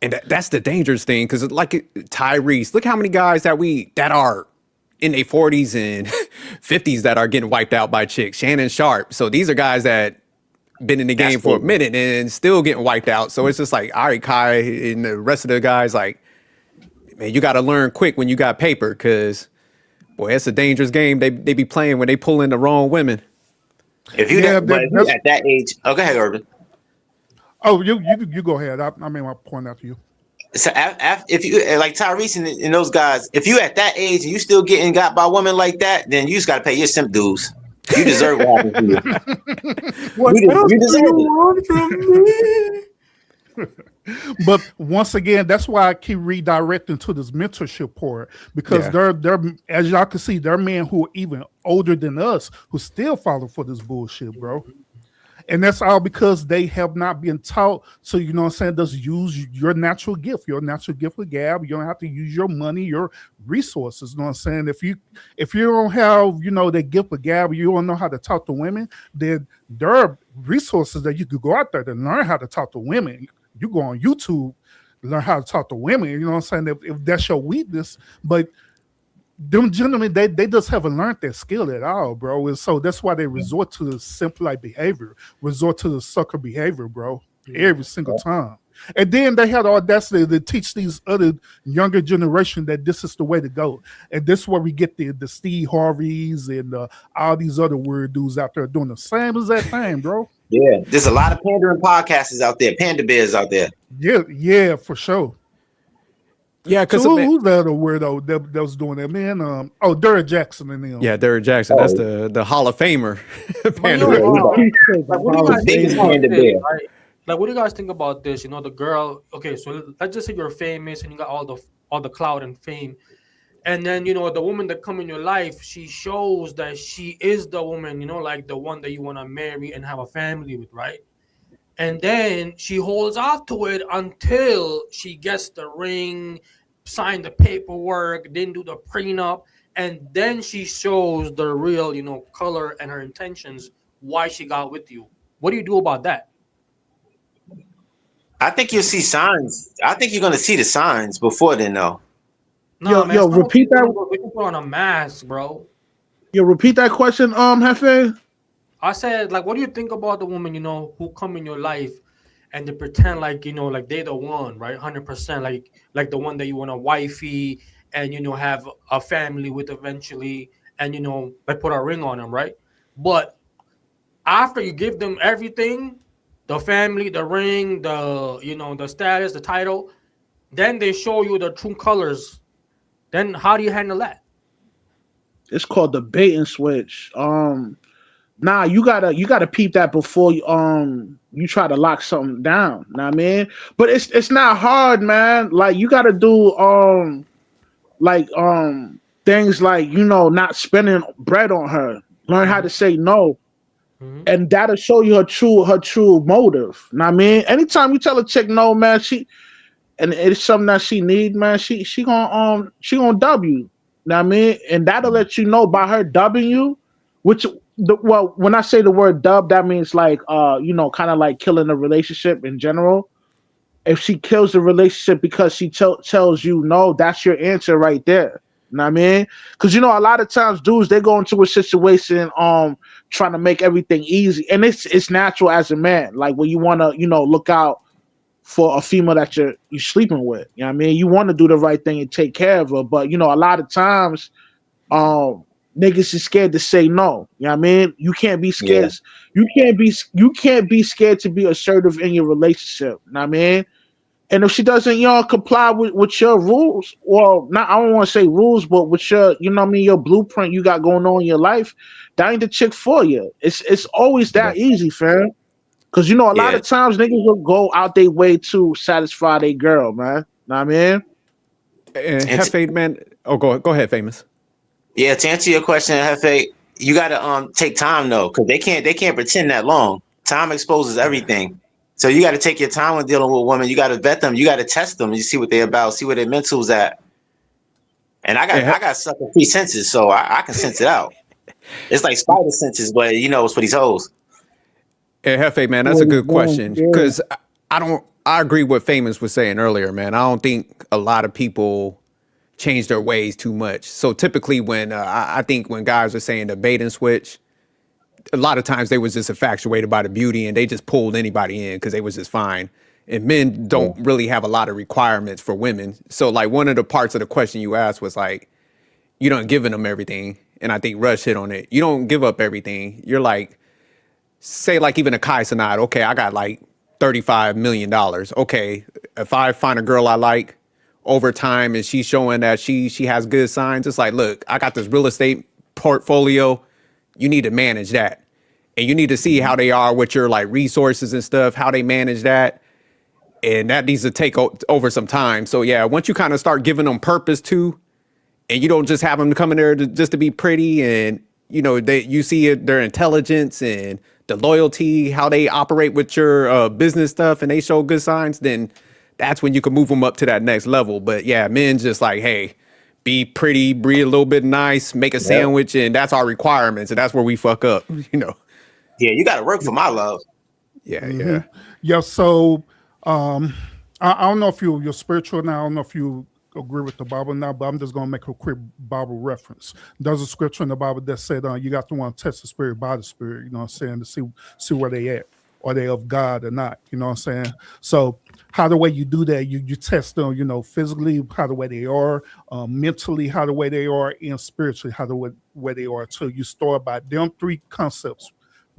And that's the dangerous thing, because like Tyrese, look how many guys that are in their 40s and 50s that are getting wiped out by chicks. Shannon Sharp. So these are guys that been in the game for a minute and still getting wiped out. So it's just like, all right, Kai and the rest of the guys, like, man, you got to learn quick when you got paper, because boy, it's a dangerous game they be playing when they pull in the wrong women. If you at that age, go ahead, Urban. Oh, you go ahead. I made my point out to you. So if you like Tyrese and those guys, if you at that age and you still getting got by women like that, then you just got to pay your simp dues. You deserve what happened to you. You deserve it. But once again, that's why I keep redirecting to this mentorship part, because they're as y'all can see, there are men who are even older than us who still follow for this bullshit, bro. And that's all because they have not been taught. So, you know what I'm saying? Just use your natural gift with gab. You don't have to use your money, your resources. You know what I'm saying? If you don't have, that gift with gab, you don't know how to talk to women, then there are resources that you could go out there to learn how to talk to women. You go on YouTube, learn how to talk to women. You know what I'm saying? If that's your weakness, but them gentlemen, they just haven't learned that skill at all, bro. And so that's why they resort to the simp like behavior, resort to the sucker behavior, bro, every single time. And then they had the audacity to teach these other younger generation that this is the way to go. And this is where we get the Steve Harveys and all these other weird dudes out there doing the same as that thing, bro. Yeah, there's a lot of pandering podcasts out there, panda bears out there. Yeah, for sure. Yeah, because so who's the other weirdo that was doing that, man? Derrick Jackson and them. Yeah, Derrick Jackson. That's the Hall of Famer. What do you guys think about this? The girl. Okay, so let's just say you're famous and you got all the clout and fame, and then the woman that come in your life, she shows that she is the woman, like the one that you want to marry and have a family with, right? And then she holds off to it until she gets the ring, sign the paperwork, then do the prenup, and then she shows the real, color and her intentions, why she got with you. What do you do about that? I think you'll see signs. I think you're going to see the signs before then, though. No, man, repeat that. We can put on a mask, bro. Repeat that question, Hefe. I said, what do you think about the woman, who come in your life and they pretend like, like they're the one, right? 100%, like the one that you want a wifey and, have a family with eventually and, put a ring on them, right? But after you give them everything, the family, the ring, the status, the title, then they show you the true colors. Then how do you handle that? It's called the bait and switch. Nah, you gotta peep that before you try to lock something down. Know what I mean? But it's not hard, man. Like you gotta do things like not spending bread on her. Learn how to say no. Mm-hmm. And that'll show you her true motive. Know what I mean? Anytime you tell a chick no, man, and it's something that she need, man, she gonna dub you. Know what I mean? And that'll let you know by her dubbing you, when I say the word dub, that means kind of like killing a relationship in general. If she kills the relationship because she tells you no, that's your answer right there. You know what I mean? Because a lot of times dudes, they go into a situation trying to make everything easy, and it's natural as a man. Like when you want to look out for a female that you're sleeping with. You know what I mean? You want to do the right thing and take care of her, but a lot of times niggas is scared to say no. You know what I mean? You can't be scared. Yeah. You can't be scared to be assertive in your relationship. You know what I mean? And if she doesn't, comply with your rules, well, I don't want to say rules, but with your, your blueprint you got going on in your life, that ain't the chick for you. It's always that easy, fam. Because, a lot of times niggas will go out their way to satisfy their girl, man. Know what I mean? Hefe, man. Oh, go ahead, Famous. Yeah, to answer your question, Hefe, you gotta take time though, because they can't pretend that long. Time exposes everything. So you gotta take your time when dealing with women. You gotta vet them, you gotta test them, you see what they're about, see where their mental's at. And I got sucker free senses, so I can sense it out. It's like spider senses, but it's for these hoes. Hey, Hefe, man, that's a good question. Because I I agree what Famous was saying earlier, man. I don't think a lot of people change their ways too much. So typically when I think when guys are saying the bait and switch, a lot of times they was just infatuated by the beauty and they just pulled anybody in because they was just fine. And men don't really have a lot of requirements for women. So like one of the parts of the question you asked was like, you don't giving them everything. And I think Rush hit on it. You don't give up everything. You're like, say like even a Kai Cenat, okay, I got like $35 million. Okay, if I find a girl I like over time and she's showing that she has good signs, it's like, look, I got this real estate portfolio. You need to manage that. And you need to see how they are with your like resources and stuff, how they manage that. And that needs to take over some time. So yeah, once you kind of start giving them purpose too, and you don't just have them come in there just to be pretty, and you know you see their intelligence and the loyalty, how they operate with your business stuff, and they show good signs, then that's when you can move them up to that next level. But yeah, men just like, hey, be pretty, be a little bit nice, make a sandwich, and that's our requirements, and that's where we fuck up, you know. Yeah, you got to work for my love. Yeah. So I don't know if you're spiritual now. I don't know if you agree with the Bible now, but I'm just going to make a quick Bible reference. There's a scripture in the Bible that said you got to want to test the spirit by the spirit, you know what I'm saying, to see where they at. Are they of God or not? You know what I'm saying? So how the way you do that, you test them, you know, physically, how the way they are, mentally, how the way they are, and spiritually, how the way they are too. You start by them three concepts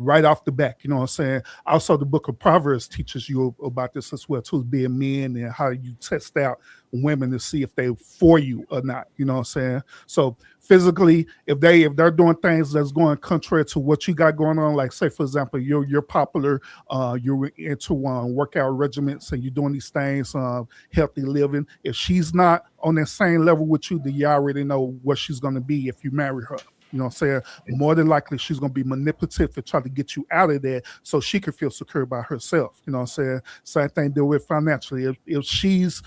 right off the back, you know what I'm saying? Also, the book of Proverbs teaches you about this as well too, being men and how you test out women to see if they're for you or not, you know what I'm saying? So physically, if they're doing things that's going contrary to what you got going on, like say for example, you're popular, you're into workout regimens and you're doing these things, healthy living. If she's not on that same level with you, then you already know what she's going to be if you marry her. You know what I'm saying? More than likely, she's going to be manipulative to try to get you out of there so she can feel secure by herself. You know what I'm saying? Same thing deal with financially. If she's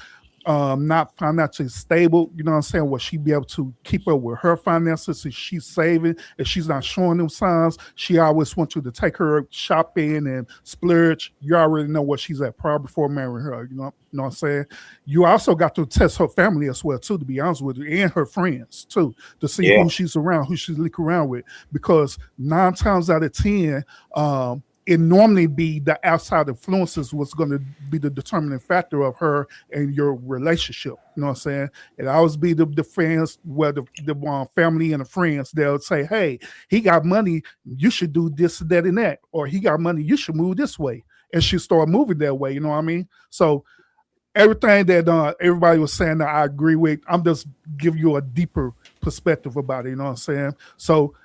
not financially stable, you know what I'm saying, will she be able to keep up with her finances? If she's saving, if she's not showing them signs, she always wants you to take her shopping and splurge. You already know what she's at prior before marrying her. You know what I'm saying? You also got to test her family as well too, to be honest with you, and her friends too, to see who she's around, who she's leaking around with, because 9 times out of 10, it normally be the outside influences what's going to be the determining factor of her and your relationship. You know what I'm saying? It always be the friends, where the family and the friends, they'll say, hey, he got money, you should do this, that, and that. Or he got money, you should move this way. And she start moving that way, you know what I mean? So everything that everybody was saying that I agree with, I'm just giving you a deeper perspective about it, you know what I'm saying? So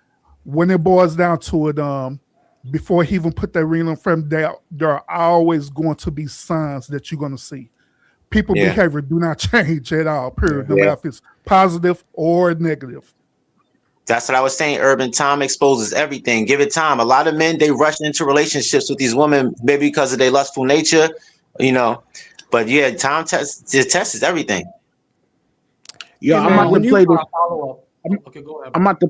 when it boils down to it, before he even put that ring on frame, there are always going to be signs that you're going to see. People behavior do not change at all, period. No matter if it's positive or negative. That's what I was saying, Urban. Time exposes everything. Give it time. A lot of men, they rush into relationships with these women, maybe because of their lustful nature, you know. But yeah, time tests everything. Yeah, I'm about to play this. Okay, go ahead. I'm about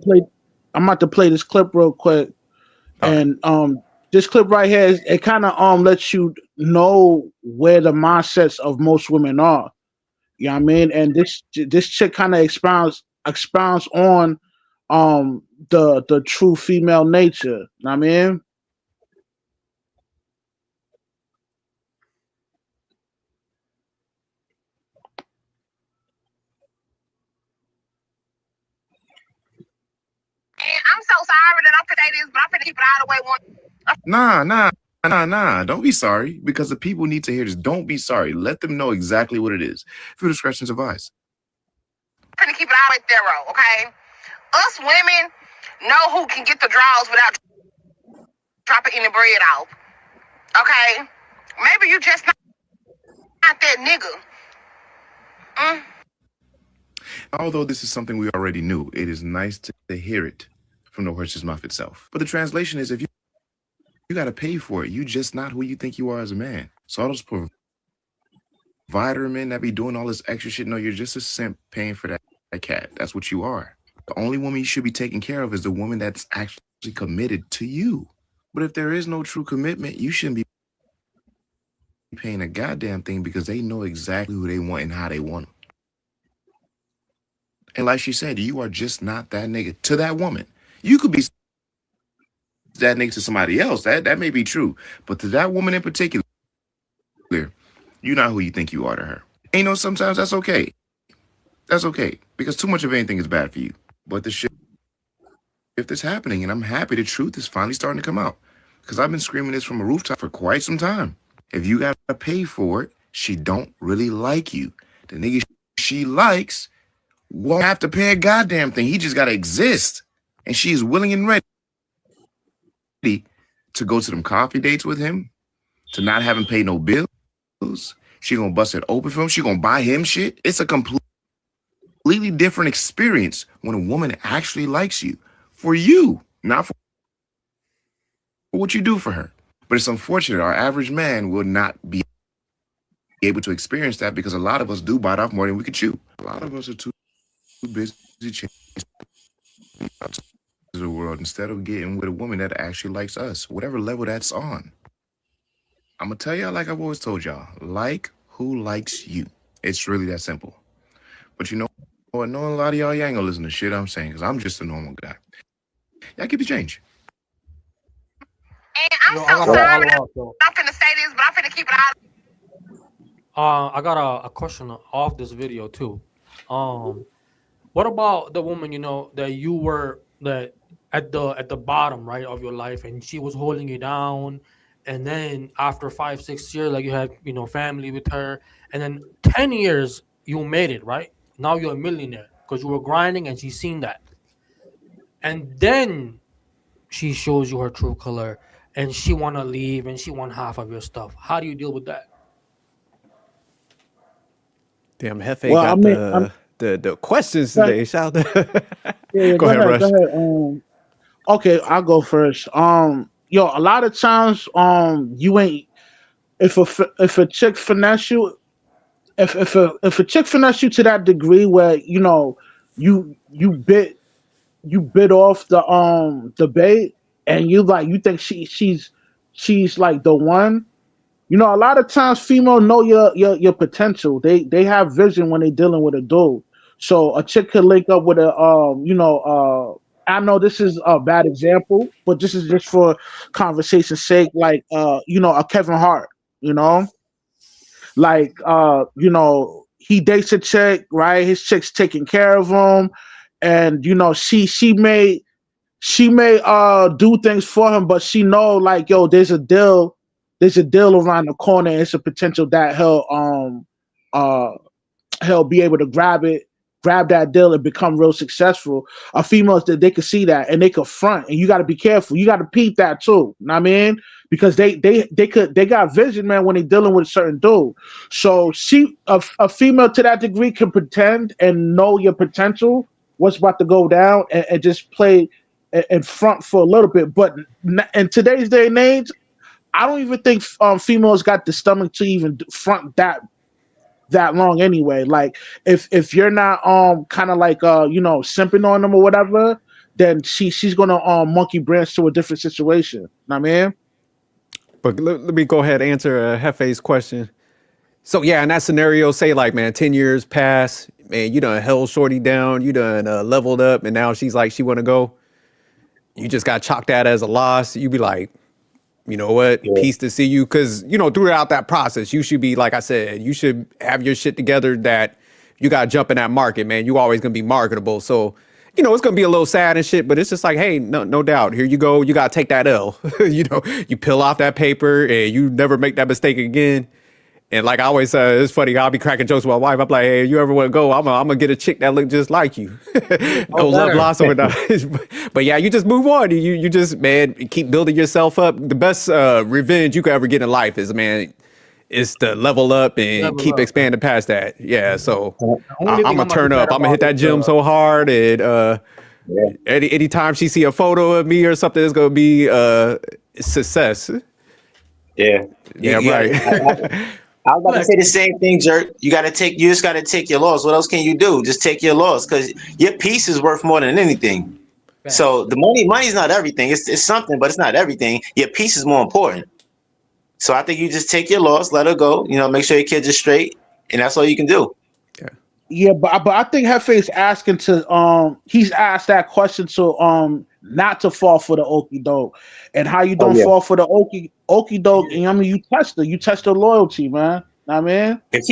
to play this clip real quick. And this clip right here, it kind of lets you know where the mindsets of most women are. You know what I mean? And this chick kind of expounds on the true female nature. You know what I mean? I'm so sorry that I'm gonna say this, but I'm gonna keep it all the way one. Nah. Don't be sorry, because the people need to hear this. Don't be sorry. Let them know exactly what it is. For discretion's advice. I'm gonna keep it all the way thorough, okay? Us women know who can get the draws without dropping any bread off. Okay? Maybe you just not that nigga. Although this is something we already knew, it is nice to hear it from the horse's mouth itself. But the translation is, if you got to pay for it, you just not who you think you are as a man. So all those provider men that be doing all this extra shit, no, you're just a simp paying for that cat. That's what you are. The only woman you should be taking care of is the woman that's actually committed to you. But if there is no true commitment, you shouldn't be paying a goddamn thing because they know exactly who they want and how they want them. And like she said, you are just not that nigga to that woman. You could be that nigga to somebody else. That may be true. But to that woman in particular, you're not who you think you are to her. And you know, sometimes that's okay. That's okay. Because too much of anything is bad for you. But the shift is happening, and I'm happy the truth is finally starting to come out. Because I've been screaming this from a rooftop for quite some time. If you gotta pay for it, she don't really like you. The nigga she likes won't have to pay a goddamn thing. He just gotta exist. And she is willing and ready to go to them coffee dates with him, to not have him pay no bills. She gonna bust it open for him. She gonna buy him shit. It's a completely different experience when a woman actually likes you. For you, not for what you do for her. But it's unfortunate our average man will not be able to experience that because a lot of us do bite off more than we can chew. A lot of us are too busy chasing the world instead of getting with a woman that actually likes us, whatever level that's on. I'm gonna tell y'all like I've always told y'all, like who likes you. It's really that simple. But you know what? Knowing a lot of y'all ain't gonna listen to shit I'm saying because I'm just a normal guy. Y'all keep the change. And I'm so sorry. I'm finna say this, but I'm finna keep it out. I got a question off this video too. What about the woman, you know, that you were that at the bottom, right, of your life, and she was holding you down, and then after 5-6 years, like you had, you know, family with her, and then 10 years you made it, right? Now you're a millionaire because you were grinding and she's seen that. And then she shows you her true color and she want to leave and she want half of your stuff. How do you deal with that? Damn, Hefe got the questions today. Shout out. Go ahead, Rush. Go ahead. Okay, I'll go first. Yo, a lot of times, you ain't if a chick finesse you, if a chick finesse you to that degree where you know you bit off the bait and you think she's like the one. You know, a lot of times females know your potential. They have vision when they dealing with a dude. So a chick could link up with a I know this is a bad example, but this is just for conversation's sake, like a Kevin Hart, you know? Like he dates a chick, right? His chick's taking care of him, and she may do things for him, but she know like, yo, there's a deal around the corner. It's a potential that he'll be able to grab that deal and become real successful. Females that they can see that and they could front, and you got to be careful. You got to peep that too. Know what I mean? Because they got vision, man, when they dealing with a certain dude. So a female to that degree can pretend and know your potential, what's about to go down, and just play in front for a little bit. But in today's day and age, I don't even think females got the stomach to even front that long anyway. Like if you're not kind of like simping on them or whatever, then she's gonna monkey branch to a different situation. Know what I mean? But let me go ahead and answer Hefe's question. So yeah, in that scenario, say like, man, 10 years pass, man, you done held shorty down, you done leveled up, and now she's like, she want to go. You just got chalked out as a loss. You be like, you know what? Yeah. Peace to see you. Because, throughout that process, you should be, like I said, you should have your shit together that you got to jump in that market, man. You always going to be marketable. So, it's going to be a little sad and shit, but it's just like, hey, no doubt. Here you go. You got to take that L. You peel off that paper and you never make that mistake again. And like I always say, it's funny. I'll be cracking jokes with my wife. I'm like, hey, you ever want to go? I'm going to get a chick that look just like you. No love lost over that. But yeah, you just move on. You just, man, keep building yourself up. The best revenge you could ever get in life is to level up and keep expanding past that. Yeah. So I'm going to turn up. I'm going to hit that gym so hard. And anytime she see a photo of me or something, it's going to be success. Yeah. Right. I was about to say the same thing, Jerk. You just got to take your loss. What else can you do? Just take your loss, because your piece is worth more than anything. Right. So the money's not everything. It's something, but it's not everything. Your piece is more important. So I think you just take your loss, let her go. You know, make sure your kids are straight, and that's all you can do. Yeah, but I think Hefe's asking to he's asked that question to not to fall for the okie doke, and how you don't fall for the okie doke. And I mean, you test her loyalty, man. I mean, If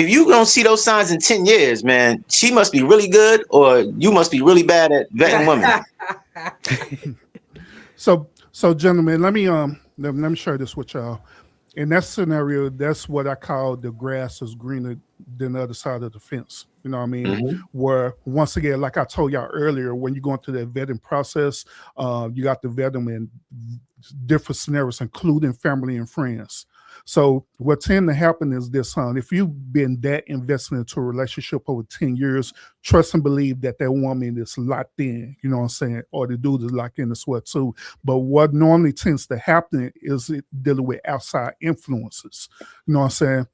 you don't see those signs in 10 years, man, she must be really good, or you must be really bad at vetting women. So gentlemen, let me share this with y'all. In that scenario, that's what I call the grass is greener than the other side of the fence. You know what I mean? Mm-hmm. Where once again, like I told y'all earlier, when you go into that vetting process, you got to vet them in different scenarios, including family and friends. So what tend to happen is this, if you've been that invested into a relationship over 10 years, trust and believe that woman is locked in, you know what I'm saying? Or the dude is locked in as well too. But what normally tends to happen is it dealing with outside influences. You know what I'm saying?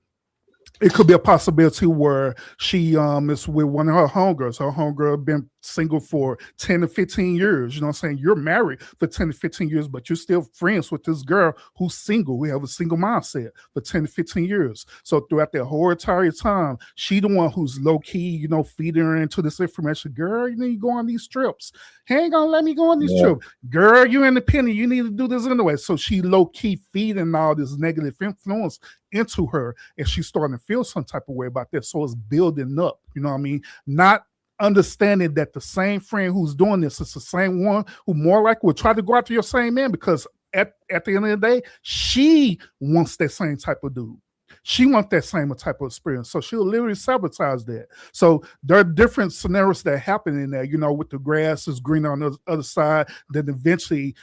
It could be a possibility where she is with one of her homegirls. Her homegirl been single for 10 to 15 years. You know what I'm saying? You're married for 10 to 15 years, but you're still friends with this girl who's single. We have a single mindset for 10 to 15 years. So throughout that whole entire time, she the one who's low-key, you know, feeding her into this information. Girl, you need to go on these trips. He ain't gonna let me go on these trips. Girl, you independent. You need to do this anyway. So she low-key feeding all this negative influence into her, and she's starting to feel some type of way about this. So it's building up, you know what I mean? Not understanding that the same friend who's doing this is the same one who more likely will try to go after your same man, because at the end of the day, she wants that same type of dude. She wants that same type of experience. So she'll literally sabotage that. So there are different scenarios that happen in there, you know, with the grass is greener on the other side. Then eventually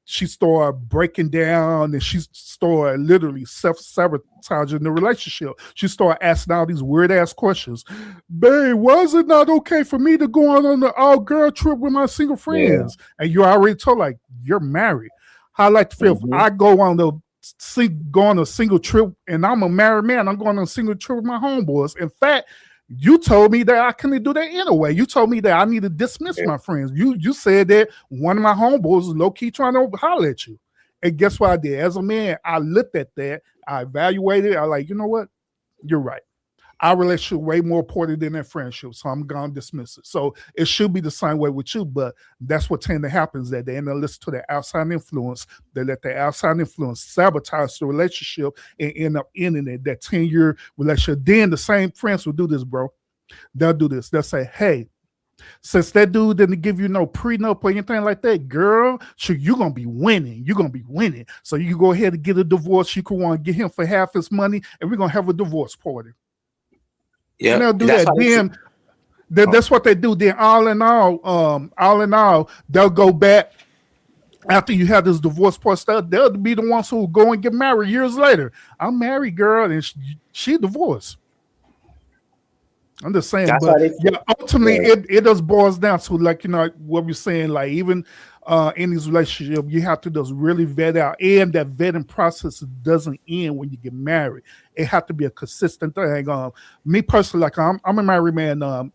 she started breaking down, and she started literally self-sabotaging the relationship. She started asking all these weird-ass questions. Babe, why is it not okay for me to go on the all-girl trip with my single friends? Yeah. And you already told, like, you're married. How I like to feel if I go on a single trip and I'm a married man, I'm going on a single trip with my homeboys. In fact, you told me that I couldn't do that anyway. You told me that I need to dismiss my friends. You said that one of my homeboys was low-key trying to holler at you. And guess what I did? As a man, I looked at that, I evaluated, I like, you know what? You're right. Our relationship way more important than their friendship, so I'm gonna dismiss it. So it should be the same way with you, but that's what tend to happen, is that they end up listening to the outside influence. They let the outside influence sabotage the relationship and end up ending it, that 10-year relationship. Then the same friends will do this, bro. They'll do this. They'll say, hey, since that dude didn't give you no prenup or anything like that, girl, sure, you're going to be winning. You're going to be winning. So you go ahead and get a divorce. You can want to get him for half his money, and we're going to have a divorce party. Yeah, and they'll do that. Then that's what they do. Then all in all, they'll go back after you have this divorce part stuff. They'll be the ones who go and get married years later. I'm married, girl, and she divorced. I'm just saying, but ultimately, it just boils down to, like, you know, what we're saying, like, even in these relationships, you have to just really vet out, and that vetting process doesn't end when you get married. It has to be a consistent thing. Me personally, like, I'm a married man.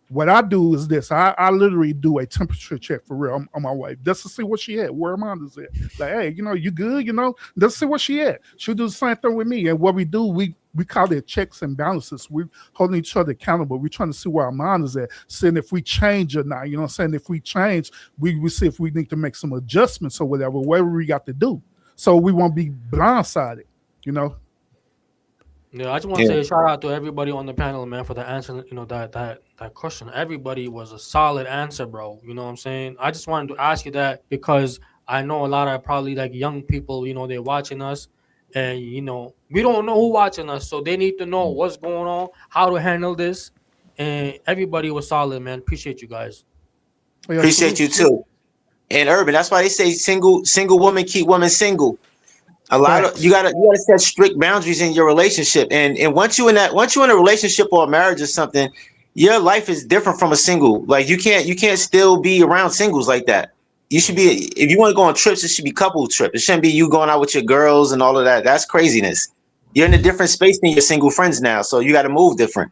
What I do is this: I literally do a temperature check for real on my wife, just to see what she at, where her mind is at. Like, hey, you know, you good? You know, just see what she at. She'll do the same thing with me. And what we do, we call it checks and balances. We're holding each other accountable. We're trying to see where our mind is at, seeing if we change or not. You know what I'm saying? If we change, we see if we need to make some adjustments or whatever we got to do. So we won't be blindsided, you know? Yeah, I just want to say a shout out to everybody on the panel, man, for the answer. You know, that question. Everybody was a solid answer, bro. You know what I'm saying? I just wanted to ask you that because I know a lot of probably like young people, you know, they're watching us, and you know, we don't know who watching us, so they need to know what's going on, how to handle this. And everybody was solid, man. Appreciate you guys. Appreciate you too. And Urban, that's why they say single women keep women single. A lot of you gotta set strict boundaries in your relationship, and once you're in a relationship or a marriage or something, your life is different from a single. Like you can't still be around singles like that. You should be, if you want to go on trips, it should be couple trips. It shouldn't be you going out with your girls and all of that. That's craziness. You're in a different space than your single friends now, so you got to move different.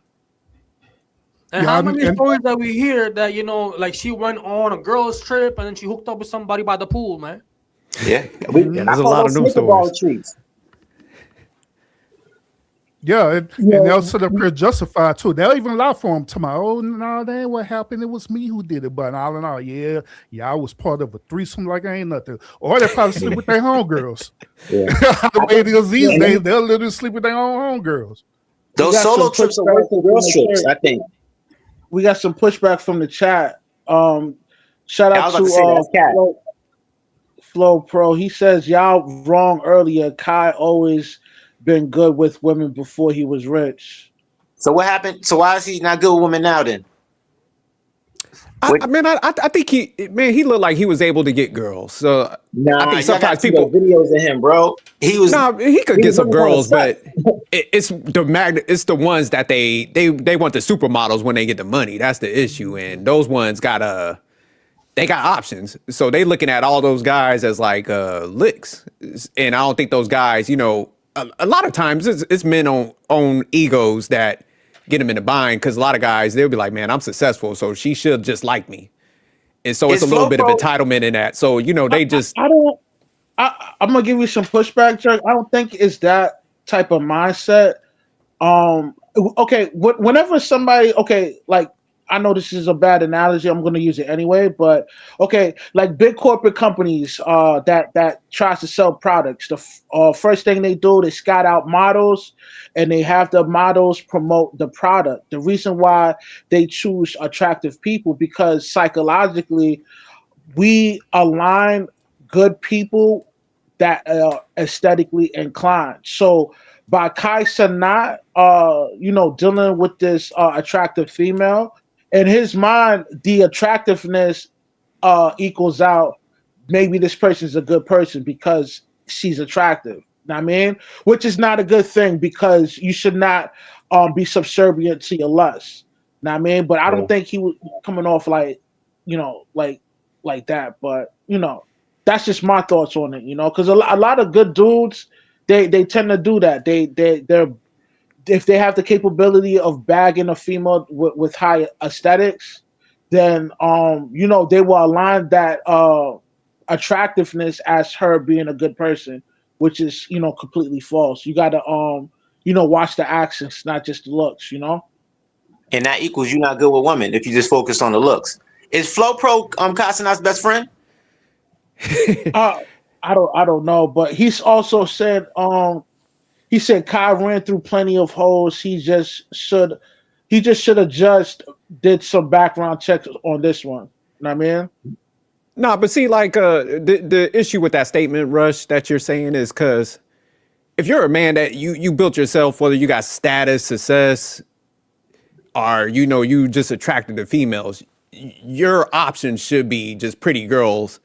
And how many stories that we hear that, you know, like she went on a girls trip and then she hooked up with somebody by the pool, man? Yeah, Yeah, I there's a call lot of those them snickerball stories. treats. Yeah, and Yeah. they'll sit up here justify too. They'll even lie for him tomorrow. Oh no, that ain't what happened. It was me who did it. But all in all, yeah, I was part of a threesome like I ain't nothing. Or they probably sleep with their homegirls. Yeah. The way it is these And days, they'll literally sleep with their own homegirls. We those got solo some trips are pushback worse than from girls the trips, chat. I think. We got some pushback from the chat. Shout I out was about to to say that's cat. Flow Pro. He says y'all wrong earlier. Kai always been good with women before he was rich. So what happened? So why is he not good with women now then? I think he looked like he was able to get girls. So I Nah, think y'all got sometimes to see people. those videos of him, bro. He was. He could he get was some looking kinda girls, but sus. it's it's the ones that they want the supermodels when they get the money. That's the issue, and those ones they got options. So they looking at all those guys as like licks, and I don't think those guys, a lot of times it's men on egos that get them in the bind, because a lot of guys, they'll be like, man, I'm successful, so she should just like me, and so it's Is a little Flo bit of Pro? entitlement in that. So they just I don't. I'm gonna give you some pushback, Jerk. I don't think it's that type of mindset. Okay, whenever somebody, okay, like, I know this is a bad analogy, I'm going to use it anyway, but okay, like big corporate companies that tries to sell products, the first thing they do, they scout out models and they have the models promote the product. The reason why they choose attractive people, because psychologically we align good people that are aesthetically inclined. So by Kai Cenat, dealing with this attractive female, in his mind, the attractiveness equals out. Maybe this person's a good person because she's attractive. Know what I mean, which is not a good thing, because you should not be subservient to your lust. Know what I mean, but I don't think he was coming off like, like that. But that's just my thoughts on it. Because a lot of good dudes, they tend to do that. They're if they have the capability of bagging a female with high aesthetics, then they will align that attractiveness as her being a good person, which is completely false. You got to watch the actions, not just the looks. And that equals you not good with women if you just focus on the looks. Is Flo Pro Casanat's best friend? I don't know, but he's also said he said Kai ran through plenty of holes. He just should have just did some background checks on this one. You know what I mean? No, but see, like the issue with that statement, Rush, that you're saying is because if you're a man that you built yourself, whether you got status, success, or you just attracted to females, your option should be just pretty girls,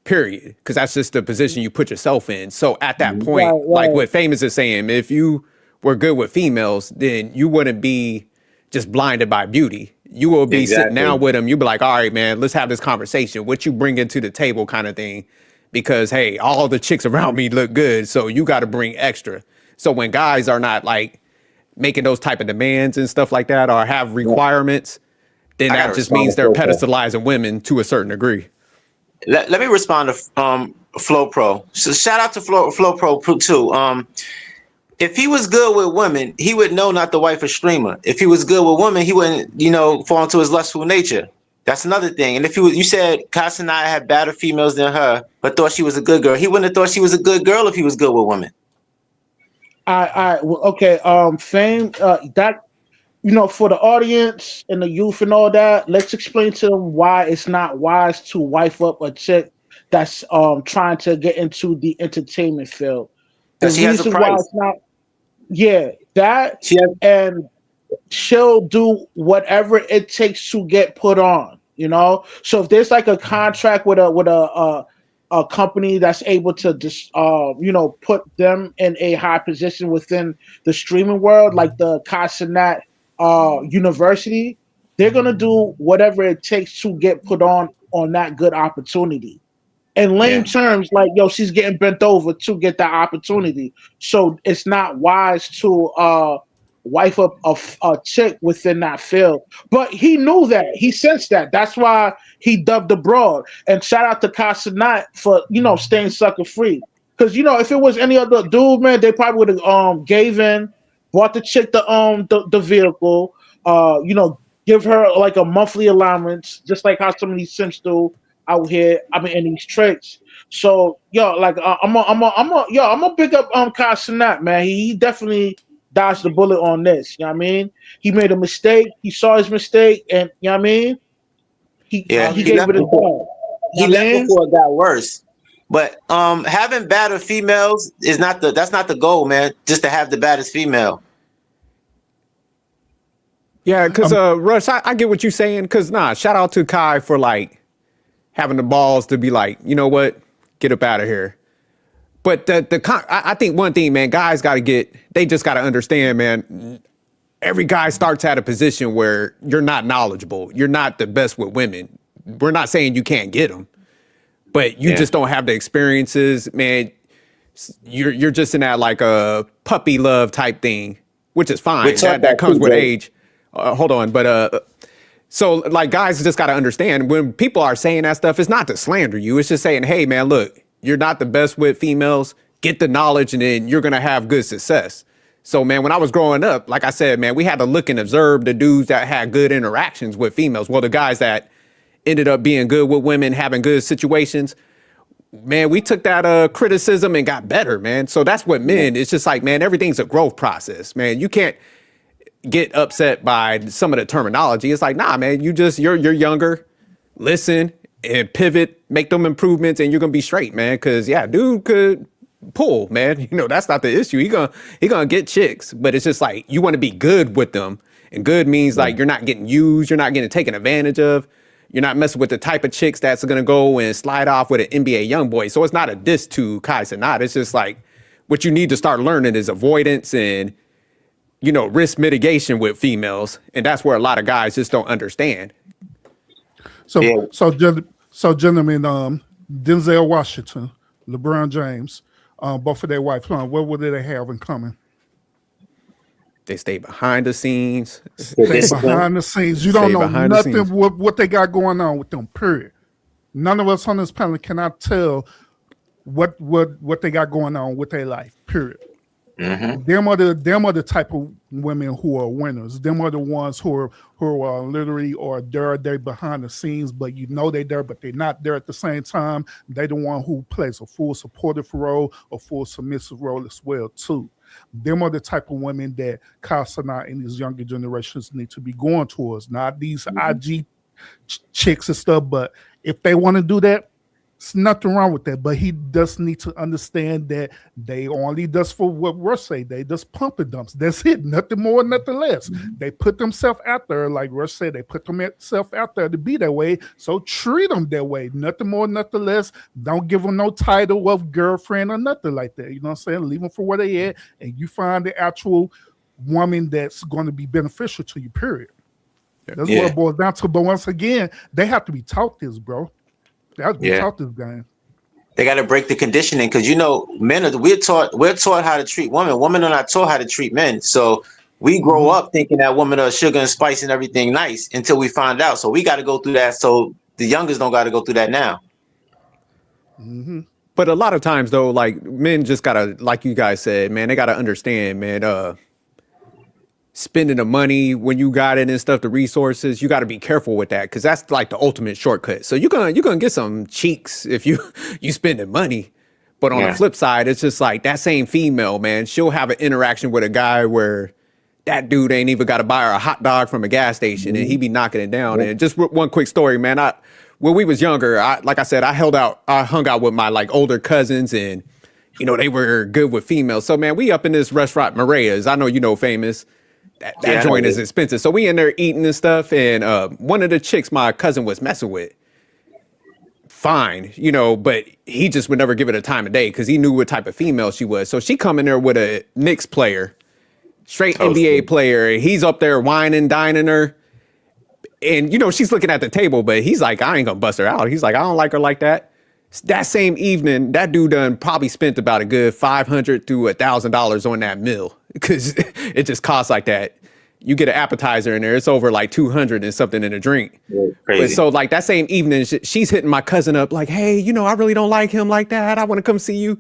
period, because that's just the position you put yourself in. So at that point, Right. like what Famous is saying, if you were good with females, then you wouldn't be just blinded by beauty. You will be sitting down with them. You'll be like, all right, man, let's have this conversation. What you bring into the table, kind of thing. Because hey, all the chicks around me look good, so you got to bring extra. So when guys are not like making those type of demands and stuff like that, or have requirements, then that just means they're pedestalizing women to a certain degree. Let me respond to Flo Pro. So shout out to Flo Pro too. If he was good with women, he would know not to wife a streamer. If he was good with women, he wouldn't, fall into his lustful nature. That's another thing. And if you said Casanat had better females than her, but thought she was a good girl, he wouldn't have thought she was a good girl if he was good with women. Okay. Fame. That for the audience and the youth and all that, let's explain to them why it's not wise to wife up a chick that's trying to get into the entertainment field. The she has a price. Why it's not, and she'll do whatever it takes to get put on. So if there's like a contract with a company that's able to just put them in a high position within the streaming world, like the Casanat University, they're gonna do whatever it takes to get put on that good opportunity. In lame terms, like, she's getting bent over to get that opportunity. So it's not wise to wife up a chick within that field. But he knew that. He sensed that. That's why he dubbed the broad. And shout out to Casanat for, staying sucker free. Because, if it was any other dude, man, they probably would have gave in, bought the chick the vehicle, give her like a monthly allowance, just like how some of these simps do out here. I mean, in these tricks. So, I'm gonna pick up Casanat, man. He definitely dodged the bullet on this. You know what I mean? He made a mistake. He saw his mistake, and you know what I mean? He gave it a go. He left before it got worse. But having better females that's not the goal, man. Just to have the baddest female. Yeah, because Rush, I get what you're saying. Because shout out to Kai for like having the balls to be like, you know what, get up out of here. But I think one thing, man, guys they just got to understand, man. Every guy starts at a position where you're not knowledgeable. You're not the best with women. We're not saying you can't get them, but you just don't have the experiences, man. You're just in that like a puppy love type thing, which is fine. That comes with age. Hold on, but so like guys just got to understand when people are saying that stuff, it's not to slander you. It's just saying, hey, man, look, you're not the best with females. Get the knowledge, and then you're gonna have good success. So, man, when I was growing up, like I said, man, we had to look and observe the dudes that had good interactions with females. Well, the guys that ended up being good with women, having good situations, man, we took that criticism and got better, man. So that's what men, it's just like, man, everything's a growth process, man. You can't get upset by some of the terminology. It's like, nah, man, you're younger, listen and pivot, make them improvements, and you're gonna be straight, man. Cause dude could pull, man. That's not the issue. He gonna get chicks, but it's just like you want to be good with them. And good means like you're not getting used, you're not getting taken advantage of. You're not messing with the type of chicks that's going to go and slide off with an NBA young boy. So it's not a diss to Kai Cenat. It's just like what you need to start learning is avoidance and, risk mitigation with females. And that's where a lot of guys just don't understand. So gentlemen, Denzel Washington, LeBron James, both of their wives, what would they have in common? They stay behind the scenes. Behind the scenes. You don't know nothing what they got going on with them, period. None of us on this panel cannot tell what they got going on with their life, period. Mm-hmm. Them are the type of women who are winners. Them are the ones who are literally they're behind the scenes, but they're there, but they're not there at the same time. They're the one who plays a full supportive role, a full submissive role as well, too. Them are the type of women that Kai Cenat and these younger generations need to be going towards, not these IG chicks and stuff. But if they want to do that, there's nothing wrong with that. But he does need to understand that they only does for what Russ say. They just pump and dumps. That's it. Nothing more, nothing less. They put themselves out there, like Russ said, they put themselves out there to be that way. So treat them that way. Nothing more, nothing less. Don't give them no title of girlfriend or nothing like that. You know what I'm saying? Leave them for where they at, and you find the actual woman that's going to be beneficial to you, period. That's what it boils down to. But once again, they have to be taught this, bro. They have to be taught this game. They got to break the conditioning because men we're taught how to treat women. Women are not taught how to treat men. So we grow up thinking that women are sugar and spice and everything nice until we find out. So we got to go through that. So the youngest don't got to go through that now. Mm-hmm. But a lot of times though, like men just gotta, like you guys said, man, they gotta understand, man. Spending the money when you got it and stuff, the resources, you got to be careful with that because that's like the ultimate shortcut. So you're gonna get some cheeks if you spending money, but on the flip side, it's just like that same female, man, she'll have an interaction with a guy where that dude ain't even got to buy her a hot dog from a gas station and he be knocking it down. And just one quick story, man. When we was younger, like I said, I hung out with my like older cousins and they were good with females. So man, we up in this restaurant Maria's. I know Famous. That joint is expensive. So we in there eating and stuff. And one of the chicks my cousin was messing with, fine, but he just would never give it a time of day because he knew what type of female she was. So she come in there with a Knicks player, straight NBA player. And he's up there whining, dining her. And, she's looking at the table, but he's like, I ain't going to bust her out. He's like, I don't like her like that. That same evening, that dude done probably spent about a good $500 to $1,000 on that meal. because it just costs like that. You get an appetizer in there, it's over like 200 and something in a drink. Yeah, But crazy. so like that same evening, she's hitting my cousin up like, hey, you know, I really don't like him like that. I want to come see you.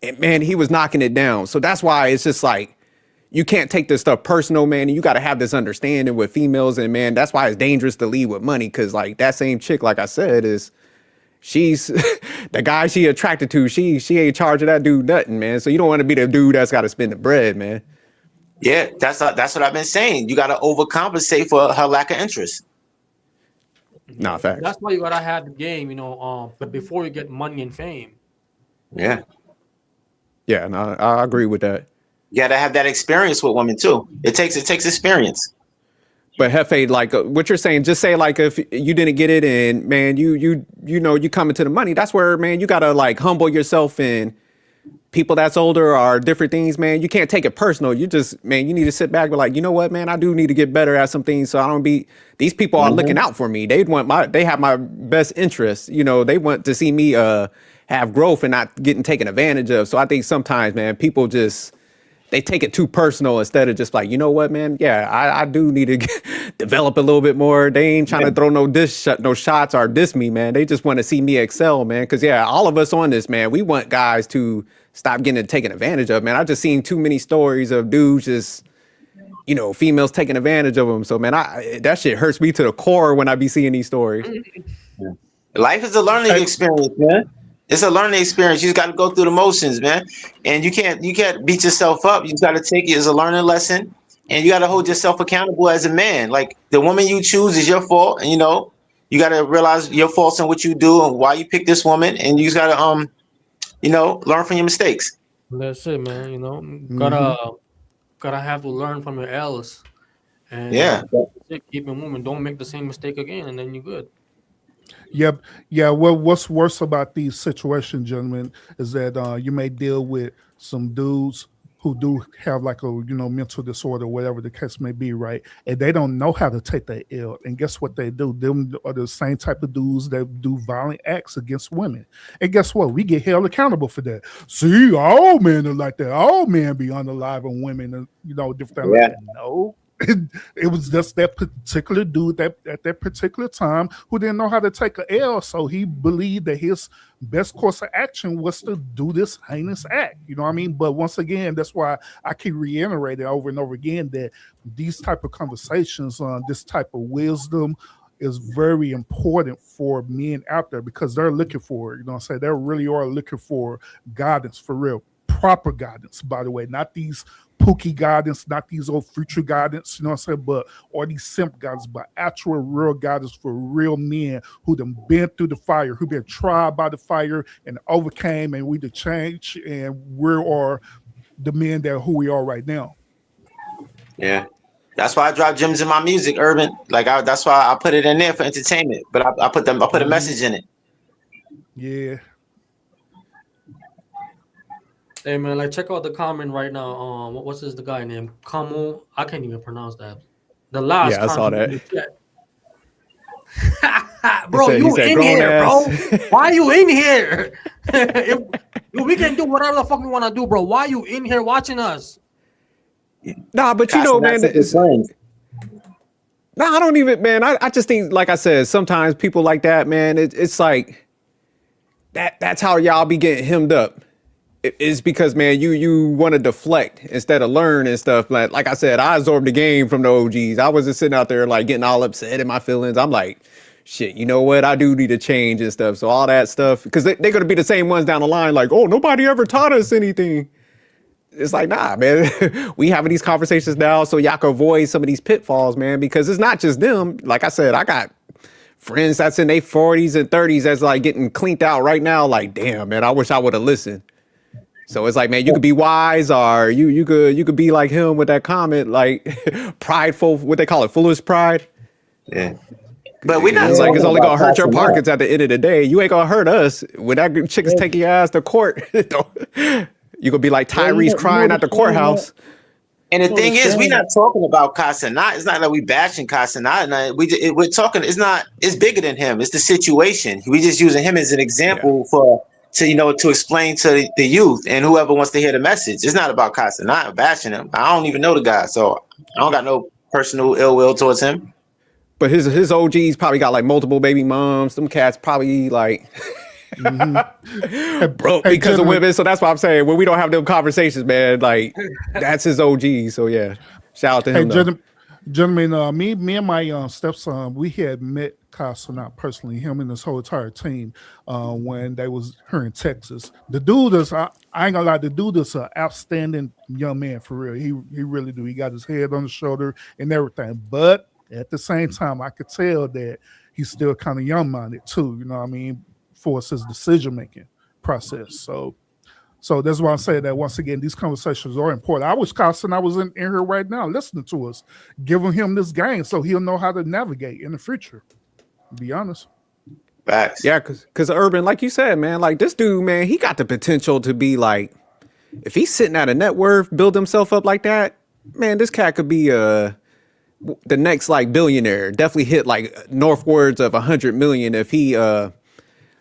And man, he was knocking it down. So that's why it's just like, you can't take this stuff personal, man. And you got to have this understanding with females. And man, that's why it's dangerous to lead with money. Cause like that same chick, like I said, she's the guy she attracted to. She ain't charging that dude nothing, man. So you don't want to be the dude that's got to spend the bread, man. Yeah, that's what I've been saying. You got to overcompensate for her lack of interest. Nah, facts. That's why you gotta have the game, but before you get money and fame. Yeah, Yeah, no, I agree with that. you got to have that experience with women too. It takes experience. But Hefe, like what you're saying, just say like if you didn't get it and man, you know, you come into the money, that's where, man, you gotta like humble yourself, and people that's older are different things, man. You can't take it personal. You just, man, you need to sit back and be like, you know what, man, I do need to get better at some things. So I don't be, these people are looking out for me. They have my best interests. You know, they want to see me have growth and not getting taken advantage of. So I think sometimes, man, people just, they take it too personal instead of just like, you know what, man? Yeah, I do need to develop a little bit more. They ain't trying to throw no shots or diss me, man. They just want to see me excel, man. Because yeah, all of us on this, man, we want guys to stop getting taken advantage of, man. I just seen too many stories of dudes just, you know, females taking advantage of them. So man, that shit hurts me to the core when I be seeing these stories. Life is a learning experience, man. It's a learning experience. You just got to go through the motions, man. And you can't beat yourself up. You just got to take it as a learning lesson, and you got to hold yourself accountable as a man. Like the woman you choose is your fault, and you know you got to realize your faults in what you do and why you pick this woman, and you just got to learn from your mistakes. That's it, man. Gotta have to learn from your L's. And Yeah. keep it moving. Don't make the same mistake again, and then you're good. Yep. Yeah. Well, what's worse about these situations, gentlemen, is that you may deal with some dudes who do have like a mental disorder, whatever the case may be, right? And they don't know how to take that L. And guess what they do? Them are the same type of dudes that do violent acts against women. And guess what? We get held accountable for that. See, all men are like that. All men be unaliving women, and different things like that. No. It was just that particular dude that at that particular time who didn't know how to take a L, so he believed that his best course of action was to do this heinous act. You know what I mean? But once again, that's why I keep reiterating over and over again that these type of conversations on this type of wisdom is very important for men out there, because they're looking for it. You know what I'm saying? They really are looking for guidance, for real. Proper guidance, by the way, not these pookie guidance, not these old future guidance, you know what I'm saying, or these simp guidance, but actual real guidance for real men who done been through the fire, who been tried by the fire and overcame, and we the change, and we are the men that who we are right now. Yeah. That's why I drop gems in my music, Urban. Like that's why I put it in there for entertainment, but I put a message in it. Yeah. Hey man, like check out the comment right now. What's the guy named Kamu? I can't even pronounce that. The last. Yeah, I saw that. Bro, you in here, bro? Why you in here? We can do whatever the fuck we want to do, bro. Why you in here watching us? Nah, but man, I don't even, man. I just think, like I said, sometimes people like that, man. It's like that's how y'all be getting hemmed up. It's because, man, you want to deflect instead of learn and stuff. Like I said, I absorbed the game from the OGs. I wasn't sitting out there like getting all upset in my feelings. I'm like, shit, you know what? I do need to change and stuff. So all that stuff, because they're going to be the same ones down the line. Like, oh, nobody ever taught us anything. It's like, nah, man, we having these conversations now so y'all can avoid some of these pitfalls, man, because it's not just them. Like I said, I got friends that's in their 40s and 30s that's like getting cleaned out right now. Like, damn, man, I wish I would have listened. So it's like, man, you could be wise, or you could be like him with that comment, like prideful, what they call it, foolish pride. Yeah. But we not. It's like it's only gonna hurt your pockets at the end of the day. You ain't gonna hurt us. When that chick is taking your ass to court, you gonna be like Tyrese crying at the courthouse. And the thing is, we're not talking about Casanat. It's not like we bashing Casanat. We're talking. It's bigger than him. It's the situation. We just using him as an example to explain to the youth and whoever wants to hear the message. It's not about Casa, not bashing him. I don't even know the guy, so I don't got no personal ill will towards him. But his OGs probably got like multiple baby moms. Them cats probably like broke Hey, because of gentlemen. women. So that's why I'm saying when we don't have them conversations, man, like that's his OG. So yeah, shout out to Hey, him. though. gentlemen, me and my stepson, we had met Casa, not personally, him and his whole entire team, when they was here in Texas. The dude is, I ain't gonna lie, the dude is an outstanding young man for real. He really do. He got his head on his shoulder and everything. But at the same time, I could tell that he's still kind of young minded too. You know what I mean? For his decision making process. So that's why I say that once again, these conversations are important. I wish Carson I was in here right now listening to us, giving him this game so he'll know how to navigate in the future. To be honest. Facts. Yeah, cause Urban, like you said, man, like this dude, man, he got the potential to be like, if he's sitting at a net worth, build himself up like that, man, this cat could be the next like billionaire. Definitely hit like northwards of 100 million if he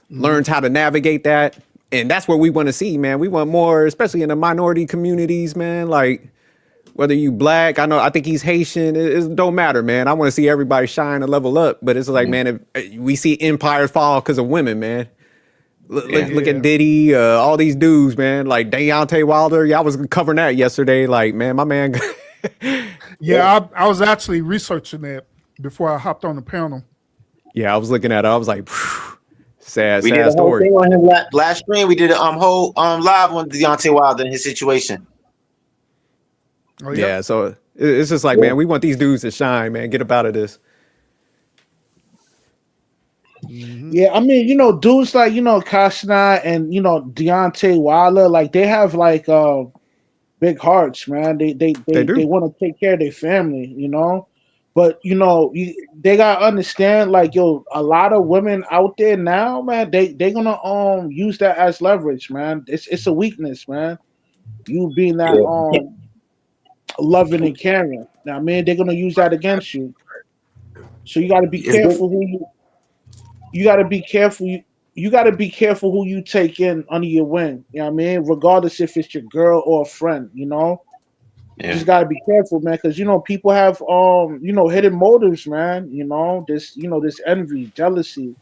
learns how to navigate that. And that's what we want to see, man. We want more, especially in the minority communities, man. Like whether you black, I think he's Haitian. It don't matter, man. I want to see everybody shine and level up. But it's like, man, if we see empires fall because of women, man. Look at Diddy, all these dudes, man. Like Deontay Wilder. Y'all was covering that yesterday. Like, man, my man. Yeah, I was actually researching that before I hopped on the panel. Yeah, I was looking at it. I was like, sad We did a whole story. thing on him last stream. We did a whole live on Deontay Wilder and his situation. Oh, Yeah, so it's just like, man, we want these dudes to shine, man. Get up out of this. Yeah, I mean, dudes like, Kashna and, Deontay Wilder, like they have like big hearts, man. They do. want to take care of their family, But they gotta understand, like, a lot of women out there now, man, they gonna use that as leverage, man. It's a weakness, man. You being that loving and caring. Now, man, they're gonna use that against you. So you gotta be careful who you gotta be careful. You gotta be careful who you take in under your wing. You know what I mean? Regardless if it's your girl or a friend, You just gotta be careful, man, because people have hidden motives, man. This envy, jealousy.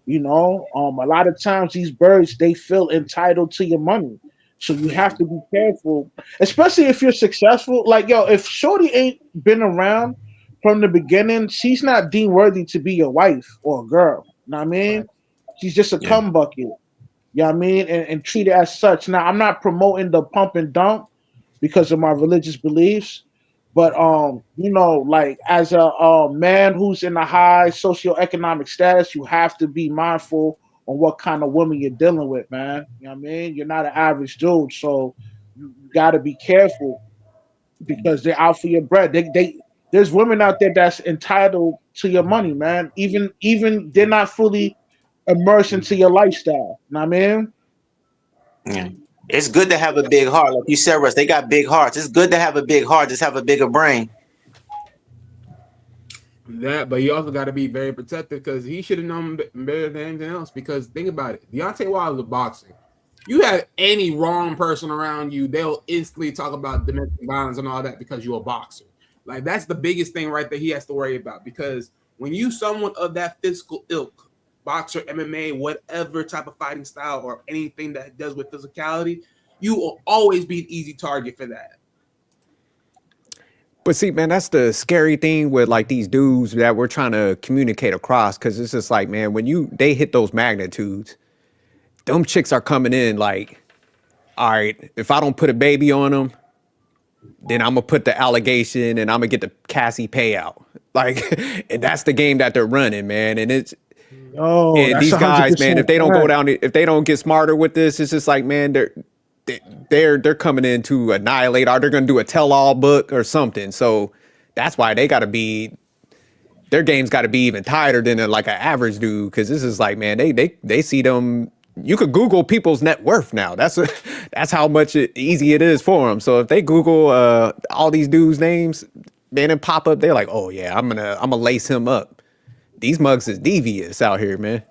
A lot of times these birds they feel entitled to your money, so you have to be careful, especially if you're successful. Like if Shorty ain't been around from the beginning, she's not deemed worthy to be your wife or a girl. You know what I mean? She's just a cum bucket. You know what I mean? And treat it as such. Now I'm not promoting the pump and dump because of my religious beliefs. But like as a man who's in a high socioeconomic status, you have to be mindful on what kind of woman you're dealing with, man. You know what I mean? You're not an average dude, so you gotta be careful because they're out for your bread. There's women out there that's entitled to your money, man. Even they're not fully immersed into your lifestyle. You know what I mean? Yeah. It's good to have a big heart. Like you said, Russ, they got big hearts. It's good to have a big heart, just have a bigger brain. That, but you also got to be very protective because he should have known better than anything else. Because think about it, Deontay Wilder's a boxer. You have any wrong person around you, they'll instantly talk about domestic violence and all that because you're a boxer. Like that's the biggest thing right there he has to worry about. Because when you someone of that physical ilk, boxer, MMA, whatever type of fighting style or anything that does with physicality, you will always be an easy target for that. But see, man, that's the scary thing with like these dudes that we're trying to communicate across. Cause it's just like, man, when they hit those magnitudes, them chicks are coming in like, all right, if I don't put a baby on them, then I'm gonna put the allegation and I'm gonna get the Cassie payout. Like, and that's the game that they're running, man. And it's, and these guys, man, if they don't go down, if they don't get smarter with this, it's just like, man, they're coming in to annihilate, or they're going to do a tell-all book or something. So that's why they got to be, their game's got to be even tighter than like an average dude. Cause this is like, man, they see them. You could Google people's net worth now. That's how much easy it is for them. So if they Google all these dudes' names, man, and pop up, they're like, oh yeah, I'm gonna lace him up. These mugs is devious out here, man.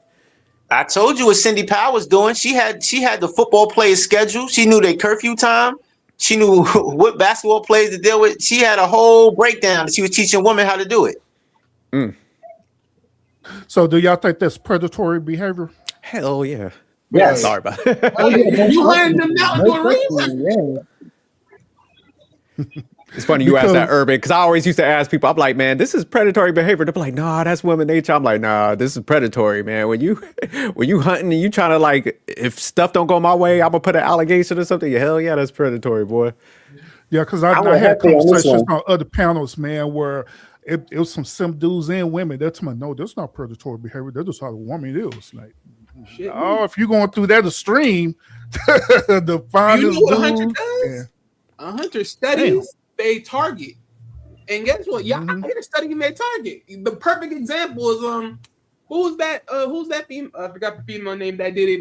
I told you what Cindy Powell was doing. She had the football players schedule. She knew their curfew time. She knew what basketball players to deal with. She had a whole breakdown. She was teaching women how to do it. So do y'all think that's predatory behavior? Hell yeah. Yes. Sorry about it. Oh, yeah, You hunting them down most for a reason. definitely, yeah. It's funny you asked that, Because- Urban, because I always used to ask people, I'm like, man, this is predatory behavior. They'll be like, nah, that's woman nature. I'm like, nah, this is predatory, man. When you hunting and you trying to, like, if stuff don't go my way, I'm gonna put an allegation or something. Hell yeah, that's predatory, boy. Yeah, because I'm I had happy on this conversations one. on other panels, man, where it was some dudes and women. They're telling me, no, that's not predatory behavior. That's just how the woman is. Like, Shit, oh, if you're going through that extreme, the finest you know what a hunter dude. does? Yeah. A hunter studies they target. And guess what? Yeah, Mhm. I hit a study in their target. The perfect example is who's that female? I forgot the female name that did it.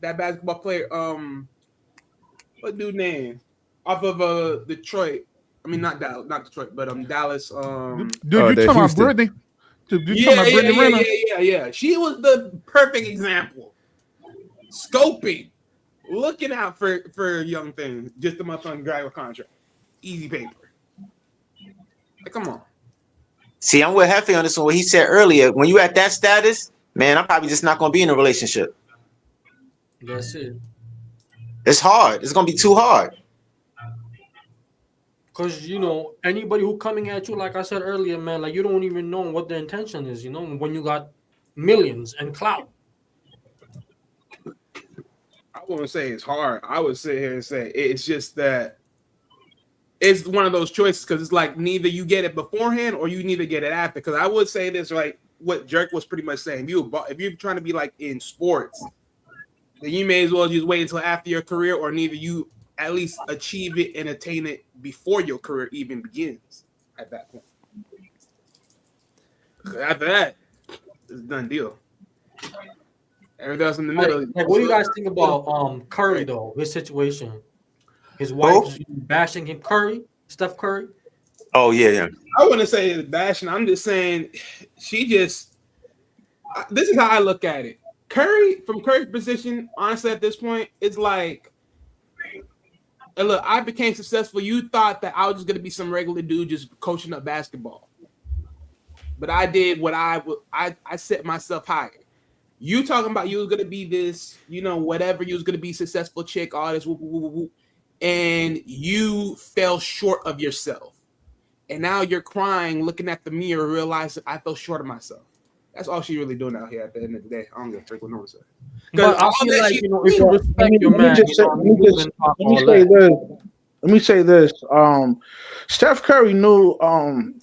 That basketball player. What dude name? Off of Detroit. I mean not Detroit, but Dallas. Dude, Oh, you the talking about Houston. Brittany? Dude, you talking about Brittany Renner? yeah. She was the perfect example. Scoping, looking out for young things. Just the motherfucking grab a contract. Easy paper. Like, come on. See, I'm with Hefe on this one. What he said earlier, when you at that status, man, I'm probably just not gonna be in a relationship. That's it. It's hard. It's gonna be too hard. Because, you know, anybody who coming at you, like I said earlier, man, like you don't even know what the intention is, you know, when you got millions and clout. I wouldn't say it's hard. I would sit here and say it's just that it's one of those choices because it's like neither you get it beforehand or you neither get it after. Because I would say this, like what Jerk was pretty much saying. If you're trying to be like in sports, then you may as well just wait until after your career, or neither you at least achieve it and attain it before your career even begins at that point. After that, it's a done deal. Everything else in the middle. Like, what do you guys think about Curry though? His situation, his wife bashing him. Steph Curry. Oh yeah. I wouldn't say it's bashing. I'm just saying this is how I look at it. From Curry's position, honestly, at this point, it's like, and look, I became successful. You thought that I was just gonna be some regular dude just coaching up basketball, but I did what I set myself higher. You talking about you was gonna be this, you know, whatever, you was gonna be successful chick, all this, whoop, whoop, whoop, whoop, and you fell short of yourself. And now you're crying, looking at the mirror, realizing I fell short of myself. That's all she's really doing out here at the end of the day. I don't give a frick what no one says. But I feel like, you know, if you respect your man, Let me say this. Steph Curry knew.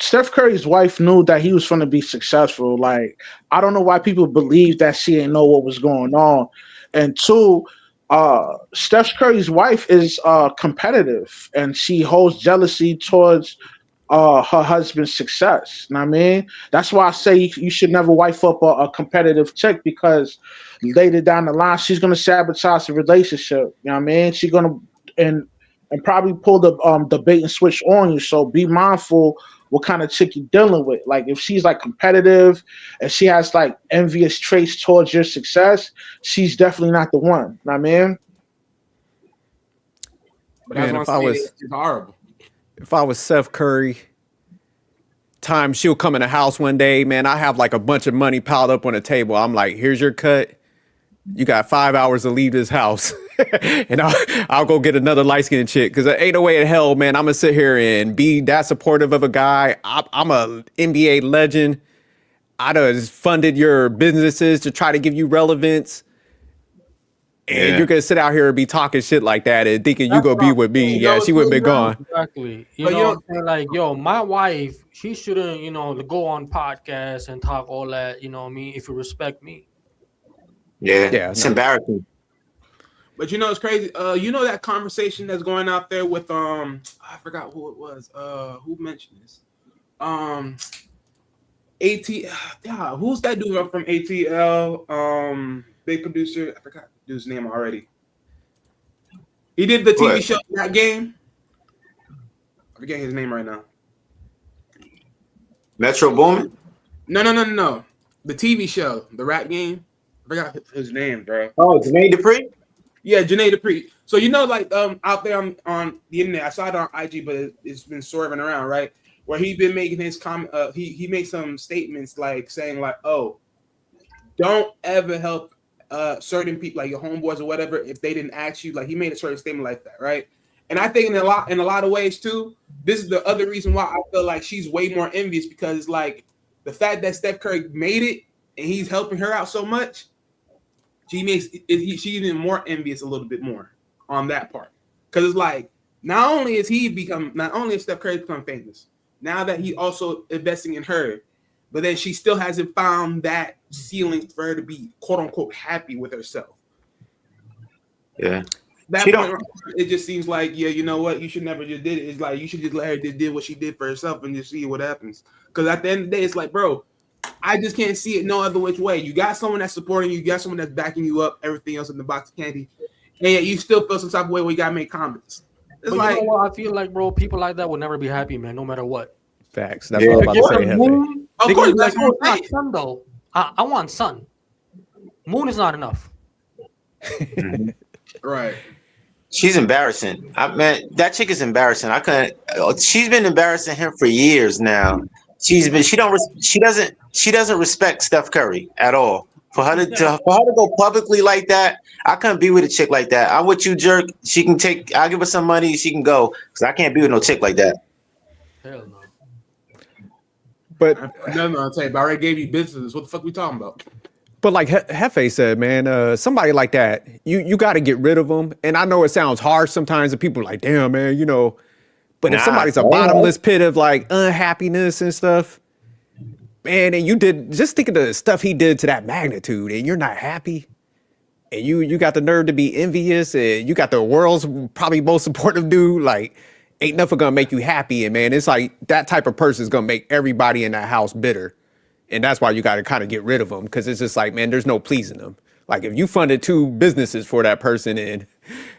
Steph Curry's wife knew that he was going to be successful. Like, I don't know why people believe that she didn't know what was going on. And two, Steph Curry's wife is competitive, and she holds jealousy towards her husband's success. You know what I mean? That's why I say you should never wife up a competitive chick, because later down the line she's gonna sabotage the relationship. You know what I mean? She's gonna and probably pull the bait and switch on you. So be mindful what kind of chick you're dealing with. Like, if she's like competitive and she has like envious traits towards your success, she's definitely not the one. You know what I mean? But that's Man, what I'm saying, it's horrible. If I was Steph Curry, time she'll come in the house one day, man, I have like a bunch of money piled up on the table. I'm like, here's your cut. You got 5 hours to leave this house. And I'll go get another light-skinned chick, because there ain't no way in hell, man, I'm going to sit here and be that supportive of a guy. I'm a NBA legend. I done funded your businesses to try to give you relevance. And you're going to sit out here and be talking shit like that and thinking you're going to be with me. Yeah, she wouldn't be gone. Exactly. You But know, you what I'm saying? Like, yo, my wife, she shouldn't, you know, go on podcasts and talk all that, you know what I mean, if you respect me. Yeah, it's embarrassing. But you know it's crazy. You know that conversation that's going out there with I forgot who it was. Who mentioned this? Who's that dude from ATL? Big producer. I forgot the dude's name already. He did the TV show That Game. I forget his name right now. Metro Boomin? No. The TV show, The Rap Game. forgot his name, bro. Oh, Jermaine Dupri? Yeah, Janae Dupree. So like out there on the internet, I saw it on IG, but it's been swerving around, right? Where he's been making his comment. He made some statements like saying like, "Oh, don't ever help certain people like your homeboys or whatever if they didn't ask you." Like he made a certain statement like that, right? And I think in a lot of ways too, this is the other reason why I feel like she's way more envious, because like the fact that Steph Curry made it and he's helping her out so much. She's even more envious a little bit more on that part, because it's like not only has Steph Curry become famous, now that he's also investing in her, but then she still hasn't found that ceiling for her to be quote unquote happy with herself. Yeah, it just seems like you know what, you should never just did it. It's like you should just let her just did what she did for herself and just see what happens. Because at the end of the day, it's like, bro, I just can't see it no other which way. You got someone that's supporting you, got someone that's backing you up, everything else in the box of candy, and yet you still feel some type of way where you gotta make comments. It's but like, you know what? I feel like, bro, people like that will never be happy, man, no matter what. Facts. That's what I'm about to say, Hefe. Of course, that's that's what I'm not saying. sun though. I want sun. Moon is not enough. Right. she's embarrassing. Man, that chick is embarrassing. I couldn't. She's been embarrassing him for years now. She doesn't respect Steph Curry at all. For her to go publicly like that, I couldn't be with a chick like that. I'm with you, Jerk. She can take. I'll give her some money. She can go, because I can't be with no chick like that. Hell no. But No, I'll tell you, I already gave you business. What the fuck we talking about? But like Hefe said, man, somebody like that, you got to get rid of them. And I know it sounds harsh sometimes, and people are like, damn, man, you know. But if somebody's a bottomless pit of like unhappiness and stuff, man, and just think of the stuff he did to that magnitude, and you're not happy, and you got the nerve to be envious, and you got the world's probably most supportive dude, like, ain't nothing gonna make you happy. And man, it's like that type of person is gonna make everybody in that house bitter. And that's why you got to kind of get rid of them, because it's just like, man, there's no pleasing them. Like if you funded 2 businesses for that person and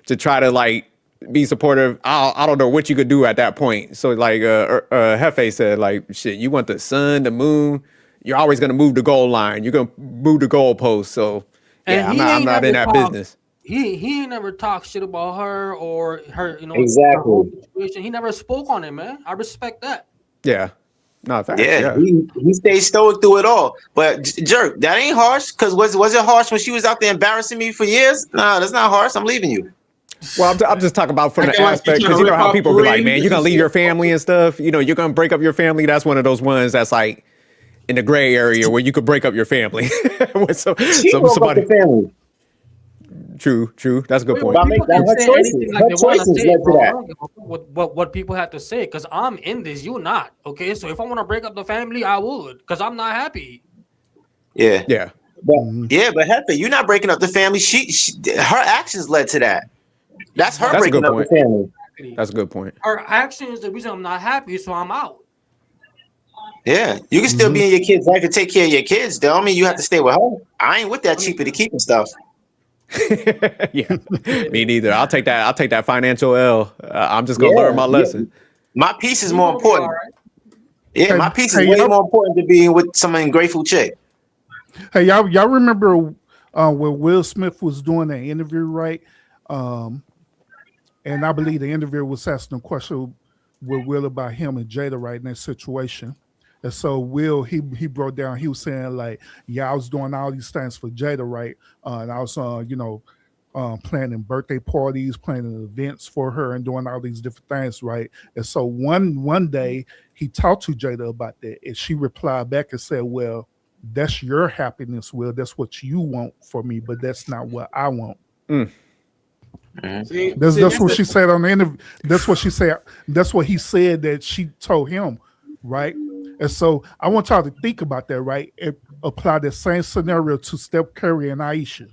to try to like be supportive, I don't know what you could do at that point. So like Hefe said, like, shit, you want the sun, the moon, you're always going to move the goal line. You're going to move the goalpost. So yeah, I'm not in that business. He ain't never talked shit about her or her, you know, Exactly. her whole situation. He never spoke on it, man. I respect that. Yeah. No, facts, Yeah, he stayed stoic through it all. But Jerk, that ain't harsh. Because was it harsh when she was out there embarrassing me for years? No, that's not harsh. I'm leaving you. Well, I'm just talking about from the aspect, because you know how people be like, man, you're going to leave your family and stuff. You know, you're going to break up your family. That's one of those ones that's like in the gray area where you could break up your family. With She broke up the family. True. That's a good point. What people have to say, because I'm in this, you're not. Okay, so if I want to break up the family, I would, because I'm not happy. Yeah. But Hefe, you're not breaking up the family. She her actions led to that. That's her breaking up the family. That's a good point. Her action is the reason I'm not happy, so I'm out. Yeah, you can still be in your kids' life and take care of your kids. Though I mean, you have to stay with her. I ain't with that cheaper to keep and stuff. Yeah, me neither. I'll take that financial L. I'm just gonna learn my lesson. My peace is more important. Yeah, my peace is way more important than being with some ungrateful chick. Hey, y'all remember when Will Smith was doing that interview, right? And I believe the interviewer was asking a question with Will about him and Jada right in that situation. And so Will, he broke down, he was saying like, yeah, I was doing all these things for Jada, right? And I was, planning birthday parties, planning events for her and doing all these different things, right? And so one day he talked to Jada about that, and she replied back and said, well, that's your happiness, Will. That's what you want for me, but that's not what I want. That's what she said on the interview. That's what she said. That's what he said that she told him, right? And so I want y'all to think about that, right? And apply the same scenario to Steph Curry and Aisha.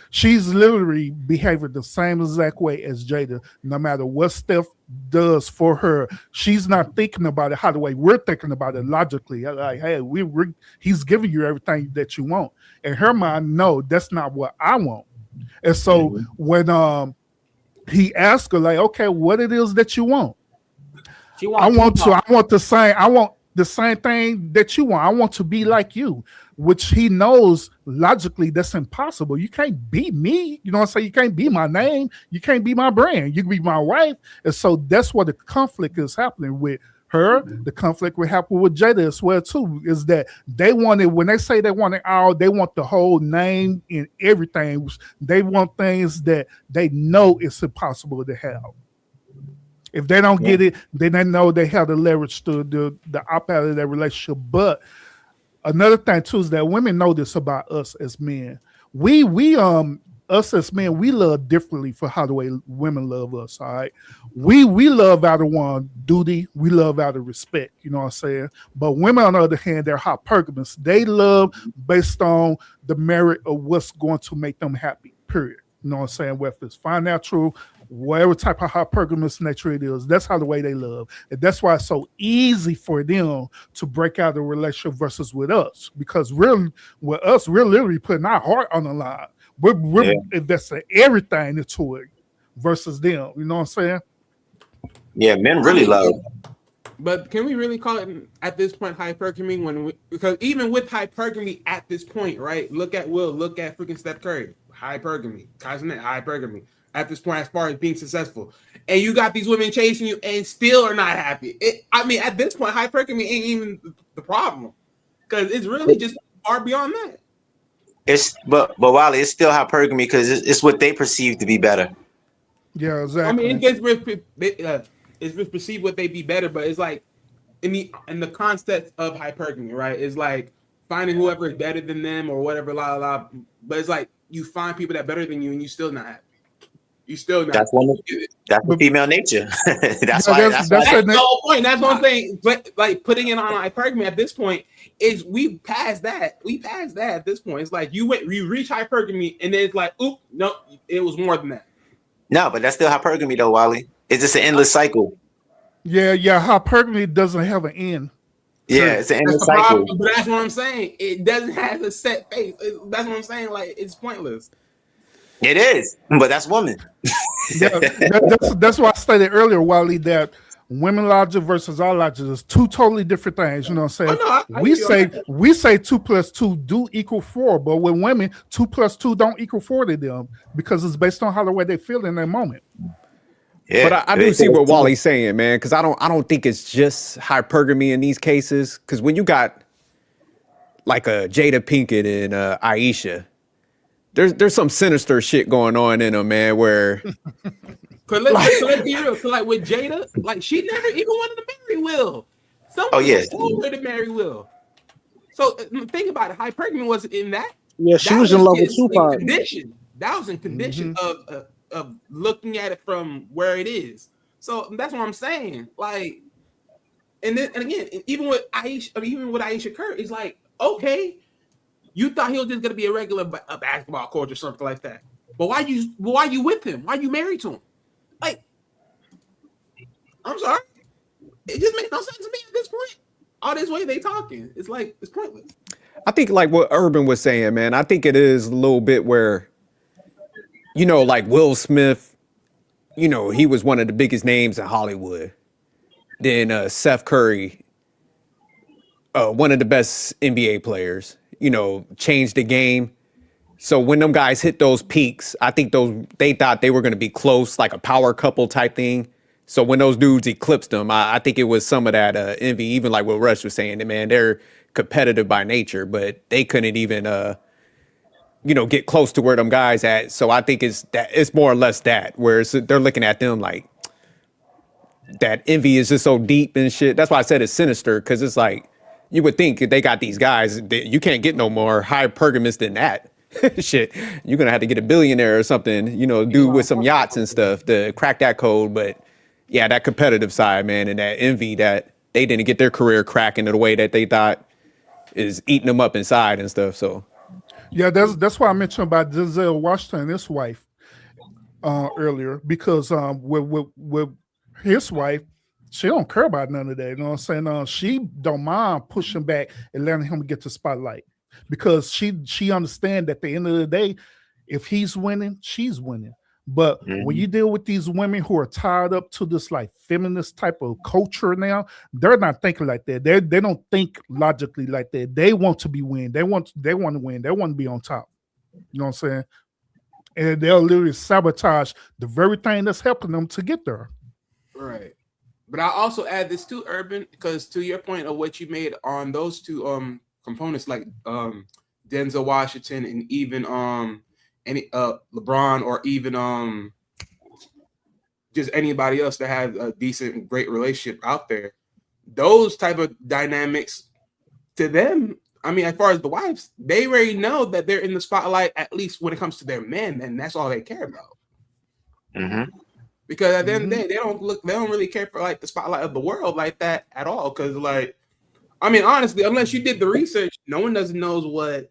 She's literally behaving the same exact way as Jada. No matter what Steph does for her, she's not thinking about it how the way we're thinking about it logically. Like, hey, he's giving you everything that you want. In her mind, no, that's not what I want. And so when he asked her, like, okay, what it is that you want? I want the same. the same thing that you want. I want to be like you, which he knows logically that's impossible. You can't be me. You know what I'm saying? You can't be my name. You can't be my brand. You can be my wife. And so that's what the conflict is happening with her. The conflict will happen with Jada as well too, is that they wanted, when they say they want it all, they want the whole name and everything. They want things that they know it's impossible to have. If they don't get it, then they know they have the leverage to the op out of their relationship. But another thing too is that women know this about us as men. Us as men, we love differently for how the way women love us. All right, we love out of one duty, we love out of respect. You know what I'm saying? But women, on the other hand, they're hypergamous. They love based on the merit of what's going to make them happy. Period. You know what I'm saying? Whether it's financial, whatever type of hypergamous nature it is, that's how the way they love. And that's why it's so easy for them to break out of a relationship versus with us. Because really, with us, we're literally putting our heart on the line. We're investing everything into it versus them. You know what I'm saying? Yeah, men really love. But can we really call it at this point hypergamy? Because even with hypergamy at this point, right? Look at Will, look at freaking Steph Curry, hypergamy, Kaisernet, hypergamy. At this point, as far as being successful, and you got these women chasing you and still are not happy. At this point, hypergamy ain't even the problem, because it's really just far beyond that. But Wally, it's still hypergamy because it's what they perceive to be better. Yeah, exactly. I mean, it's perceived what they be better, but it's like in the concept of hypergamy, right? It's like finding whoever is better than them or whatever, But it's like you find people that are better than you, and you still not happy. You still not. That's the female nature. That's the whole point. That's what I'm saying. But like putting it on hypergamy at this point is we passed that. We passed that at this point. It's like you reach hypergamy, and then it's like, oop, no, it was more than that. No, but that's still hypergamy though, Wally. It's just an endless cycle. Yeah. Hypergamy doesn't have an end. Yeah, it's an endless cycle. But that's what I'm saying. It doesn't have a set face. That's what I'm saying. Like it's pointless. It is, but that's woman. That's why I stated earlier, Wally, that women logic versus our logic is two totally different things. You know what I'm saying? We say 2 + 2 do equal 4, but with women, 2 + 2 don't equal 4 to them because it's based on how the way they feel in that moment. Yeah, but I do see what Wally's saying, man, because I don't think it's just hypergamy in these cases. Because when you got like a Jada Pinkett and Aisha, there's some sinister shit going on in them, man. Where let's be real. So like with Jada, like she never even wanted to marry Will. Someone told her to marry Will. So think about it. Hypergamy was in that. Yeah, she was in love with Tupac. Condition. That was in condition of looking at it from where it is. So that's what I'm saying. Like, and again, even with Aisha Curry, it's like, okay, you thought he was just gonna be a regular basketball coach or something like that. But why you with him? Why you married to him? Like, I'm sorry, it just makes no sense to me at this point. All this way they talking, it's like it's pointless. I think like what Urban was saying, man. I think it is a little bit where, you know, like Will Smith, you know, he was one of the biggest names in Hollywood. Then Steph Curry, one of the best NBA players, you know, changed the game. So when them guys hit those peaks, I think they thought they were going to be close, like a power couple type thing. So when those dudes eclipsed them, I think it was some of that envy, even like what Rush was saying, man, they're competitive by nature, but they couldn't even, you know, get close to where them guys at. So I think it's more or less that, where they're looking at them like that envy is just so deep and shit. That's why I said it's sinister, because it's like, you would think if they got these guys, you can't get no more hypergamous than that. Shit, you're going to have to get a billionaire or something, you know, dude with some yachts and stuff to crack that code. But yeah, that competitive side, man, and that envy that they didn't get their career cracking in the way that they thought is eating them up inside and stuff. So yeah, that's why I mentioned about Denzel Washington and his wife earlier, because with his wife, she don't care about none of that. You know what I'm saying? She don't mind pushing back and letting him get the spotlight, because she understands that at the end of the day, if he's winning, she's winning. But when you deal with these women who are tied up to this like feminist type of culture now, they're not thinking like that. They don't think logically like that. They want to be win. They want to win. They want to be on top. You know what I'm saying? And they'll literally sabotage the very thing that's helping them to get there. Right. But I also add this too, Urban, because to your point of what you made on those two components, like Denzel Washington and even any LeBron, or even just anybody else that has a decent, great relationship out there, those type of dynamics to them, I mean, as far as the wives, they already know that they're in the spotlight, at least when it comes to their men, and that's all they care about. Because at the end of the day, they don't really care for like the spotlight of the world like that at all. Because like, I mean, honestly, unless you did the research, no one doesn't knows what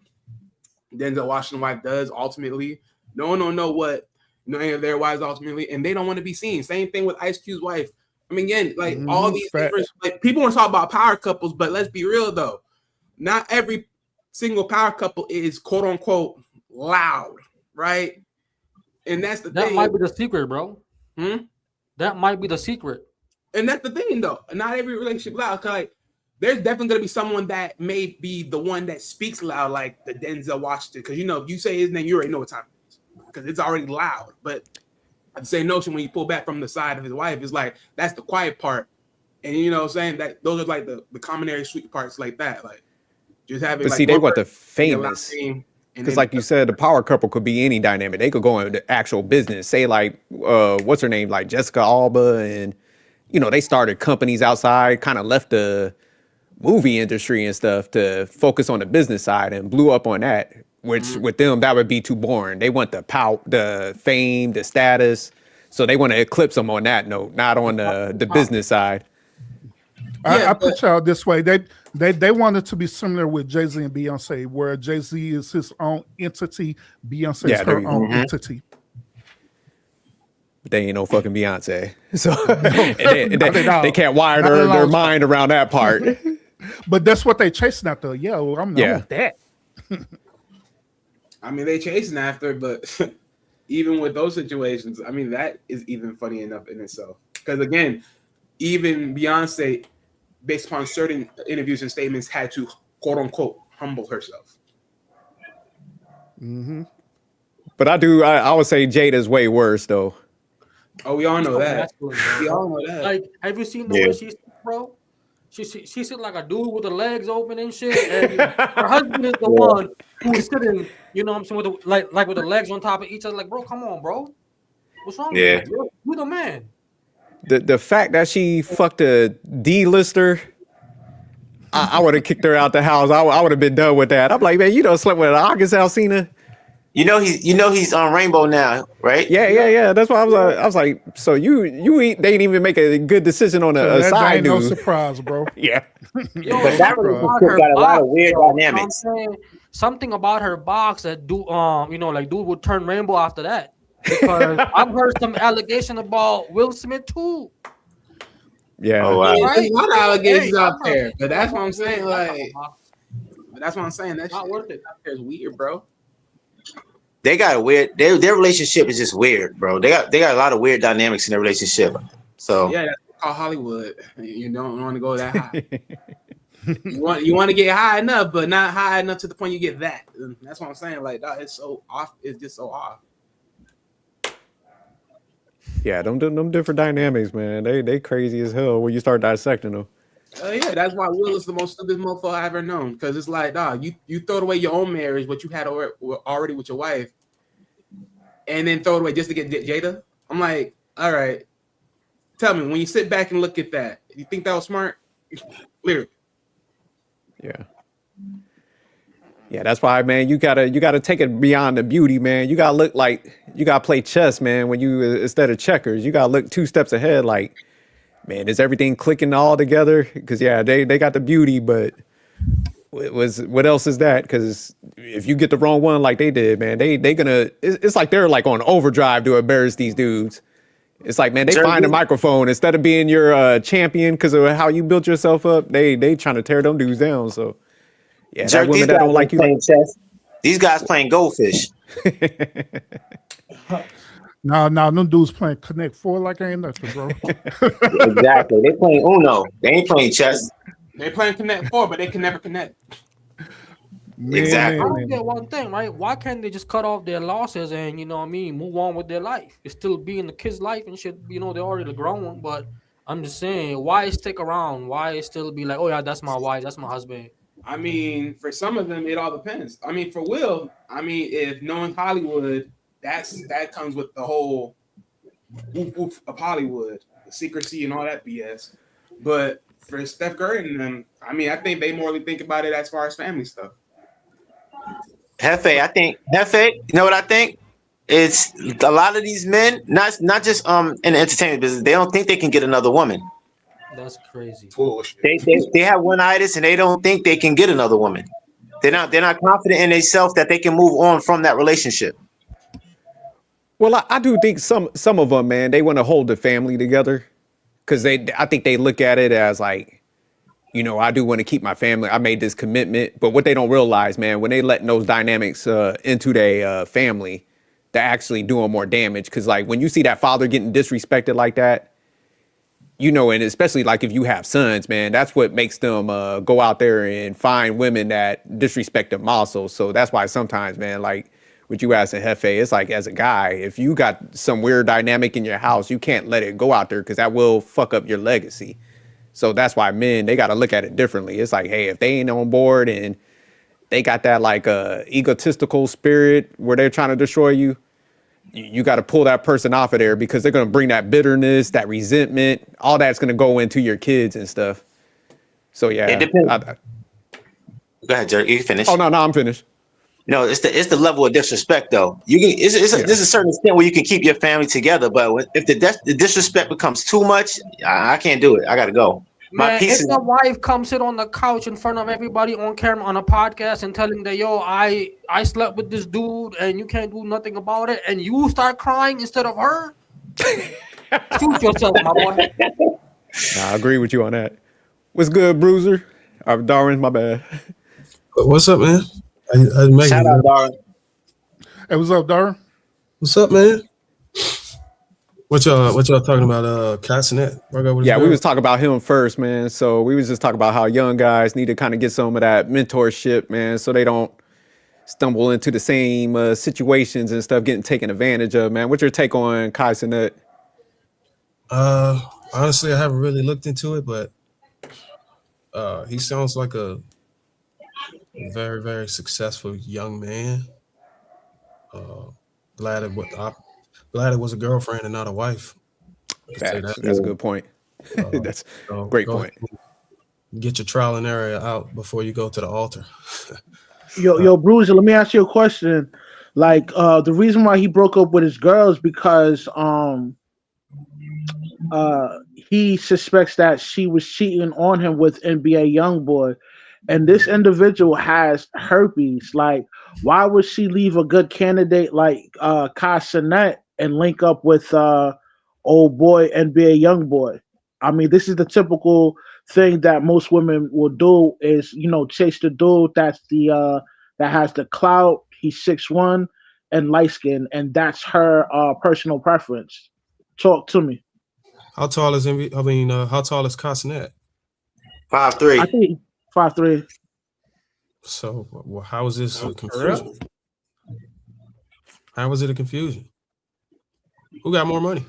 Denzel Washington's wife does ultimately. No one don't know what any of their wives ultimately, and they don't want to be seen. Same thing with Ice Cube's wife. I mean, again, like all these different, like people want to talk about power couples, but let's be real though, not every single power couple is quote unquote loud, right? And that's the thing. That might be the secret, bro. That might be the secret. And that's the thing though. Not every relationship loud. Cause like, there's definitely gonna be someone that may be the one that speaks loud, like the Denzel Washington. Because if you say his name, you already know what time it is, because it's already loud. But at the same notion, when you pull back from the side of his wife, it's like that's the quiet part. And you know what I'm saying? That those are like the commonary sweet parts like that. Like just having. But like, see, they want the famous. Because like you said, the power couple could be any dynamic. They could go into actual business. Say like, what's her name? Like Jessica Alba, and they started companies outside, kind of left the movie industry and stuff to focus on the business side and blew up on that. Which with them, that would be too boring. They want the the fame, the status. So they want to eclipse them on that note, not on the business side. I put y'all this way. They wanted to be similar with Jay-Z and Beyonce, where Jay-Z is his own entity, Beyonce is her own entity. But they ain't no fucking Beyonce. So they can't wire their mind around that part. But that's what they chasing after. I'm not with that. I mean, they chasing after, but even with those situations, I mean, that is even funny enough in itself. Because again, even Beyonce, based upon certain interviews and statements, had to quote unquote humble herself. But I would say Jada's way worse though. Oh, we all know that. We all know that. Like, have you seen the way she sits, bro? She sits like a dude with the legs open and shit. And her husband is the one who's sitting, you know what I'm saying, with the, with the legs on top of each other. Like, bro, come on, bro. What's wrong with you? You're the man. The fact that she fucked a D-lister, I would have kicked her out the house. I would have been done with that. I'm like, man, you don't slept with August Alsina. He's on Rainbow now, right? Yeah. That's why I was like, so they didn't even make a good decision on a side dude. No surprise, bro. Yeah. But that relationship got a lot of weird dynamics. Something about her box that dude would turn rainbow after that. Because I've heard some allegation about Will Smith too. Yeah. Oh, wow. There's a lot of allegations out there, but that's what I'm saying. Like, that's what I'm saying. That's not worth it. It's weird, bro. They got a weird. Their relationship is just weird, bro. They got a lot of weird dynamics in their relationship. So yeah, that's called Hollywood. You don't want to go that high. you want to get high enough, but not high enough to the point you get that. And that's what I'm saying. Like, it's so off. It's just so off. Yeah, them different dynamics, man. They crazy as hell when you start dissecting them. Yeah, that's why Will is the most stupid motherfucker I've ever known. Because it's like, dog, you throw away your own marriage, what you had already with your wife, and then throw it away just to get Jada. I'm like, all right, tell me, when you sit back and look at that, you think that was smart? Literally. Yeah, that's why, man, you gotta take it beyond the beauty, man. You gotta look like you gotta play chess, man. When you instead of checkers, you gotta look 2 steps ahead. Like, man, is everything clicking all together? Because they got the beauty, but what else is that? Because if you get the wrong one, like they did, man, it's like they're like on overdrive to embarrass these dudes. It's like, man, they find a microphone instead of being your champion because of how you built yourself up. They trying to tear them dudes down. So. Yeah, that women that don't like you. Chess. These guys playing goldfish. Nah, them dudes playing Connect Four like ain't nothing, bro. Exactly. They playing Uno. They ain't playing chess. They playing Connect 4, but they can never connect. Exactly. I don't get one thing, right? Why can't they just cut off their losses and you know what I mean, move on with their life? It's still be in the kid's life and shit. You know, they're already grown, but I'm just saying, why stick around? Why still be like, oh yeah, that's my wife, that's my husband? I mean, for some of them, it all depends. I mean, for Will, I mean, if knowing Hollywood, that comes with the whole woof woof of Hollywood, the secrecy and all that BS. But for Steph Curry and them, I mean, I think they morely think about it as far as family stuff. Hefe, I think Hefe, you know what I think? It's a lot of these men, not just in the entertainment business, they don't think they can get another woman. That's crazy. Bullshit. They have one itis and they don't think they can get another woman. They're not confident in themselves that they can move on from that relationship. Well, I do think some of them, man, they want to hold the family together because I think they look at it as like, you know, I do want to keep my family. I made this commitment, but what they don't realize, man, when they letting those dynamics into their family, they're actually doing more damage. Because like when you see that father getting disrespected like that, you know, and especially like if you have sons, man, that's what makes them go out there and find women that disrespect them also. So that's why sometimes, man, like what you asked in Hefe, it's like as a guy, if you got some weird dynamic in your house, you can't let it go out there because that will fuck up your legacy. So that's why men, they got to look at it differently. It's like, hey, if they ain't on board and they got that like egotistical spirit where they're trying to destroy you, you got to pull that person off of there because they're going to bring that bitterness, that resentment, all that's going to go into your kids and stuff. So yeah. It depends. Go ahead, Jerry. You can finish. Oh no, I'm finished. No, it's the level of disrespect though. You can there's a certain extent where you can keep your family together, but if the disrespect becomes too much, I can't do it. I got to go. Man, if the wife comes sit on the couch in front of everybody on camera on a podcast and telling that, yo, I slept with this dude and you can't do nothing about it, and you start crying instead of her, shoot yourself, my boy. I agree with you on that. What's good, Bruiser? Darwin, my bad. What's up, man? Shout out, Darwin. Hey, what's up, Darwin? What's up, man? What y'all talking about? Cassinet? Yeah, we was talking about him first, man. So we was just talking about how young guys need to kind of get some of that mentorship, man, so they don't stumble into the same situations and stuff getting taken advantage of, man. What's your take on Kai Cenat? Honestly, I haven't really looked into it, but he sounds like a very, very successful young man. Glad it was a girlfriend and not a wife. That's a good point. That's a great point. Get your trial and error out before you go to the altar. Yo, Bruiser, let me ask you a question. Like, the reason why he broke up with his girl is because he suspects that she was cheating on him with NBA YoungBoy, and this individual has herpes. Like, why would she leave a good candidate like Kai Cenat and link up with old boy NBA YoungBoy? I mean, this is the typical thing that most women will do is, you know, chase the dude that's that has the clout. He's 6'1" and light skin, and that's her personal preference. Talk to me. How tall is how tall is Kai Cenat? 5'3". I think 5'3". So how is this a confusion? How is it a confusion? Who got more money?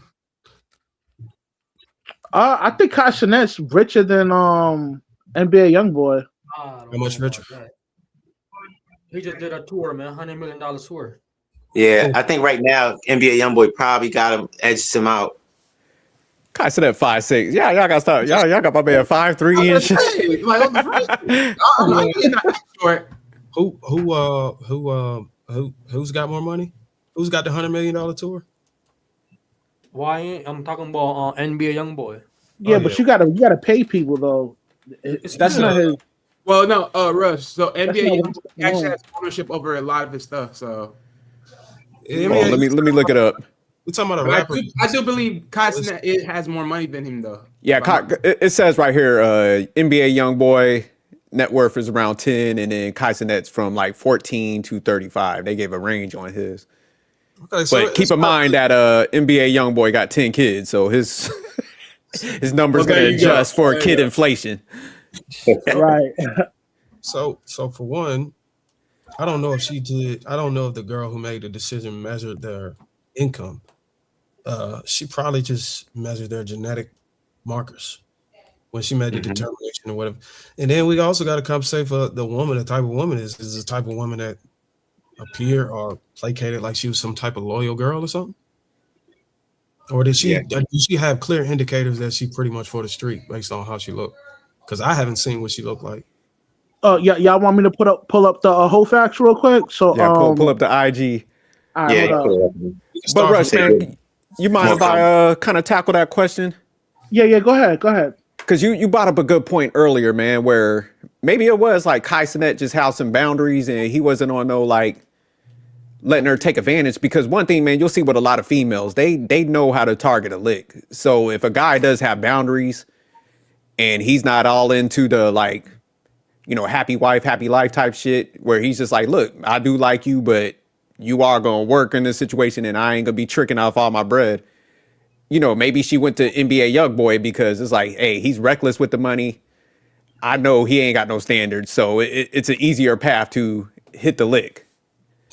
I think Kai Cenat's richer than NBA YoungBoy. How much richer? He just did a tour, man, $100 million tour. Yeah, I think right now NBA YoungBoy probably got him, edged him out. Kai Cenat 5'6". Yeah, y'all got start. Y'all got my man 5'3" and shit. Who's got more money? Who's got the $100 million tour? Why? I'm talking about NBA YoungBoy. Yeah, but you gotta pay people though. That's not his. Well, no, Rush. So NBA actually has ownership over a lot of his stuff. So let me look it up. We're talking about a rapper. I do believe Kai Cenat has more money than him, though. Yeah, it says right here, NBA YoungBoy net worth is around 10, and then Kai Cenat's from like 14 to 35. They gave a range on his. Okay, so But keep in mind that NBA YoungBoy got 10 kids, so his his number's Okay, gonna you go. adjust for There you kid go. inflation. Right. So for one, I don't know if she did. I don't know if the girl who made the decision measured their income. She probably just measured their genetic markers when she made the determination or whatever. And then we also got to compensate for the woman. The type of woman is the type of woman that appear or placated like she was some type of loyal girl or something. Or did she? Did she have clear indicators that she pretty much for the street based on how she looked? Because I haven't seen what she looked like. Yeah, y'all want me to pull up the whole facts real quick? So Yeah, pull up the IG. All right, hold up. But Rush, man, you mind if I kind of tackle that question? Yeah, go ahead. Because you brought up a good point earlier, man, where maybe it was like Kai Cenat just had some boundaries and he wasn't on no like letting her take advantage. Because one thing, man, you'll see with a lot of females, they know how to target a lick. So if a guy does have boundaries and he's not all into the like, you know, happy wife, happy life type shit, where he's just like, look, I do like you, but you are going to work in this situation and I ain't going to be tricking off all my bread. You know, maybe she went to NBA YoungBoy because it's like, hey, he's reckless with the money. I know he ain't got no standards. So it's an easier path to hit the lick.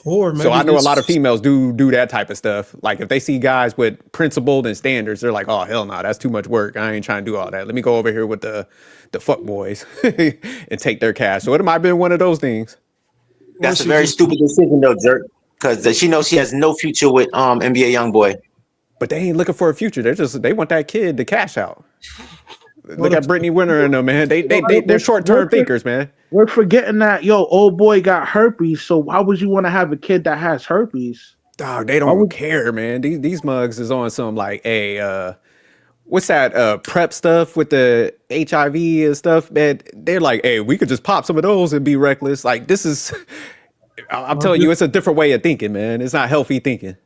Or maybe so I know a lot of females do that type of stuff. Like if they see guys with principled and standards, they're like, oh, hell no, that's too much work. I ain't trying to do all that. Let me go over here with the fuck boys and take their cash. So it might have been one of those things. That's a very stupid decision though, Jerk. Because she knows she has no future with NBA YoungBoy. But they ain't looking for a future. They want that kid to cash out. Look at Brittany Winter and them, man. They're short-term thinkers, man. We're forgetting that, old boy got herpes. So why would you want to have a kid that has herpes? Dog, they don't care, man. These mugs is on some like, hey, what's that prep stuff with the HIV and stuff, man? They're like, hey, we could just pop some of those and be reckless. Like this is, I'm telling you, it's a different way of thinking, man. It's not healthy thinking.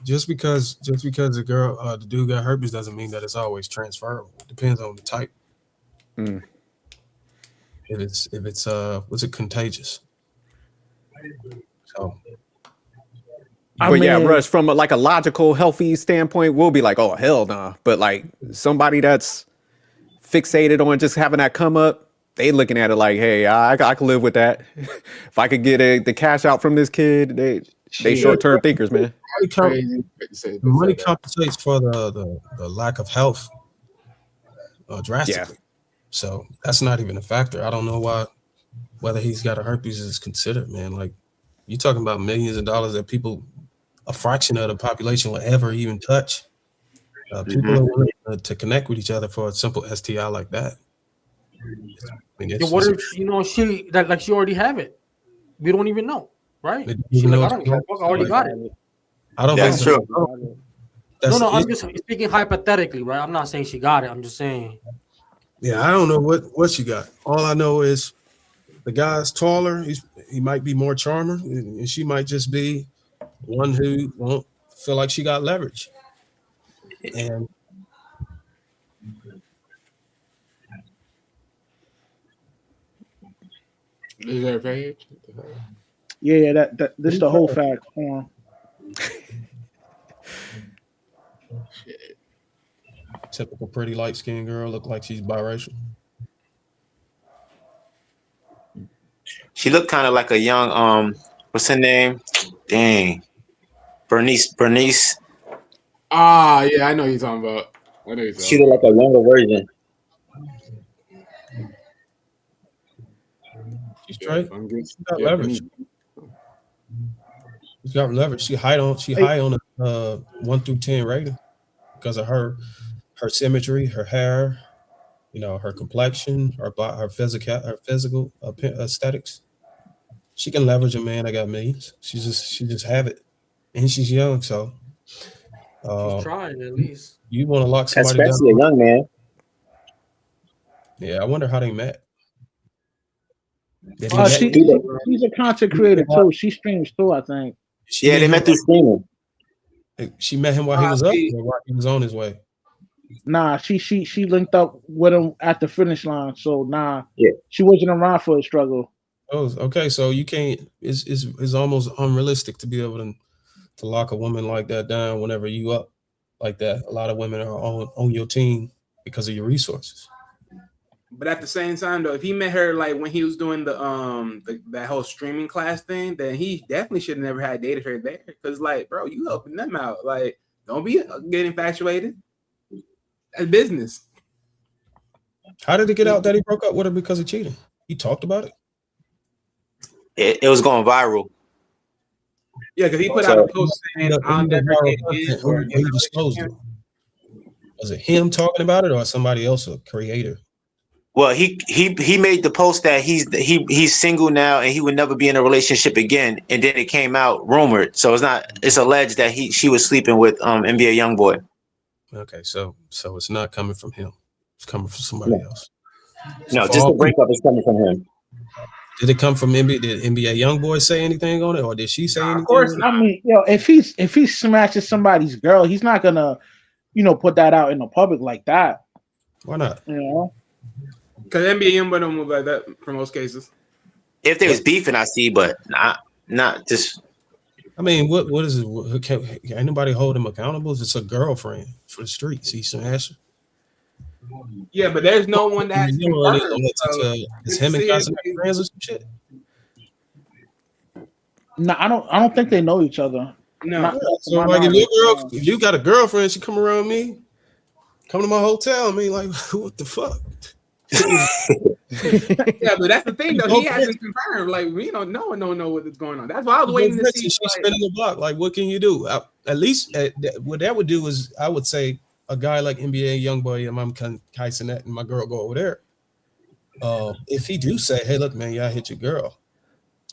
Just because the dude got herpes doesn't mean that it's always transferable. It depends on the type. If it's was it contagious? So, yeah, Rush, from a logical, healthy standpoint, we'll be like, oh hell nah. But like somebody that's fixated on just having that come up, they looking at it like, hey, I can live with that. If I could get the cash out from this kid, they short-term thinkers, man. Money compensates for the lack of health drastically. Yeah. So that's not even a factor. I don't know whether he's got a herpes is considered, man. Like you're talking about millions of dollars that a fraction of the population will ever even touch. People are willing to connect with each other for a simple STI like that. I mean, what if she already have it? We don't even know, right? She like, I already got it. I don't think that's true. I'm just speaking hypothetically, right? I'm not saying she got it. I'm just saying. Yeah, I don't know what she got. All I know is the guy's taller. He might be more charmer, and she might just be one who won't feel like she got leverage. And is there a page? Yeah, that this is the whole fact. Typical pretty light-skinned girl, look like she's biracial. She looked kind of like a young what's her name? Dang, Bernice. Ah, yeah, I know you're talking about. She looked like a younger version. She's straight. She's got leverage. She's got leverage. She high on a 1 through 10 rating because of her symmetry, her hair, her complexion, her physical aesthetics. She can leverage a man that got millions. She just have it, and she's young, so she's trying at least. You want to lock somebody especially down? A young man. Yeah, I wonder how they met. She's a content creator too. She streams too, I think. They met through streaming. She met him while he was up, or while he was on his way. Nah, she linked up with him at the finish line. So she wasn't around for a struggle. Oh, okay. So you can't. It's almost unrealistic to be able lock a woman like that down whenever you up like that. A lot of women are on your team because of your resources. But at the same time, though, if he met her like when he was doing the that whole streaming class thing, then he definitely should have never had dated her there. Because like, bro, you helping them out. Like, don't be getting infatuated. That's business. How did it get out that he broke up with her because of cheating? He talked about it. It was going viral. Yeah, because he put out a post saying, "I'll never date again." Or He disclosed it. Was it him talking about it or somebody else, a creator? Well, he made the post that he's single now and he would never be in a relationship again, and then it came out rumored. So it's alleged that she was sleeping with NBA YoungBoy. Okay, so it's not coming from him. It's coming from somebody else. No, So just the breakup is coming from him. Did it come from NBA? Did NBA YoungBoy say anything on it, or did she say anything? Of course, I mean, if he smashes somebody's girl, he's not gonna, put that out in the public like that. Why not? Because NBA YoungBoy don't move like that for most cases. If there was beefing, I see, but not just. I mean, what is it? Can anybody hold him accountable? It's a girlfriend for the streets. He smashed her. Yeah, but there's no one that's it's him and Casa friends or some shit. No, I don't think they know each other. No. So like if you got a girlfriend, she come around me, come to my hotel, I mean, like, what the fuck? Yeah, but that's the thing though. He hasn't confirmed. Like, no one don't know what's going on. That's why I was waiting to see. She's spinning the block. Like, what can you do? At least what that would do is, I would say, a guy like NBA YoungBoy and I'm Kyson and my girl go over there. If he do say, "Hey, look, man, y'all hit your girl,"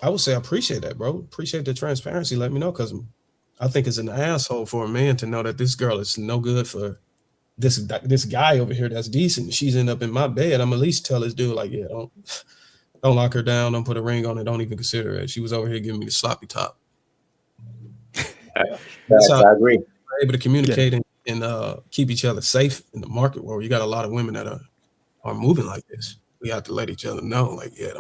I would say, I appreciate that, bro. Appreciate the transparency. Let me know, because I think it's an asshole for a man to know that this girl is no good for this guy over here that's decent. She's end up in my bed. I'm at least tell this dude, like, yeah, don't lock her down. Don't put a ring on it. Don't even consider it. She was over here giving me the sloppy top. I agree. We're able to communicate and keep each other safe in the market where you got a lot of women that are moving like this. We have to let each other know, like, yeah,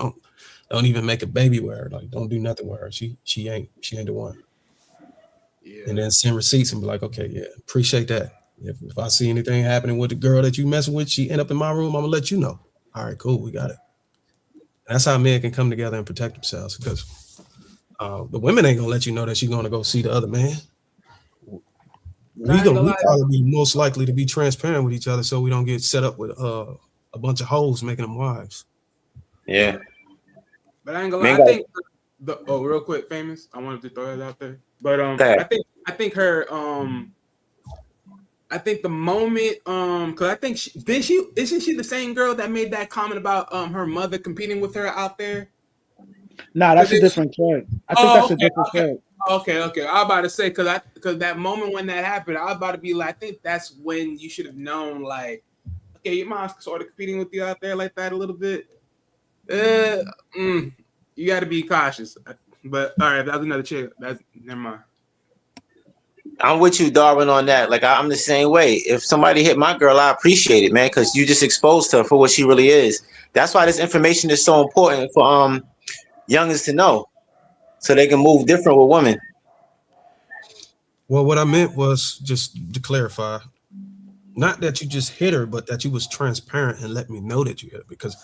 don't even make a baby with her. Like, don't do nothing with her. She ain't the one. Yeah. And then send receipts and be like, okay, yeah, appreciate that. If I see anything happening with the girl that you messing with, she end up in my room, I'm gonna let you know. All right, cool, we got it. That's how men can come together and protect themselves, because the women ain't gonna let you know that she's gonna go see the other man. We probably be most likely to be transparent with each other, so we don't get set up with a bunch of hoes making them wives. Yeah. But I ain't gonna lie. I think real quick, famous. I wanted to throw that out there. But I think her I think the moment because I think isn't she the same girl that made that comment about her mother competing with her out there? Nah, that's a different chick. I think that's a different chick. Okay. I was about to say because that moment when that happened, I was about to be like, I think that's when you should have known, like, okay, your mom's sort of competing with you out there like that a little bit. You got to be cautious. But all right, that was another chick. That's never mind. I'm with you, Darwin, on that. Like, I'm the same way. If somebody hit my girl, I appreciate it, man, because you just exposed her for what she really is. That's why this information is so important for youngins to know, so they can move different with women. Well, what I meant was, just to clarify, not that you just hit her, but that you was transparent and let me know that you hit her, because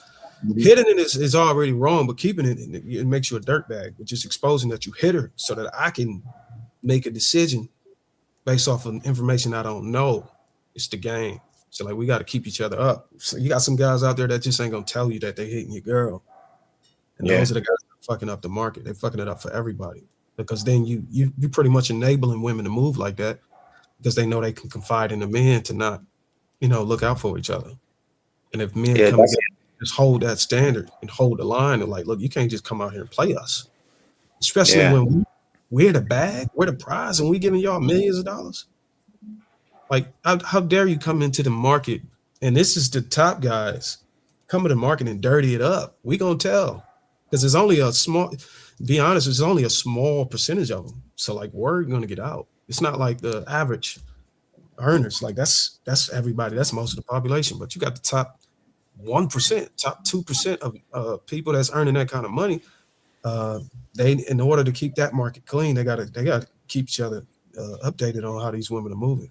hitting it is already wrong, but keeping it makes you a dirtbag. But just exposing that you hit her so that I can make a decision based off of information I don't know. It's the game. So, like, we got to keep each other up. So you got some guys out there that just ain't gonna tell you that they hitting your girl. And those are the guys that are fucking up the market. They're fucking it up for everybody, because then you pretty much enabling women to move like that, because they know they can confide in a man to not, look out for each other. And if men come together, just hold that standard and hold the line, and like, look, you can't just come out here and play us, especially when we're the bag, we're the prize, and we giving y'all millions of dollars. Like, how dare you come into the market, and this is the top guys come to the market and dirty it up. We gonna tell, because there's only a small, be honest, there's only a small percentage of them. So, like, word gonna get out. It's not like the average earners. Like, that's everybody. That's most of the population. But you got the top 1%, top 2% of people that's earning that kind of money. They, in order to keep that market clean, they gotta keep each other updated on how these women are moving,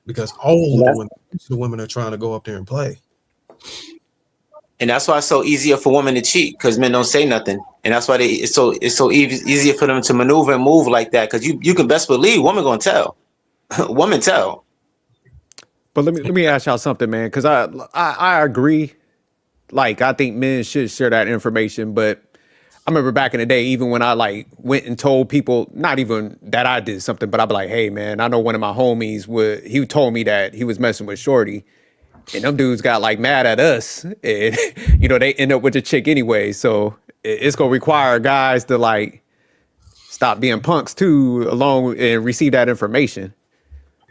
because all of the women are trying to go up there and play. And that's why it's so easier for women to cheat, because men don't say nothing, and that's why it's so easier for them to maneuver and move like that, because you can best believe women gonna tell. Women tell. But let me ask y'all something, man, because I agree. Like, I think men should share that information, but I remember back in the day, even when I like went and told people, not even that I did something, but I'd be like, hey man, I know one of my homies he told me that he was messing with shorty, and them dudes got like mad at us, and you know, they end up with the chick anyway. So it's gonna require guys to like stop being punks too, along and receive that information.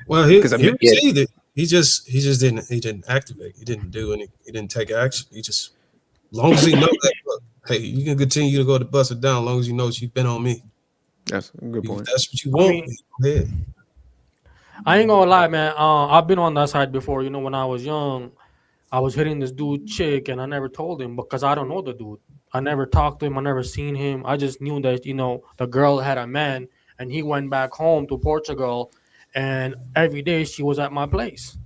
Well, he received it. He just didn't activate. He didn't do any. He didn't take action. He just, as long as he knows that, look, hey, you can continue to go to bust it down, as long as you know you've been on me. That's a good point. If that's what you want. Go ahead. I ain't gonna lie, man. I've been on that side before. You know, when I was young, I was hitting this dude chick, and I never told him because I don't know the dude. I never talked to him. I never seen him. I just knew that, you know, the girl had a man, and he went back home to Portugal, and every day she was at my place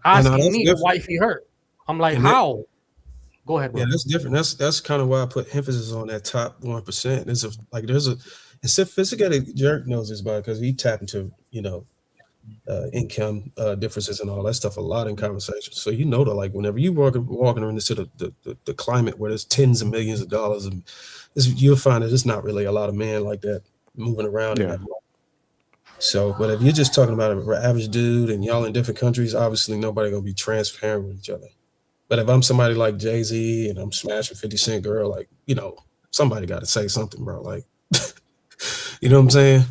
asking me why he hurt. I'm like, how? Go ahead, bro. Yeah, that's different. That's kind of why I put emphasis on that top 1%. There's a sophisticated jerk knows this about, because he tapped into, you know, income differences and all that stuff a lot in conversation. So you know that, like, whenever you walking into the climate where there's tens of millions of dollars, and you'll find that it's not really a lot of men like that moving around. Yeah. So, but if you're just talking about an average dude and y'all in different countries, obviously nobody gonna be transparent with each other. But if I'm somebody like Jay-Z and I'm smashing 50 Cent girl, like, you know, somebody got to say something, bro. Like, you know what I'm saying?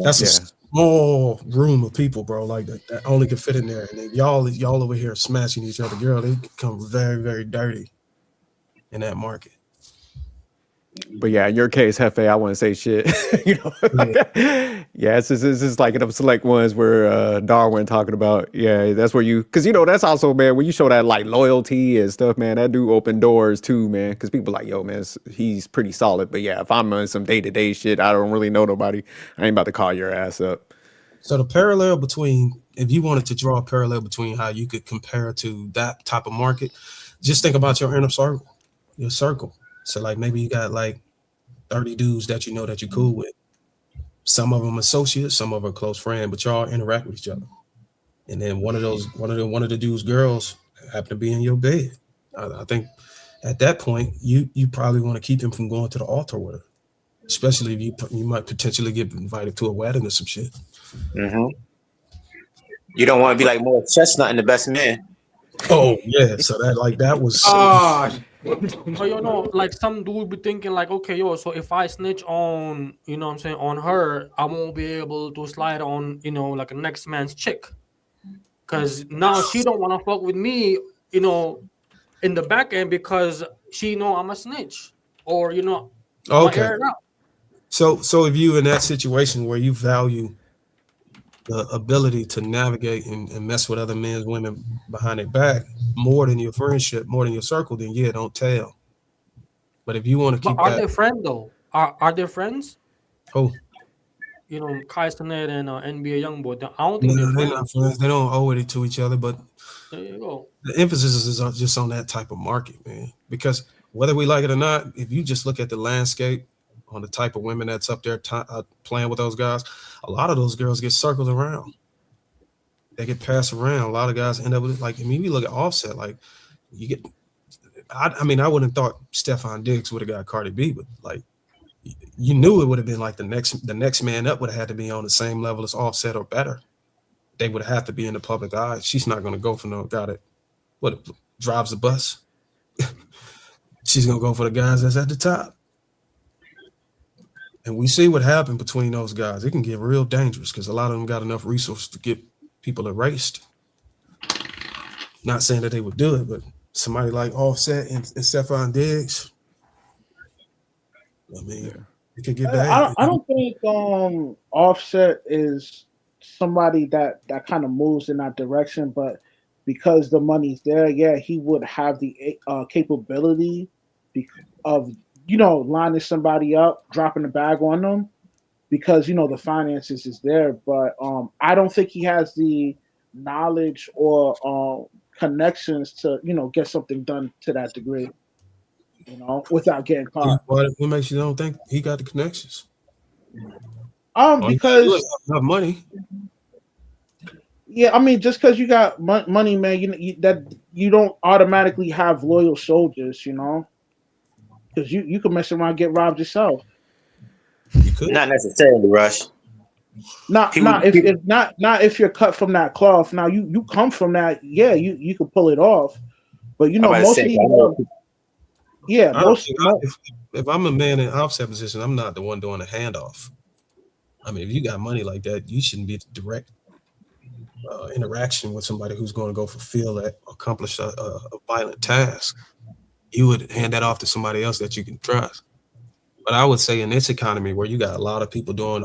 That's a small room of people, bro. Like that only can fit in there. And then y'all over here smashing each other, girl. They become very, very dirty in that market. But yeah, in your case, Hefe, I wouldn't say shit. You know, yeah, it's just like in them select ones where Darwin talking about. Yeah, that's where because you know that's also, man, when you show that like loyalty and stuff, man, that do open doors too, man. Because people like, yo, man, he's pretty solid. But yeah, if I'm on some day-to-day shit, I don't really know nobody, I ain't about to call your ass up. So the parallel between, if you wanted to draw a parallel between how you could compare to that type of market, just think about your inner circle, your circle. So like maybe you got like 30 dudes that you know that you're cool with. Some of them associates, some of them close friend, but y'all interact with each other. And then one of the dude's girls happen to be in your bed. I think at that point you probably want to keep him from going to the altar with her, especially if you might potentially get invited to a wedding or some shit. Mm-hmm. You don't want to be like more Chestnut in The Best Man. Oh yeah, so that was. So, you know, like some dude be thinking like, okay, yo, so if I snitch on, you know what I'm saying, on her, I won't be able to slide on, you know, like a next man's chick. Because now she don't want to fuck with me, you know, in the back end because she know I'm a snitch. Or, you know, okay. Air it out. So if you in that situation where you value the ability to navigate and mess with other men's women behind their back more than your friendship, more than your circle, then yeah, don't tell. But if you want to keep are they friends though? Are they friends? Oh, you know, Kai Cenat and NBA Youngboy. I don't think they're not friends. They don't owe it to each other. But there you go. The emphasis is just on that type of market, man. Because whether we like it or not, if you just look at the landscape on the type of women that's up there playing with those guys, a lot of those girls get circled around. They get passed around. A lot of guys end up with, like, I mean, you look at Offset, like, you get, I mean, I wouldn't have thought Stefan Diggs would have got Cardi B, but like, you knew it would have been like the next man up would have had to be on the same level as Offset or better. They would have to be in the public eye. She's not going to go for no guy that drives the bus. She's going to go for the guys that's at the top. And we see what happened between those guys. It can get real dangerous because a lot of them got enough resources to get people erased. Not saying that they would do it, but somebody like Offset and Stefan Diggs, I mean, it could get bad. I don't think Offset is somebody that kind of moves in that direction, but because the money's there, yeah, he would have the capability of, you know, lining somebody up, dropping the bag on them. because the finances is there. But I don't think he has the knowledge or connections to get something done to that degree. Without getting caught. What makes you don't think he got the connections? Because enough money. Yeah, I mean, just because you got money, man, you don't automatically have loyal soldiers, because you could mess around and get robbed yourself. You could. Not necessarily, Rush. Not if you're cut from that cloth. Now you come from that, yeah, you could pull it off, but most of these. Yeah, if I'm a man in offset position, I'm not the one doing the handoff. I mean, if you got money like that, you shouldn't be direct interaction with somebody who's going to go accomplish a violent task. You would hand that off to somebody else that you can trust. But I would say in this economy where you got a lot of people doing,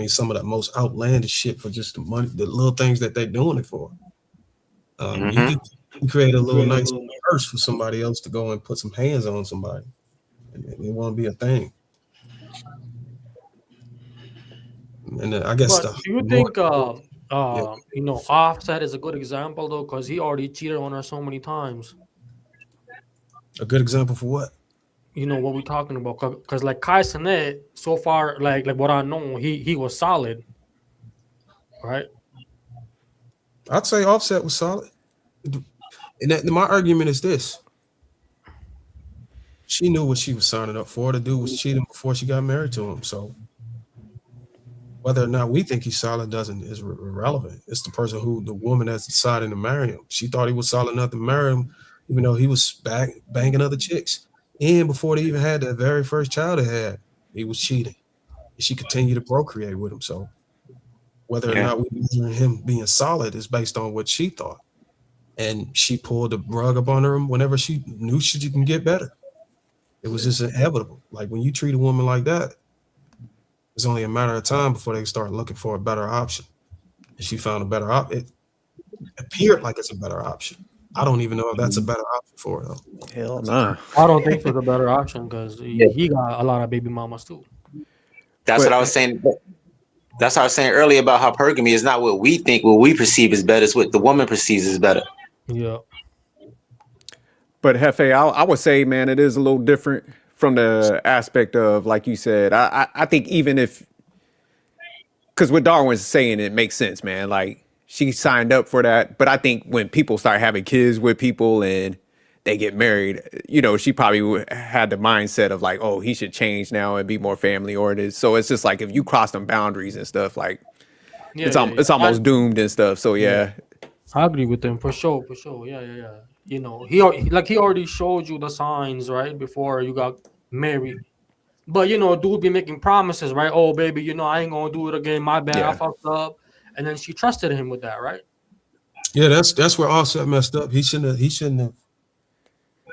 some of the most outlandish shit for just the money, the little things that they're doing it for. You can create a little nice purse for somebody else to go and put some hands on somebody, and it won't be a thing. And then I guess. But do you think Offset is a good example though, because he already cheated on her so many times? A good example for what? What we're talking about, because like Kai Cenat, so far, like what I know, he was solid, right? I'd say Offset was solid. And my argument is this. She knew what she was signing up for. The dude was cheating before she got married to him. So whether or not we think he's solid is irrelevant. It's the woman that's deciding to marry him. She thought he was solid enough to marry him, even though he was banging other chicks. And before they even had that very first child they had, he was cheating. And she continued to procreate with him. So whether or not we measure him being solid is based on what she thought. And she pulled the rug up on her whenever she knew she can get better. It was just inevitable. Like when you treat a woman like that, it's only a matter of time before they start looking for a better option. And she found a better option. It appeared like it's a better option. I don't even know if that's a better option for her, though. Hell nah. I don't think it's a better option because he got a lot of baby mamas too. That's what I was saying. That's what I was saying earlier about hypergamy is not what we think, what we perceive is better. It's what the woman perceives is better. Yeah. But Hefe, I would say, man, it is a little different from the aspect of, like you said, I think even if, because what Darwin's saying, it makes sense, man. Like she signed up for that. But I think when people start having kids with people and they get married, she probably had the mindset of like, oh, he should change now and be more family oriented. So it's just like, if you cross them boundaries and stuff, like it's almost doomed and stuff. So yeah. I agree with them for sure. Yeah. He already showed you the signs right before you got married. But dude be making promises, right? Oh, baby, I ain't gonna do it again. My bad, I fucked up. And then she trusted him with that, right? Yeah, that's where Offset messed up. He shouldn't have.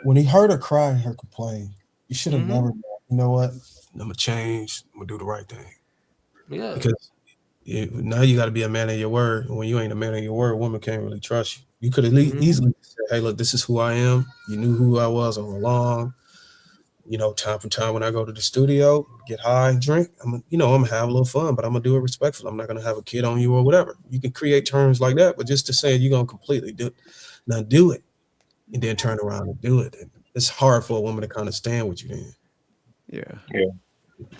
When he heard her cry and her complain, he should have never. You know what? I'm gonna change. I'm gonna do the right thing. Yeah. Because now you got to be a man of your word. When you ain't a man of your word, a woman can't really trust you. You could at least easily say, "Hey, look, this is who I am." You knew who I was all along. Time from time when I go to the studio, get high and drink, I'm gonna have a little fun, but I'm gonna do it respectfully. I'm not gonna have a kid on you or whatever. You can create terms like that, but just to say you're gonna completely do it, and then turn around and do it, it's hard for a woman to kind of stand with you then. Yeah.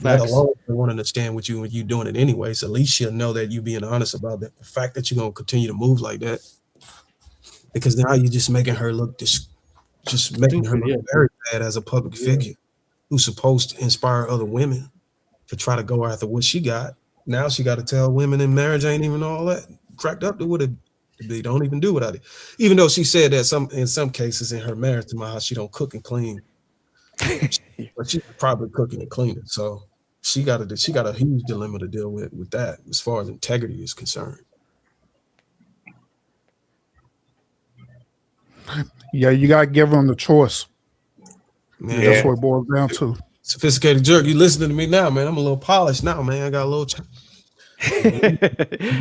Let alone wanting to stand with you when you doing it anyway. So at least she'll know that you being honest about that. The fact that you're gonna continue to move like that, because now you're just making her look making her look very bad as a public figure who's supposed to inspire other women to try to go after what she got. Now she got to tell women in marriage ain't even all that cracked up to what they don't even do without it. Even though she said that in some cases in her marriage to my house, she don't cook and clean. But she's probably cooking and cleaning. So she got a huge dilemma to deal with that as far as integrity is concerned. Yeah, you gotta give them the choice. Man, that's what it boils down to. Sophisticated jerk, you listening to me now, man? I'm a little polished now, man. I got a little.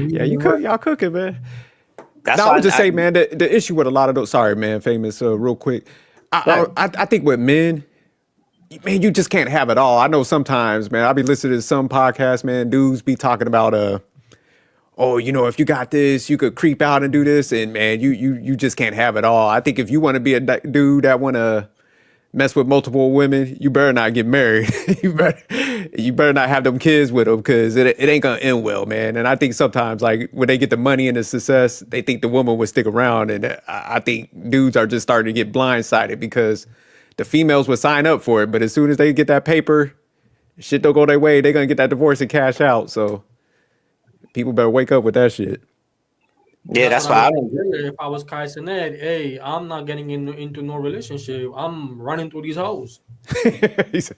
Yeah, y'all cooking, man. I would just say, man, the issue with a lot of those. Sorry, man, famous. Real quick, I think with men, man, you just can't have it all. I know sometimes, man, I'll be listening to some podcasts, man, dudes be talking about oh, you know, if you got this, you could creep out and do this, and man, you just can't have it all. I think if you want to be a dude that want to mess with multiple women, you better not get married. you better not have them kids with them, because it ain't gonna end well, man. And I think sometimes, like, when they get the money and the success, they think the woman would stick around, and I think dudes are just starting to get blindsided because the females would sign up for it, but as soon as they get that paper, shit don't go their way. They're gonna get that divorce and cash out. So people better wake up with that shit. Yeah, that's why I don't. If I was Kai Cenat, hey, I'm not getting into no relationship. I'm running through these hoes. That's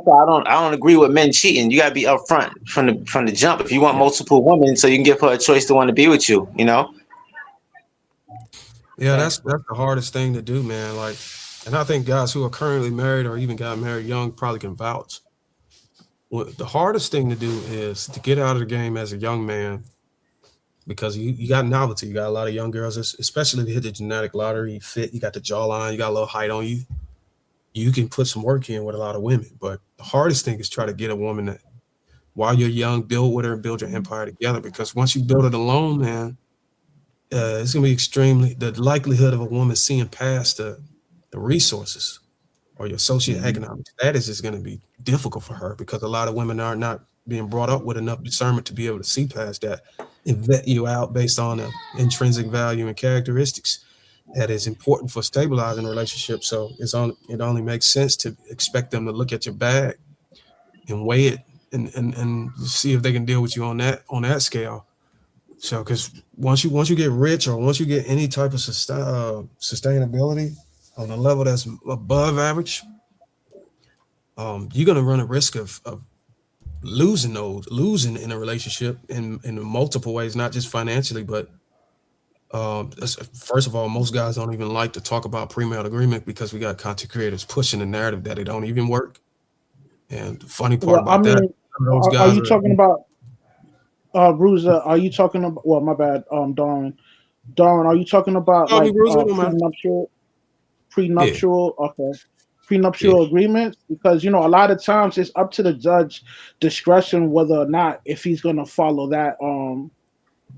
why I don't agree with men cheating. You gotta be upfront from the jump. If you want multiple women, so you can give her a choice to want to be with you, you know? Yeah, that's the hardest thing to do, man. Like, and I think guys who are currently married or even got married young probably can vouch. The hardest thing to do is to get out of the game as a young man, because you got novelty. You got a lot of young girls, especially if you hit the genetic lottery, you fit, you got the jawline, you got a little height on you. You can put some work in with a lot of women. But the hardest thing is try to get a woman that, while you're young, build with her and build your empire together. Because once you build it alone, man, it's going to be the likelihood of a woman seeing past the resources or your socioeconomic status is going to be difficult for her, because a lot of women are not being brought up with enough discernment to be able to see past that and vet you out based on the intrinsic value and characteristics that is important for stabilizing a relationship. So it only makes sense to expect them to look at your bag and weigh it and see if they can deal with you on that scale. So, because once you get rich, or once you get any type of sustainability on a level that's above average, you're gonna run a risk of losing in a relationship in multiple ways, not just financially, but first of all, most guys don't even like to talk about premarital agreement because we got content creators pushing the narrative that it don't even work. And the funny part are you talking about Bruiser? Are you talking about? Well, my bad, Darwin. Darwin, are you talking about like prenuptial? Yeah. Okay. Prenuptial agreements, because a lot of times it's up to the judge discretion whether or not if he's going to follow that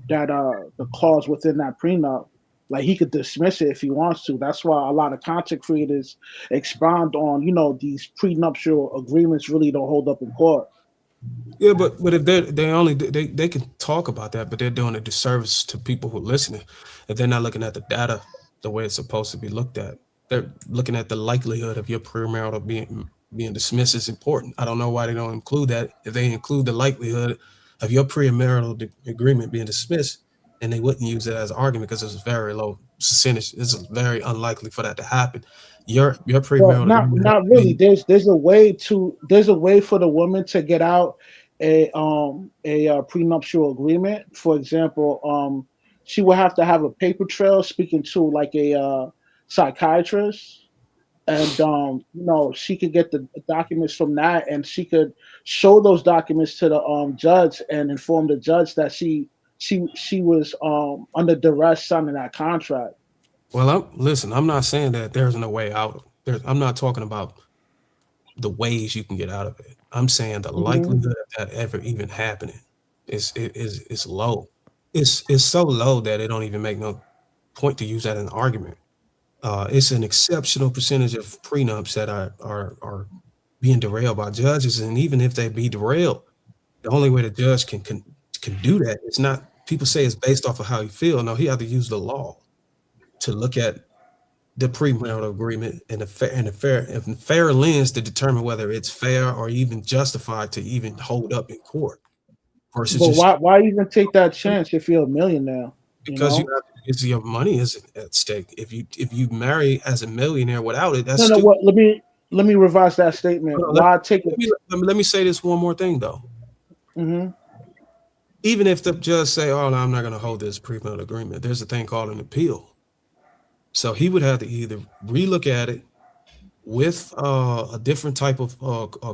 the clause within that prenup. Like, he could dismiss it if he wants to. That's why a lot of content creators expound on these prenuptial agreements really don't hold up in court. Yeah, but if they can talk about that, but they're doing a disservice to people who are listening if they're not looking at the data the way it's supposed to be looked at. They're looking at the likelihood of your premarital being dismissed is important. I don't know why they don't include that. If they include the likelihood of your premarital agreement being dismissed, and they wouldn't use it as an argument because it's a very low percentage. It's very unlikely for that to happen. Your premarital not really. There's a way for the woman to get out a prenuptial agreement. For example, she would have to have a paper trail speaking to like a psychiatrist, and she could get the documents from that, and she could show those documents to the judge and inform the judge that she was under duress signing that contract. Well, I'm not saying that there's no way out. I'm not talking about the ways you can get out of it. I'm saying the likelihood of that ever even happening is low. It's so low that it don't even make no point to use that in an argument. It's an exceptional percentage of prenups that are being derailed by judges, and even if they be derailed, the only way the judge can do that, it's not. People say it's based off of how he feel. No, he had to use the law to look at the premarital agreement in a fair lens to determine whether it's fair or even justified to even hold up in court. But why even take that chance if you're a millionaire? Because your money is at stake. If you marry as a millionaire without it, that's no. Let me revise that statement. Let me say this one more thing though. Mm-hmm. Even if the judge say, "Oh, no, I'm not going to hold this premarital agreement," there's a thing called an appeal. So he would have to either relook at it with a different type of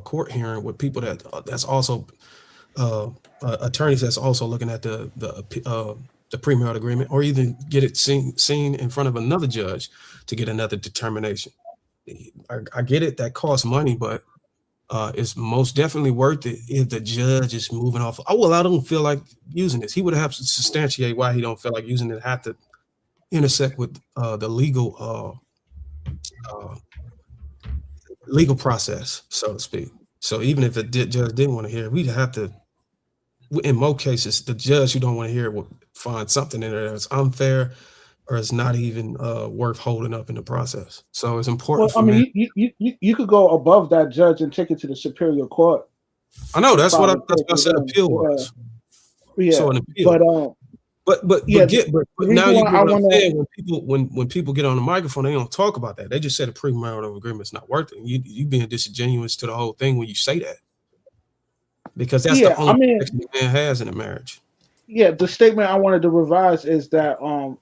court hearing with people that's also attorneys that's also looking at the premarital agreement, or even get it seen in front of another judge to get another determination. I get it, that costs money, but it's most definitely worth it if the judge is moving off. Oh, well, I don't feel like using this. He would have to substantiate why he don't feel like using it, have to intersect with the legal process, so to speak. So even if the judge didn't want to hear it, we'd have to, in most cases, the judge who don't want to hear it will find something in there that's unfair or it's not even worth holding up in the process. So it's important for me. You could go above that judge and take it to the superior court. I know that's what I said appeal was. Yeah, so an appeal. But now you get what I'm saying, when people get on the microphone, they don't talk about that. They just said a premarital agreement is not worth it. You being disingenuous to the whole thing when you say that. Because that's the only protection the man has in a marriage. Yeah, the statement I wanted to revise is that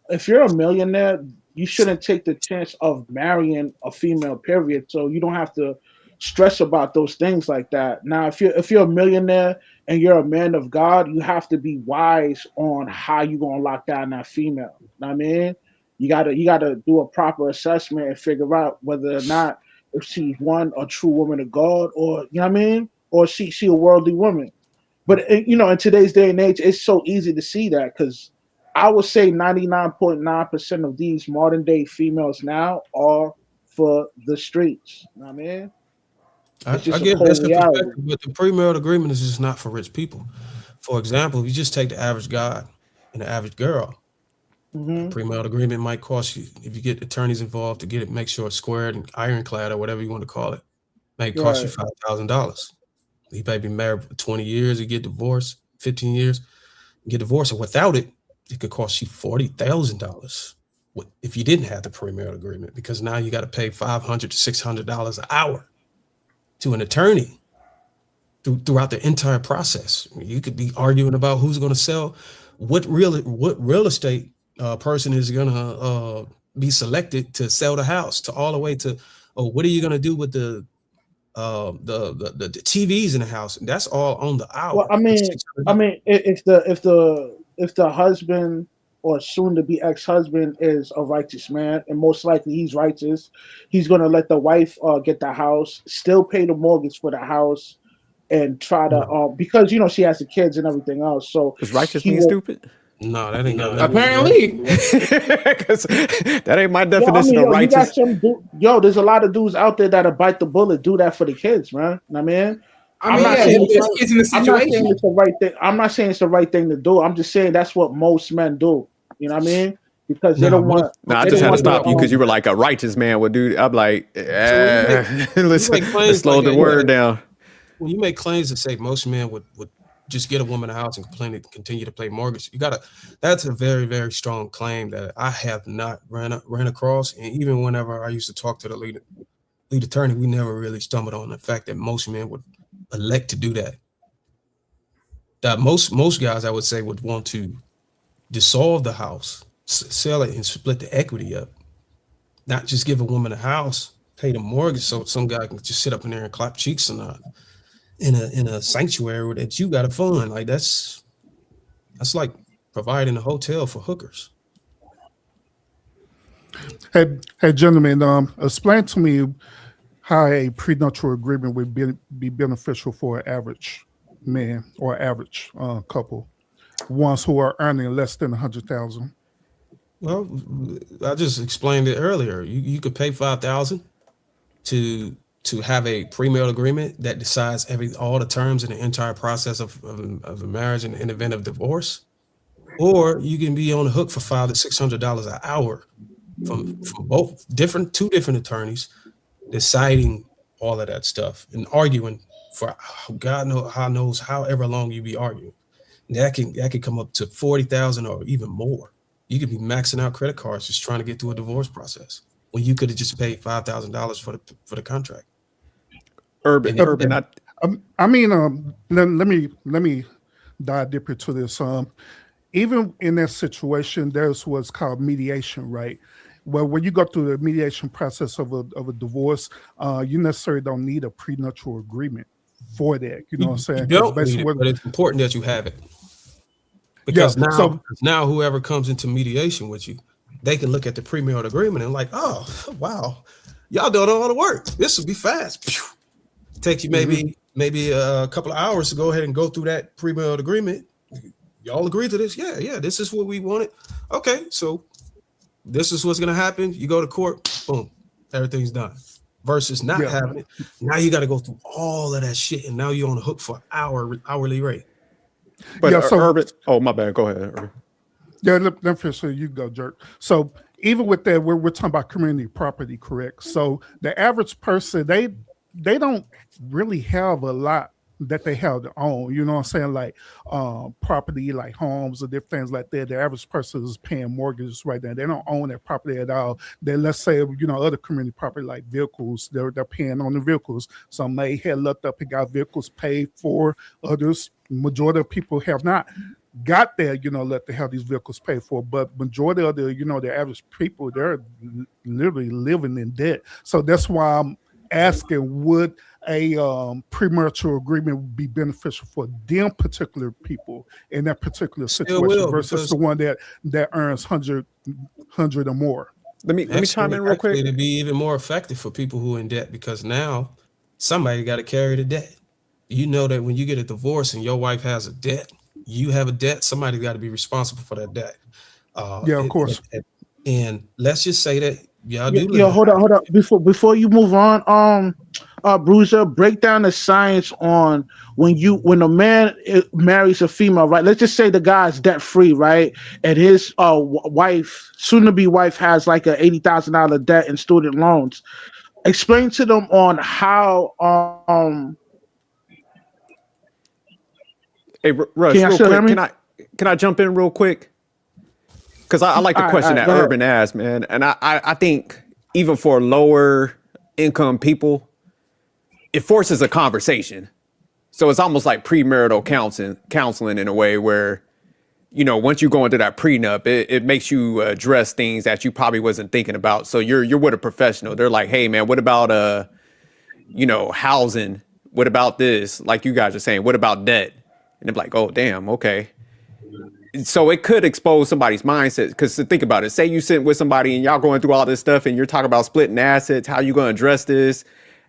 if you're a millionaire, you shouldn't take the chance of marrying a female, period. So you don't have to stress about those things like that. Now, if you're a millionaire and you're a man of God, you have to be wise on how you're gonna lock down that female. You know what I mean? You gotta do a proper assessment and figure out whether or not if she's a true woman of God, or you know what I mean, or she a worldly woman. But in today's day and age, it's so easy to see that, because I would say 99.9% of these modern day females now are for the streets. You know what I mean? I get that's the perspective, but the premarital agreement is just not for rich people. For example, if you just take the average guy and the average girl, the premarital agreement might cost you, if you get attorneys involved to get it, make sure it's squared and ironclad or whatever you want to call it, may cost you $5,000. He may be married for 20 years, you get divorced, 15 years, you get divorced, and without it, it could cost you $40,000 if you didn't have the premarital agreement, because now you got to pay $500 to $600 an hour to an attorney throughout the entire process. You could be arguing about who's going to sell, what real estate person is going to be selected to sell the house, to all the way to, what are you going to do with the TVs in the house? And that's all on the hour. Well, I mean, if the husband or soon to be ex-husband is a righteous man, and most likely he's righteous, he's going to let the wife get the house, still pay the mortgage for the house, and try to because she has the kids and everything else. So is righteous mean stupid? No, that ain't got apparently. Because that ain't my definition of righteous. There's a lot of dudes out there that'll bite the bullet, do that for the kids, man. I mean, I'm not saying it's the right thing. I'm not saying it's the right thing to do. I'm just saying that's what most men do. You know what I mean? Because they don't want. No, I just had to stop you because you were like, a righteous man would do. I'm like, let's slow the word down. When you make claims that say most men would just get a woman a house and continue to pay mortgage, that's a very, very strong claim that I have not ran across. And even whenever I used to talk to the lead attorney, we never really stumbled on the fact that most men would elect to do that. That most guys, I would say, would want to dissolve the house, sell it, and split the equity up. Not just give a woman a house, pay the mortgage, so some guy can just sit up in there and clap cheeks and in a sanctuary that you got to fund. Like that's like providing a hotel for hookers. Hey, gentlemen, explain to me how a prenuptial agreement would be beneficial for an average man or average couple, ones who are earning less than $100,000. Well, I just explained it earlier. You could pay $5,000 to have a premarital agreement that decides all the terms in the entire process of a marriage and in the event of divorce, or you can be on the hook for $500 to $600 an hour from two different attorneys deciding all of that stuff and arguing for God knows however long you be arguing. That can come up to $40,000 or even more. You could be maxing out credit cards just trying to get through a divorce process when you could have just paid $5,000 for the contract. Urban. I mean, let me dive deeper into this. Even in that situation, there's what's called mediation, right? Well, when you go through the mediation process of a divorce, you necessarily don't need a prenuptial agreement for that. You know what I'm saying? You don't need it, but it's important that you have it. Because now whoever comes into mediation with you, they can look at the premarital agreement and like, oh, wow, Y'all doing all the work. This will be fast. Pew. Take you maybe a couple of hours to go ahead and go through that pre-marriage agreement. Y'all agree to this? Yeah. This is what we wanted. Okay, so this is what's gonna happen. You go to court, boom, everything's done. Versus not having it. Now you got to go through all of that shit, and now you're on the hook for hourly rate. But Urban, oh my bad, go ahead, Urban. Yeah, let me finish. So you go, Jerk. So even with that, we're talking about community property, correct? So the average person, they don't really have a lot that they have to own. You know what I'm saying? Like property, like homes or different things like that. The average person is paying mortgages right now. They don't own that property at all. Then let's say, other community property like vehicles, they're paying on the vehicles. Some may have looked up and got vehicles paid for. Others, majority of people have not got there, let they have these vehicles paid for. But majority of the average people, they're literally living in debt. So that's why I'm asking, would a premarital agreement be beneficial for them particular people in that particular situation versus the one that earns 100 or more? Let me chime in real quick. It'd be even more effective for people who are in debt, because now somebody got to carry the debt. You know that when you get a divorce and your wife has a debt, you have a debt, somebody got to be responsible for that debt. Of course. And let's just say that y'all do. Yeah, hold on. Before you move on, Bruiser, break down the science on when a man marries a female, right? Let's just say the guy's debt free, right? And his wife, soon to be wife, has like a $80,000 debt in student loans. Explain to them on how. Hey, Rush, real quick, can I jump in real quick? Because I like the question that Urban asked, man. And I think even for lower income people, it forces a conversation. So it's almost like premarital counseling in a way where, once you go into that prenup, it makes you address things that you probably wasn't thinking about. So you're with a professional. They're like, hey, man, what about, housing? What about this? Like you guys are saying, what about debt? And they're like, oh, damn, okay. So it could expose somebody's mindset, because think about it. Say you sit with somebody and y'all going through all this stuff and you're talking about splitting assets. How you going to address this?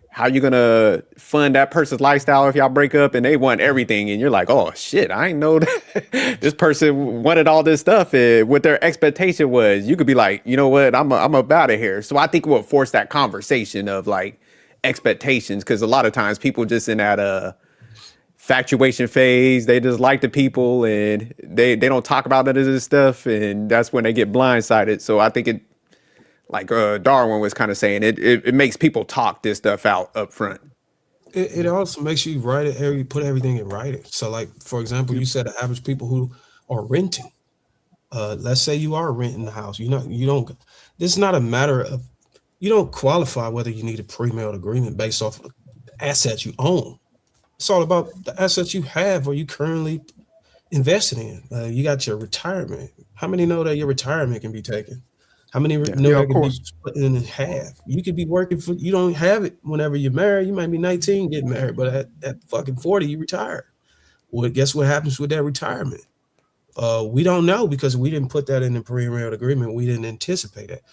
How you going to fund that person's lifestyle if y'all break up and they want everything? And you're like, oh, shit, I didn't know that this person wanted all this stuff. And what their expectation was, you could be like, you know what, I'm about it here. So I think it will force that conversation of like expectations, because a lot of times people just in that infatuation phase, they just like the people and they don't talk about none of this stuff, and that's when they get blindsided. So I think it, like Darwin was kind of saying, it makes people talk this stuff out up front. It also makes you write it, you put everything in writing. So like, for example, you said the average people who are renting, let's say you are renting the house, this is not a matter of, you don't qualify whether you need a premarital agreement based off of the assets you own. It's all about the assets you have or you currently invested in. You got your retirement. How many know that your retirement can be taken? How many know that can be split in half? You could be working for, you don't have it whenever you're married. You might be 19 getting married, but at fucking 40, you retire. Well, guess what happens with that retirement? We don't know, because we didn't put that in the premarital agreement. We didn't anticipate it.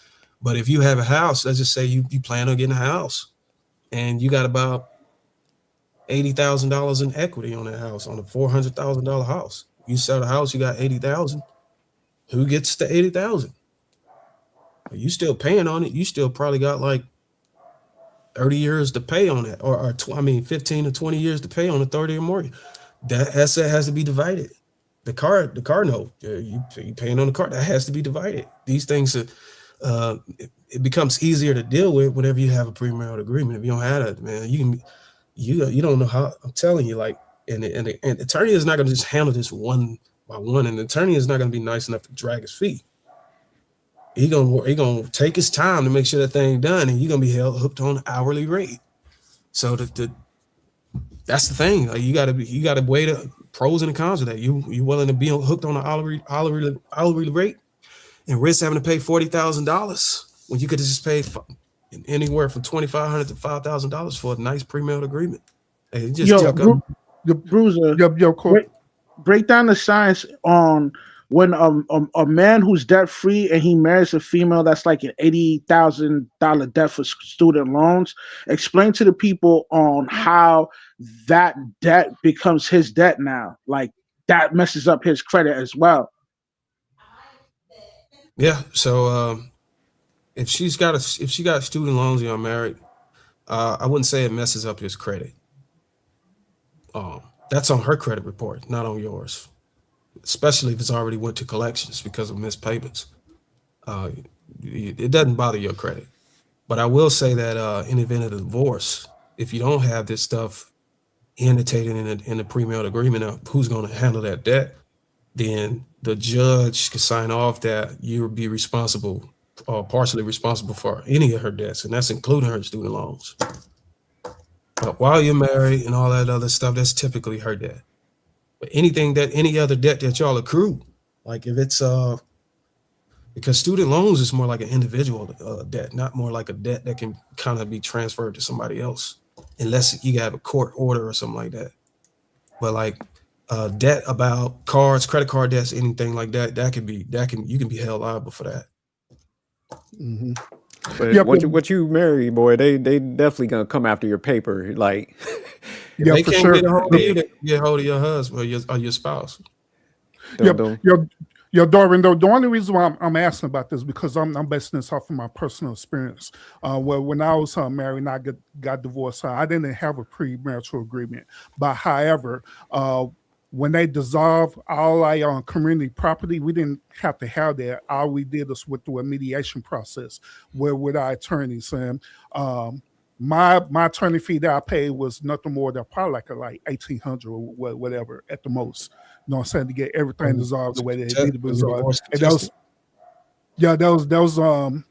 But if you have a house, let's just say you plan on getting a house and you got about $80,000 in equity on that house, on a $400,000 house. You sell the house, you got $80,000. Who gets the $80,000? You still paying on it. You still probably got like 30 years to pay on it, or 15 to 20 years to pay on a 30-year mortgage. That asset has to be divided. The car note, you paying on the car, that has to be divided. These things, it becomes easier to deal with whenever you have a premarital agreement. If you don't have that, man, you don't know how. I'm telling you, like, and the attorney is not going to just handle this one by one, and the attorney is not going to be nice enough to drag his feet. He gonna take his time to make sure that thing done, and you're gonna be hooked on hourly rate. So that's the thing. Like, you gotta weigh the pros and the cons of that. You willing to be hooked on an hourly rate and risk having to pay $40,000 when you could have just paid anywhere from $2,500 to $5,000 for a nice premarital agreement? Hey, just the Bruiser. Break down the science on when a man who's debt free and he marries a female that's like an $80,000 debt for student loans, explain to the people on how that debt becomes his debt now. Like that messes up his credit as well. Yeah. So if she got student loans and you're married, I wouldn't say it messes up his credit. That's on her credit report, not on yours. Especially if it's already went to collections because of missed payments. It doesn't bother your credit. But I will say that in the event of a divorce, if you don't have this stuff annotated in the premarital agreement of who's going to handle that debt, then the judge can sign off that you'll be responsible or partially responsible for any of her debts, and that's including her student loans. But while you're married and all that other stuff, that's typically her debt. But any other debt that y'all accrue, like if it's because student loans is more like an individual debt, not more like a debt that can kind of be transferred to somebody else, unless you have a court order or something like that. But like debt about cards, credit card debts, anything like that, you can be held liable for that. Mm-hmm. But Yeah, what you marry, boy, they definitely gonna come after your paper. Like, yeah, They for can't sure. get a hold of you, they can get a hold of your husband or your spouse. don't- Darwin, the only reason why I'm asking about this because I'm basing this off of my personal experience. Well, when I was married and I got divorced, I didn't have a premarital agreement. But however, when they dissolved all our community property, we didn't have to have that. All we did was went through a mediation process with our attorneys. And my attorney fee that I paid was nothing more than probably like $1,800 or whatever at the most. You know what I'm saying, to get everything dissolved the way that it needed to be dissolved. And that was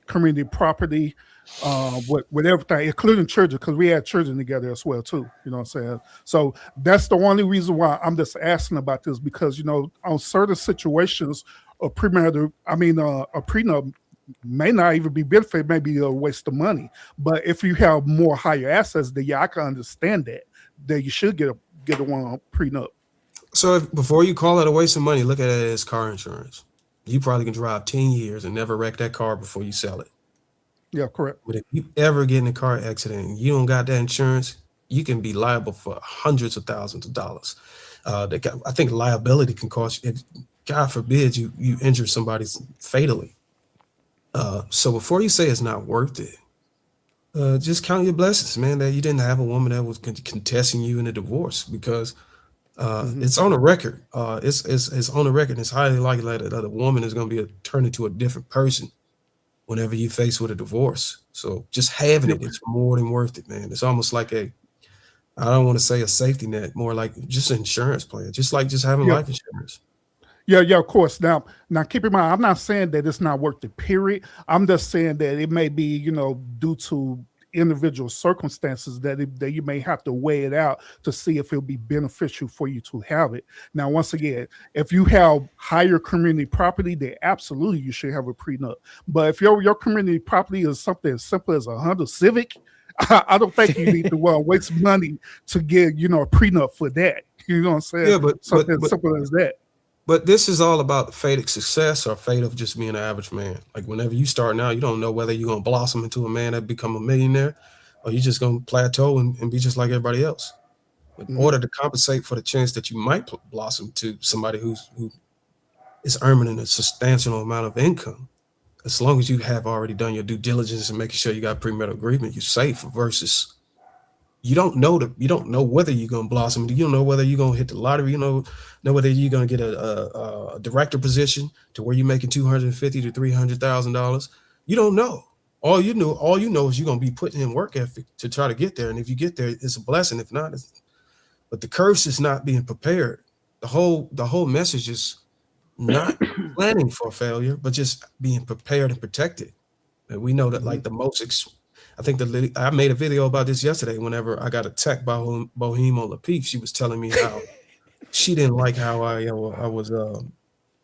community property with everything, including children, because we had children together as well too. You know what I'm saying? So that's the only reason why I'm just asking about this, because on certain situations, a prenup may not even be benefit, maybe a waste of money. But if you have more higher assets, then I can understand that you should get a one prenup. So before you call it a waste of money, look at it as car insurance. You probably can drive 10 years and never wreck that car before you sell it. Yeah, correct. But if you ever get in a car accident and you don't got that insurance, you can be liable for hundreds of thousands of dollars. I think liability can cost you, if God forbid you injure somebody fatally. So before you say it's not worth it, just count your blessings, man, that you didn't have a woman that was contesting you in a divorce, because it's on the record. It's on the record. It's highly likely that a woman is going to be turned into a different person whenever you face with a divorce. So just having it's more than worth it, man. It's almost like I don't want to say a safety net, more like just an insurance plan, just like having life insurance. Yeah, of course. Now keep in mind, I'm not saying that it's not worth it, period. I'm just saying that it may be, due to individual circumstances that you may have to weigh it out to see if it'll be beneficial for you to have it. Now, once again, if you have higher community property, then absolutely you should have a prenup. But if your community property is something as simple as a Honda Civic, I don't think you need to waste money to get a prenup for that. You know what I'm saying? Yeah, but something as simple as that. But this is all about the fate of success or fate of just being an average man. Like whenever you start now, you don't know whether you're going to blossom into a man that become a millionaire, or you're just going to plateau and be just like everybody else. But in order to compensate for the chance that you might blossom to somebody who is earning a substantial amount of income, as long as you have already done your due diligence and making sure you got a premarital agreement, you're safe. Versus you don't know whether you're gonna blossom. You don't know whether you're gonna hit the lottery. You know whether you're gonna get a director position to where you're making $250,000 to $300,000. You don't know. All you know is you're gonna be putting in work ethic to try to get there. And if you get there, it's a blessing. If not, but the curse is not being prepared. The whole message is not planning for failure, but just being prepared and protected. And we know that like the most. I think I made a video about this yesterday. Whenever I got attacked by Boheme on Lapeef, she was telling me how she didn't like how I was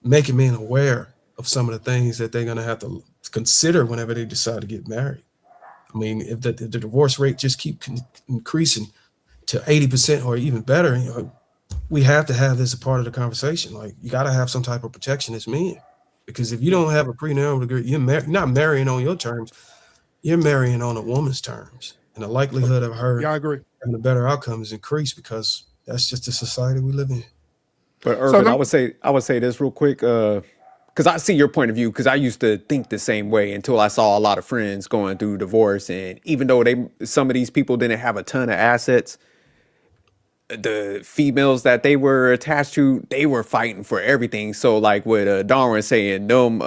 making men aware of some of the things that they're gonna have to consider whenever they decide to get married. I mean, if the divorce rate just keep increasing to 80% or even better, we have to have this a part of the conversation. Like, you got to have some type of protection as men, because if you don't have a prenuptial agreement, you're not marrying on your terms. You're marrying on a woman's terms, and the likelihood of her Yeah, I agree. having a better outcome is increased because that's just the society we live in. But Urban, I would say this real quick, because I see your point of view. Because I used to think the same way until I saw a lot of friends going through divorce, and even though some of these people didn't have a ton of assets, the females that they were attached to, they were fighting for everything. So like what Darwin saying, them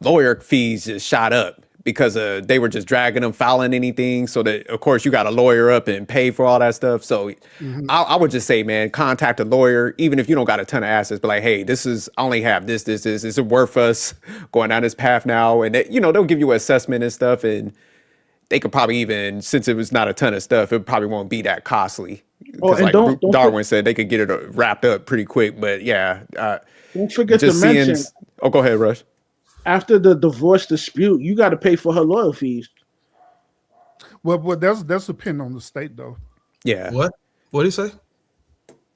lawyer fees just shot up because they were just dragging them, filing anything. So that, of course, you got to lawyer up and pay for all that stuff. So I would just say, man, contact a lawyer, even if you don't got a ton of assets, but like, hey, I only have this. Is it worth us going down this path now? And they'll give you an assessment and stuff. And they could probably even, since it was not a ton of stuff, it probably won't be that costly. Because like Darwin said, they could get it wrapped up pretty quick. But yeah. Don't forget to mention. Oh, go ahead, Rush. After the divorce dispute, you got to pay for her lawyer fees. Well, that's depending on the state, though. Yeah. What did he say?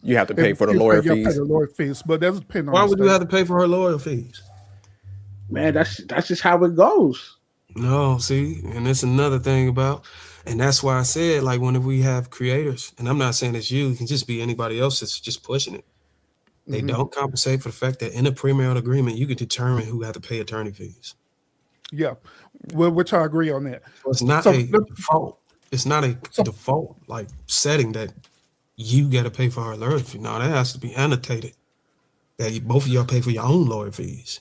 You have to pay for the lawyer fees. Pay the lawyer fees, but that's depending on. Why would you have to pay for her lawyer fees? Man, that's just how it goes. No, see, and that's another thing and that's why I said, like, when we have creators, and I'm not saying it's you, it can just be anybody else that's just pushing it. They don't compensate for the fact that in a premarital agreement, you can determine who have to pay attorney fees. Yeah, well, which I agree on that. So it's not a default. It's not a default like setting that you got to pay for her lawyer fee. No, that has to be annotated that both of y'all pay for your own lawyer fees.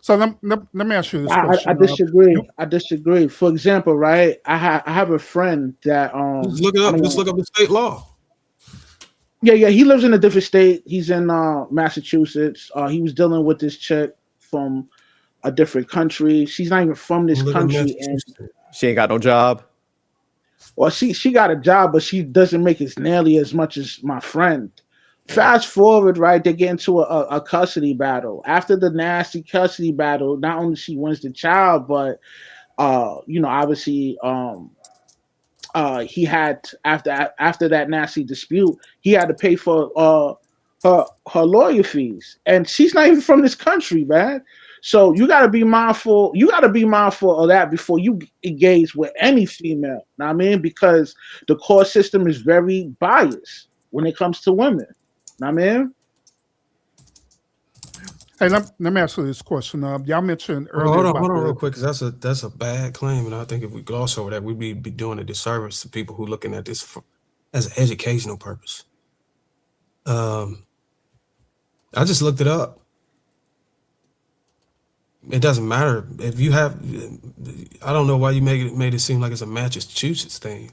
So let me ask you this question. I disagree. For example, right? I have a friend that Just look it up. Just look up the state law. Yeah. He lives in a different state. He's in Massachusetts. He was dealing with this chick from a different country. She's not even from this country, and she ain't got no job. Well, she got a job, but she doesn't make as nearly as much as my friend. Fast forward, right? They get into a custody battle. After the nasty custody battle, not only she wins the child, but obviously, he had after that nasty dispute, he had to pay for her lawyer fees, and she's not even from this country, man. So you got to be mindful. You got to be mindful of that before you engage with any female. Know what I mean? Because the court system is very biased when it comes to women. Know what I mean? Hey, let me ask you this question. Y'all mentioned earlier. Hold on, real quick, because that's a bad claim, and I think if we gloss over that, we'd be doing a disservice to people who are looking at this as an educational purpose. I just looked it up. It doesn't matter if you have. I don't know why you made it seem like it's a Massachusetts thing.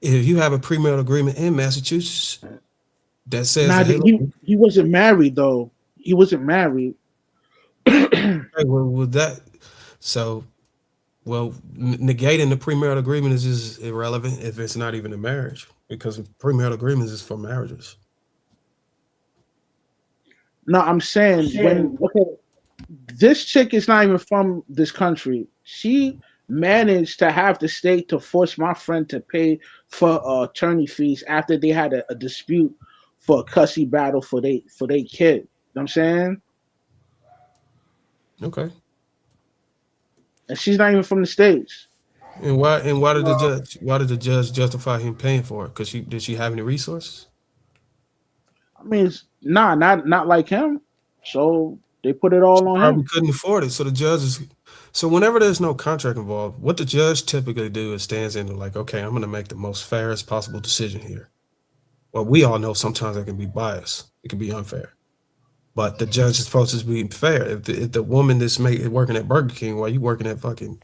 If you have a premarital agreement in Massachusetts that says he wasn't married though. He wasn't married. Negating the premarital agreement is just irrelevant if it's not even a marriage, because premarital agreements is for marriages. No, I'm saying this chick is not even from this country. She managed to have the state to force my friend to pay for attorney fees after they had a dispute for a custody battle for they kid. You know what I'm saying? Okay. And she's not even from the States. And why did the judge justify him paying for it? Because did she have any resources? I mean, not like him. So they put it all on him. Couldn't afford it. So whenever there's no contract involved, what the judge typically do is stands in and like, okay, I'm going to make the most fairest possible decision here. Well, we all know sometimes that can be biased. It can be unfair. But the judge is supposed to be fair. If the woman that's working at Burger King while you working at fucking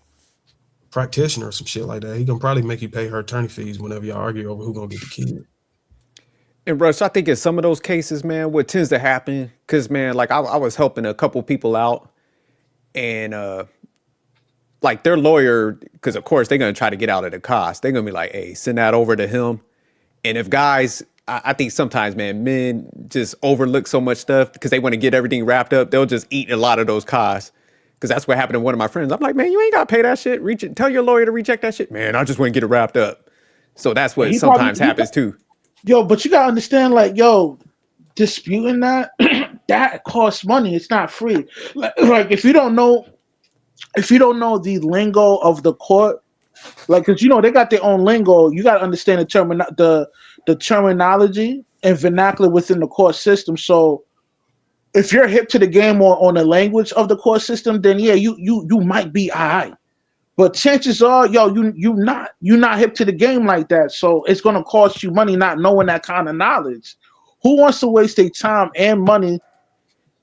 practitioner or some shit like that, he gonna probably make you pay her attorney fees whenever y'all argue over who gonna get the kid. And Rush, I think in some of those cases, man, what tends to happen, because man, like I was helping a couple people out, and like their lawyer, because of course they're gonna try to get out of the cost. They're gonna be like, hey, send that over to him. And if guys, I think sometimes, man, men just overlook so much stuff because they want to get everything wrapped up. They'll just eat a lot of those costs. Because that's what happened to one of my friends. I'm like, man, you ain't got to pay that shit. Tell your lawyer to reject that shit. Man, I just want to get it wrapped up. So that's what sometimes happens too. Yo, but you gotta understand, like, yo, disputing that that costs money. It's not free. Like if you don't know the lingo of the court, like, because they got their own lingo. You got to understand the terminology and vernacular within the court system. So if you're hip to the game or on the language of the court system, then yeah, you might be all right. But chances are, yo, you're not hip to the game like that. So it's gonna cost you money not knowing that kind of knowledge. Who wants to waste their time and money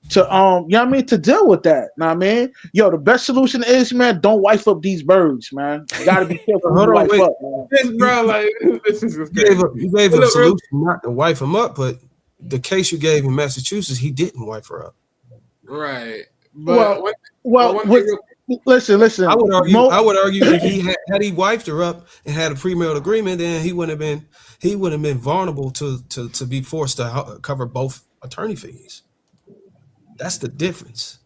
to you know what I mean, to deal with that? Know what I mean? Yo, the best solution is, man, don't wife up these birds, man. You gotta be careful who you wife up, man. This bro, like this is You gave him a solution not to wife him up, but the case you gave in Massachusetts, he didn't wife her up. right. But Listen. I would argue if he had he wifed her up and had a pre-marital agreement, then he wouldn't have been vulnerable to be forced to cover both attorney fees. That's the difference.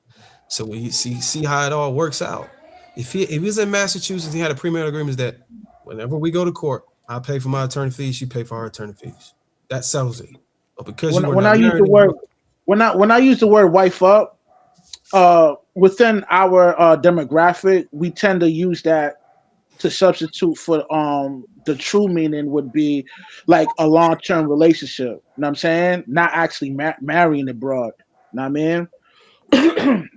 So when you see how it all works out. If he was in Massachusetts, he had a pre-marital agreement that whenever we go to court, I pay for my attorney fees, she pay for her attorney fees. That settles it. But because when I use the word wife up, within our demographic, we tend to use that to substitute for the true meaning would be like a long-term relationship. You know what I'm saying? Not actually marrying the broad. You know what I mean?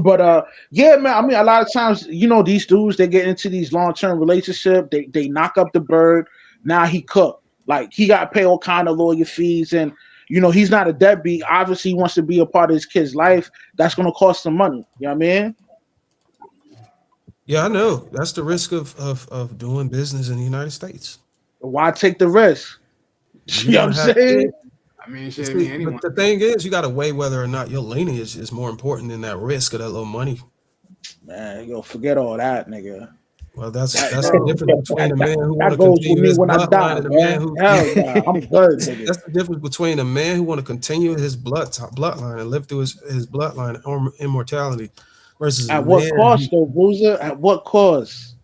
But yeah, man. I mean, a lot of times, these dudes, they get into these long-term relationship. They knock up the bird. Now he cooked. Like he got to pay all kind of lawyer fees, and he's not a deadbeat. Obviously, he wants to be a part of his kid's life. That's going to cost some money. You know what I mean? Yeah, I know. That's the risk of doing business in the United States. Why take the risk? You know what I'm saying? I mean, shit, anyone. But the thing is, you got to weigh whether or not your lineage is more important than that risk of that little money. Man, yo, forget all that, nigga. Well, that's the difference between a man who want to continue his bloodline and a man who. I'm good. Nigga. That's the difference between a man who want to continue his bloodline and live through his bloodline or immortality versus at what cost, though, Bruiser? At what cost?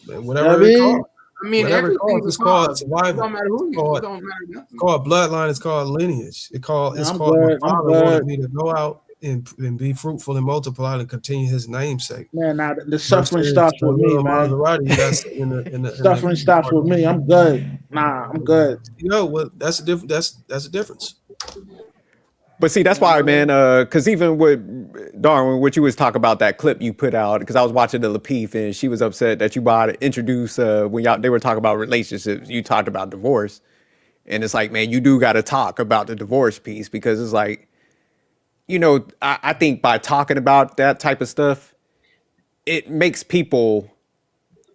Whatever it costs. I mean, it's called survival. It don't matter who you are. It don't matter nothing. It's called bloodline. It's called lineage. It's called my father wanted me to go out and be fruitful and multiply and continue his namesake. Man, now the suffering stops with me, man. Suffering stops with me. I'm good. Nah, I'm good. Well, that's a different. That's a difference. But see, that's why, man, because even with Darwin, what you was talking about that clip you put out, because I was watching the Lapeef and she was upset that you bought to introduce when they were talking about relationships, you talked about divorce. And it's like, man, you do got to talk about the divorce piece because it's like, I think by talking about that type of stuff, it makes people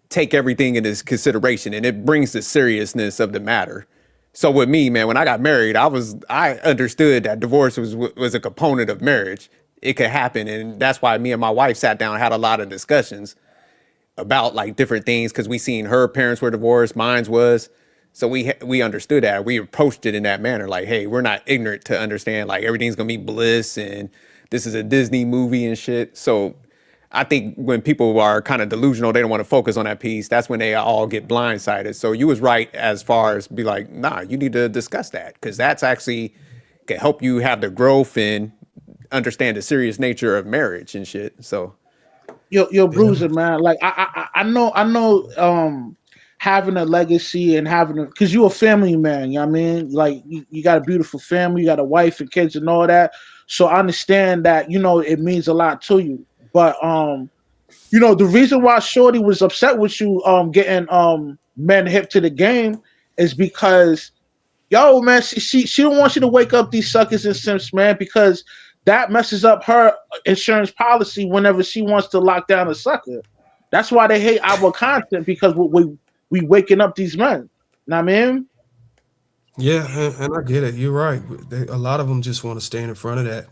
take everything into consideration and it brings the seriousness of the matter. So with me, man, when I got married, I understood that divorce was a component of marriage. It could happen. And that's why me and my wife sat down and had a lot of discussions about like different things because we seen her parents were divorced, mine's was. So we understood that. We approached it in that manner. Like, hey, we're not ignorant to understand like everything's going to be bliss and this is a Disney movie and shit. So I think when people are kind of delusional, they don't want to focus on that piece. That's when they all get blindsided. So you was right as far as be like, nah, you need to discuss that because that's actually can help you have the growth and understand the serious nature of marriage and shit. So, yo, Bruiser, man, like I know, having a legacy and because you're a family man, you know what I mean? Like you got a beautiful family, you got a wife and kids and all that. So I understand that, it means a lot to you. But the reason why Shorty was upset with you getting men hip to the game is because man, she don't want you to wake up these suckers and simps, man, because that messes up her insurance policy whenever she wants to lock down a sucker. That's why they hate our content because we waking up these men. Know what I mean? Yeah, and I get it. You're right. A lot of them just want to stand in front of that.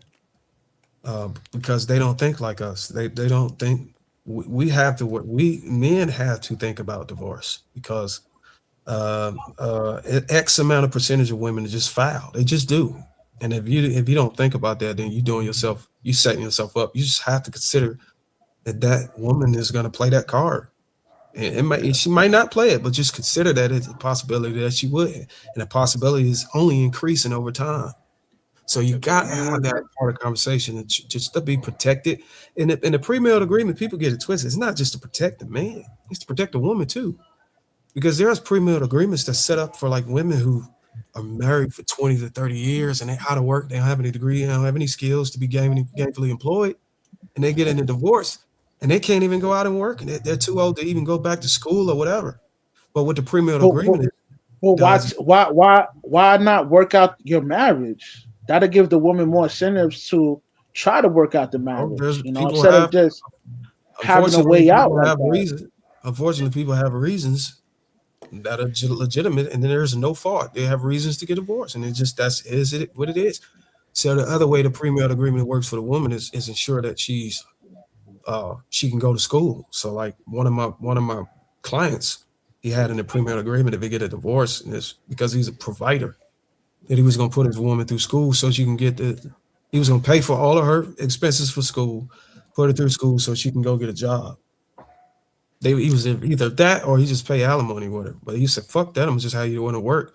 Because they don't think like us. They don't think we have to. We men have to think about divorce because X amount of percentage of women just foul. They just do. And if you don't think about that, then you setting yourself up. You just have to consider that woman is going to play that card. And she might not play it, but just consider that it's a possibility that she would. And the possibility is only increasing over time. So you got to have that part of the conversation just to be protected. In the premarital agreement, people get it twisted. It's not just to protect the man; it's to protect the woman too, because there's premarital agreements that's set up for like women who are married for 20 to 30 years and they're out of work. They don't have any degree, they don't have any skills to be gainfully employed, and they get in a divorce and they can't even go out and work, and they're too old to even go back to school or whatever. But with the premarital agreement, why not work out your marriage? That'll give the woman more incentives to try to work out the marriage, instead of just having a way out. Unfortunately, people have reasons that are legitimate, and then there's no fault. They have reasons to get divorced, and is what it is. So the other way the premarital agreement works for the woman is ensure that she can go to school. So like one of my clients, he had in the premarital agreement if he get a divorce, and it's because he's a provider, that he was going to put his woman through school so she can he was going to pay for all of her expenses for school, put her through school so she can go get a job. He was either that or he just pay alimony with her. But he said, fuck that, I'm just how you want to work.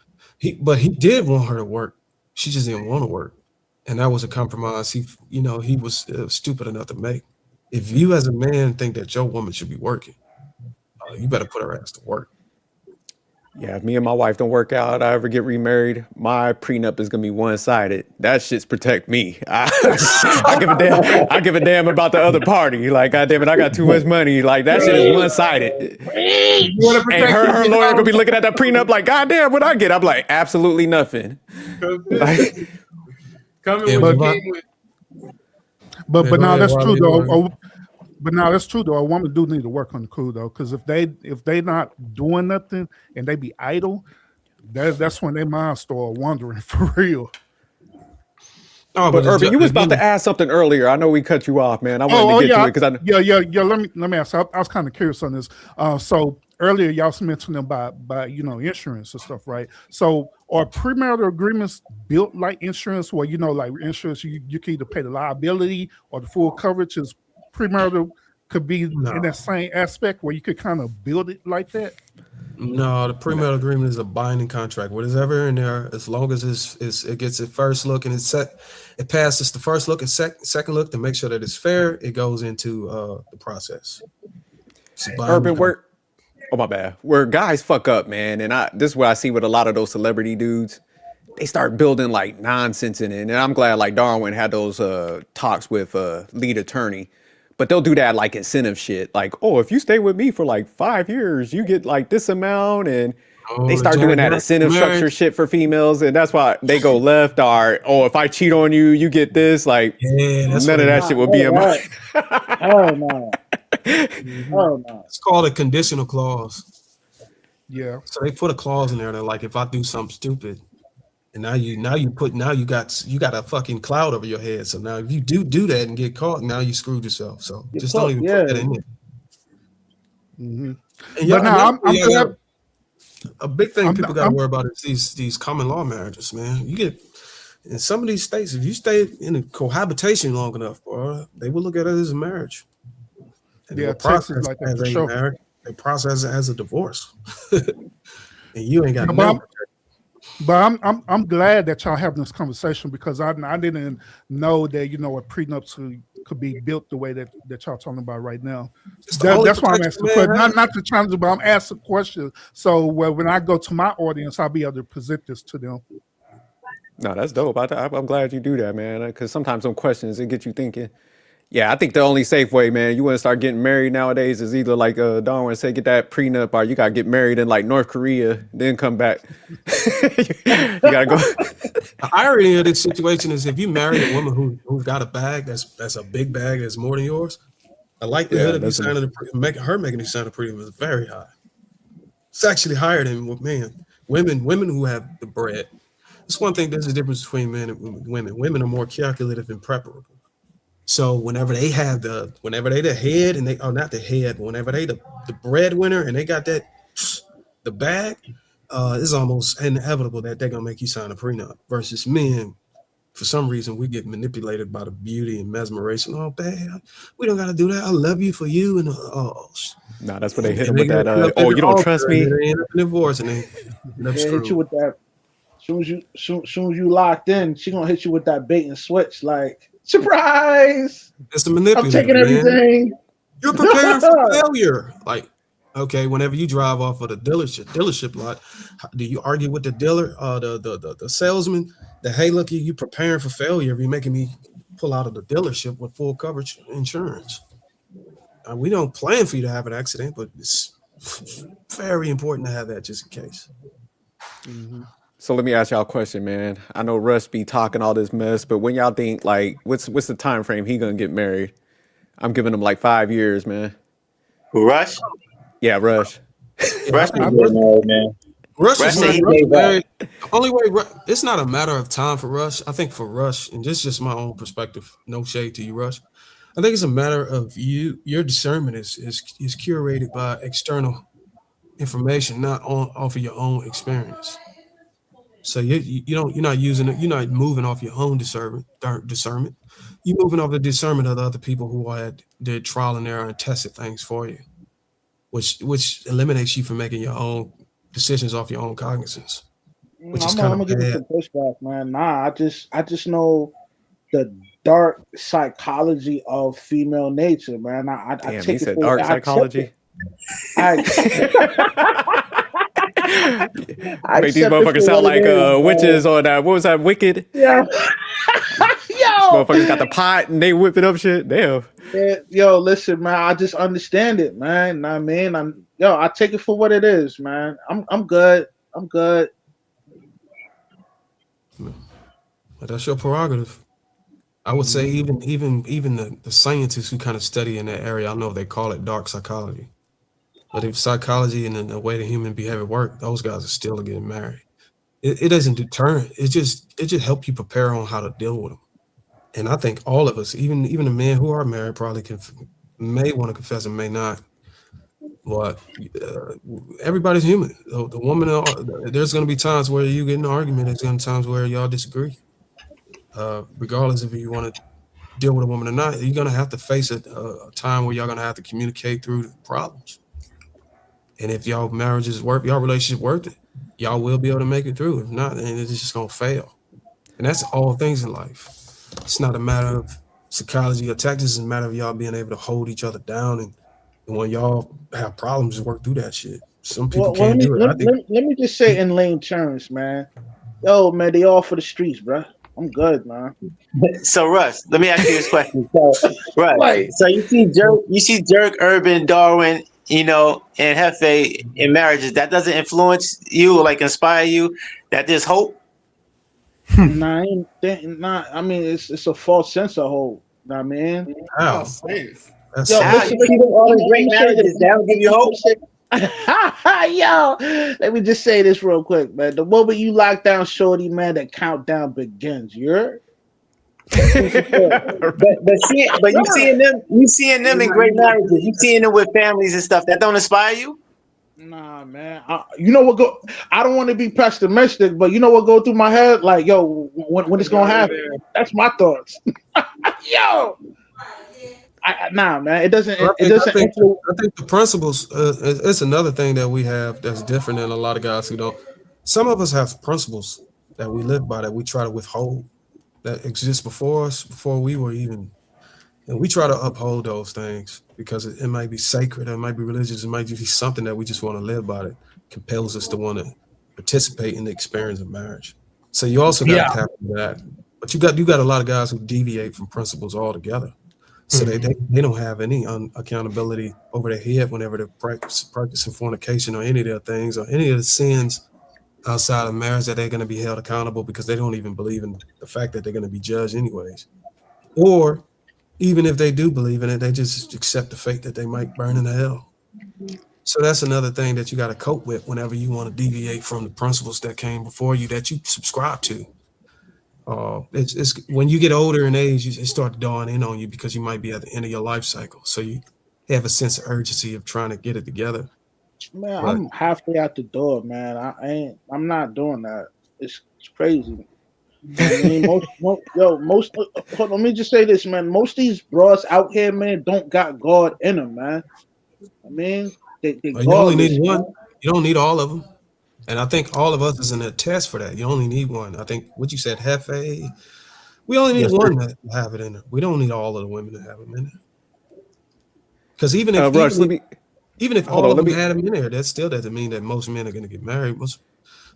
But he did want her to work. She just didn't want to work. And that was a compromise he was stupid enough to make. If you as a man think that your woman should be working, you better put her ass to work. Yeah, if me and my wife don't work out, I ever get remarried, my prenup is gonna be one-sided. That shit's protect me. I give a damn. I give a damn about the other party. Like, goddamn it, I got too much money. Like, that shit is one-sided. And her lawyer gonna be looking at that prenup like, goddamn, what I get? I'm like, absolutely nothing. Like, but now that's true though. But now that's true though. A woman do need to work on the crew though, because if they not doing nothing and they be idle, that's when their minds start wandering for real. Oh, but Urban, you was about to ask something earlier. I know we cut you off, man. I wanted to get to it because yeah. Let me ask. I was kind of curious on this. So earlier y'all mentioned about insurance and stuff, right? So are premarital agreements built like insurance, where like insurance you can either pay the liability or the full coverage is premarital could be in that same aspect where you could kind of build it like that? No, the premarital agreement is a binding contract. Whatever in there, as long as it gets its first look and it passes the first look and second look to make sure that it's fair, it goes into the process. Urban, my bad. Where guys fuck up, man, and this is what I see with a lot of those celebrity dudes. They start building like nonsense in it, and I'm glad like Darwin had those talks with lead attorney. But they'll do that like incentive shit. Like, oh, if you stay with me for like 5 years, you get like this amount. And they start doing that incentive structure shit for females. And that's why they go left or, oh, if I cheat on you, you get this. Like, none of that shit would be in mine. Oh, no. Oh, no. It's called a conditional clause. Yeah. So they put a clause in there that like, if I do something stupid, and now you got a fucking cloud over your head. So now if you do that and get caught, now you screwed yourself. So just don't even put that in there. Mm-hmm. But now I'm glad. A big thing people got to worry about is these common law marriages, man. You get in some of these states, if you stay in a cohabitation long enough, bro, they will look at it as a marriage. And yeah, Texas like that for sure. Marriage, they process it as a divorce, and you ain't got no. But I'm glad that y'all having this conversation, because I didn't know that a prenup could be built the way that y'all talking about right now. That's why I'm asking the question. Not to challenge, but I'm asking questions. So when I go to my audience, I'll be able to present this to them. No, that's dope. I'm glad you do that, man. Because sometimes some questions, it get you thinking. Yeah, I think the only safe way, man, you want to start getting married nowadays is either like Darwin said, get that prenup, or you got to get married in like North Korea, then come back. You got to go. The irony of this situation is if you marry a woman who's got a bag that's a big bag that's more than yours, the likelihood of you making you sign a prenup is very high. It's actually higher than with men. Women who have the bread. That's one thing. There's a difference between men and women. Women are more calculative and preparable. So whenever they the head and not the head, but whenever they the breadwinner and they got the bag, it's almost inevitable that they're gonna make you sign a prenup. Versus men, for some reason we get manipulated by the beauty and mesmeration. Oh, babe, we don't got to do that. I love you for you. And Nah, that's what they hit him and with they that. end up in Oh, the you don't altar, trust and me? they end up in divorce, and they end up They hit you screwed. with that. Soon as you locked in, she gonna hit you with that bait and switch. Like, surprise! It's the I'm manipulative, taking man. everything. You're preparing for failure. Like, okay, whenever you drive off of the dealership lot, do you argue with the dealer, the salesman, that hey, look, you preparing for failure? You're making me pull out of the dealership with full coverage insurance. We don't plan for you to have an accident, but it's very important to have that just in case. So let me ask y'all a question, man. I know Russ be talking all this mess, but when y'all think like, what's the time frame he gonna get married? I'm giving him like 5 years, man. Rush. Yeah, Rush. Rush. Rush Rush is said not he gave up. married. The only way it's not a matter of time for Rush. I think for Rush, and this is just my own perspective, no shade to you, Rush. I think it's a matter of your discernment is curated by external information, not off of your own experience. So you're not using it, you're not moving off your own discernment. You're moving off the discernment of the other people who did trial and error and tested things for you, which eliminates you from making your own decisions off your own cognizance, which is I'm kind gonna of give you bad. some pushback, man. Nah, I just know the dark psychology of female nature, man. I Damn, he take it said for dark I accept psychology. it. I Make these accept it motherfuckers for sound what like it is, witches on that. What was that? Wicked? Yeah. Yo, Motherfuckers got the pot and they whipping up shit. Damn. yo, listen, man. I just understand it, man. Know what I mean, I take it for what it is, man. I'm good. I'm good. But that's your prerogative. I would say even the scientists who kind of study in that area, I know they call it dark psychology. But if psychology and the way the human behavior work, those guys are still getting married. It doesn't deter. It just help you prepare on how to deal with them. And I think all of us, even the men who are married, probably may want to confess and may not. But everybody's human. The woman, there's going to be times where you get in an argument. There's going to be times where y'all disagree. Regardless if you want to deal with a woman or not, you're going to have to face a time where y'all going to have to communicate through the problems. And if y'all marriage is worth, y'all relationship worth it, y'all will be able to make it through. If not, then it's just going to fail. And that's all things in life. It's not a matter of psychology or tactics. It's a matter of y'all being able to hold each other down. And when y'all have problems, just work through that shit. Some people can't do it. Let me just say in lame terms, man. Yo, man, they all for the streets, bro. I'm good, man. So Russ, let me ask you this question. So, Russ, Right. so you see Dirk, Urban, Darwin, and Hefe in marriages. That doesn't influence you or like inspire you. That there's hope. Nah, I mean, it's a false sense of hope. Know what I mean? How? Safe. That's Yo, How you see all the great marriages? That don't give you hope. Yo, let me just say this real quick, man. The moment you lock down Shorty, man, the countdown begins. You're but you seeing them in great marriages. You seeing them with families and stuff. That don't inspire you. Nah, man. You know what I don't want to be pessimistic, but you know what go through my head? Like, yo, when it's gonna happen? That's my thoughts. Yo. Nah, man. It doesn't. I It doesn't. think the principles. It's another thing that we have that's different than a lot of guys who don't. Some of us have principles that we live by that we try to withhold that exist before us, before we were even, and we try to uphold those things because it might be sacred, it might be religious, it might just be something that we just want to live by that compels us to want to participate in the experience of marriage. So you also got to tap into that, but you got a lot of guys who deviate from principles altogether. So they don't have any accountability over their head whenever they're practicing fornication or any of their things or any of the sins outside of marriage that they're going to be held accountable because they don't even believe in the fact that they're going to be judged anyways. Or even if they do believe in it, they just accept the fate that they might burn in hell. So that's another thing that you got to cope with whenever you want to deviate from the principles that came before you that you subscribe to. It's when you get older in age, it start to dawn in on you because you might be at the end of your life cycle. So you have a sense of urgency of trying to get it together. Man, Right. I'm halfway out the door, man. I'm not doing that. It's crazy. I mean, let me just say this, man. Most of these bros out here, man, don't got God in them, man. I mean, they You only godless, need one. man. You don't need all of them. And I think all of us is in a test for that. You only need one. I think what you said, Hefe, we only need Yes, one sir. to have it in there. We don't need all of the women to have them in there. Because even if Rush, let me even if hold all on. of Let them me had them in there, that still doesn't mean that most men are going to get married.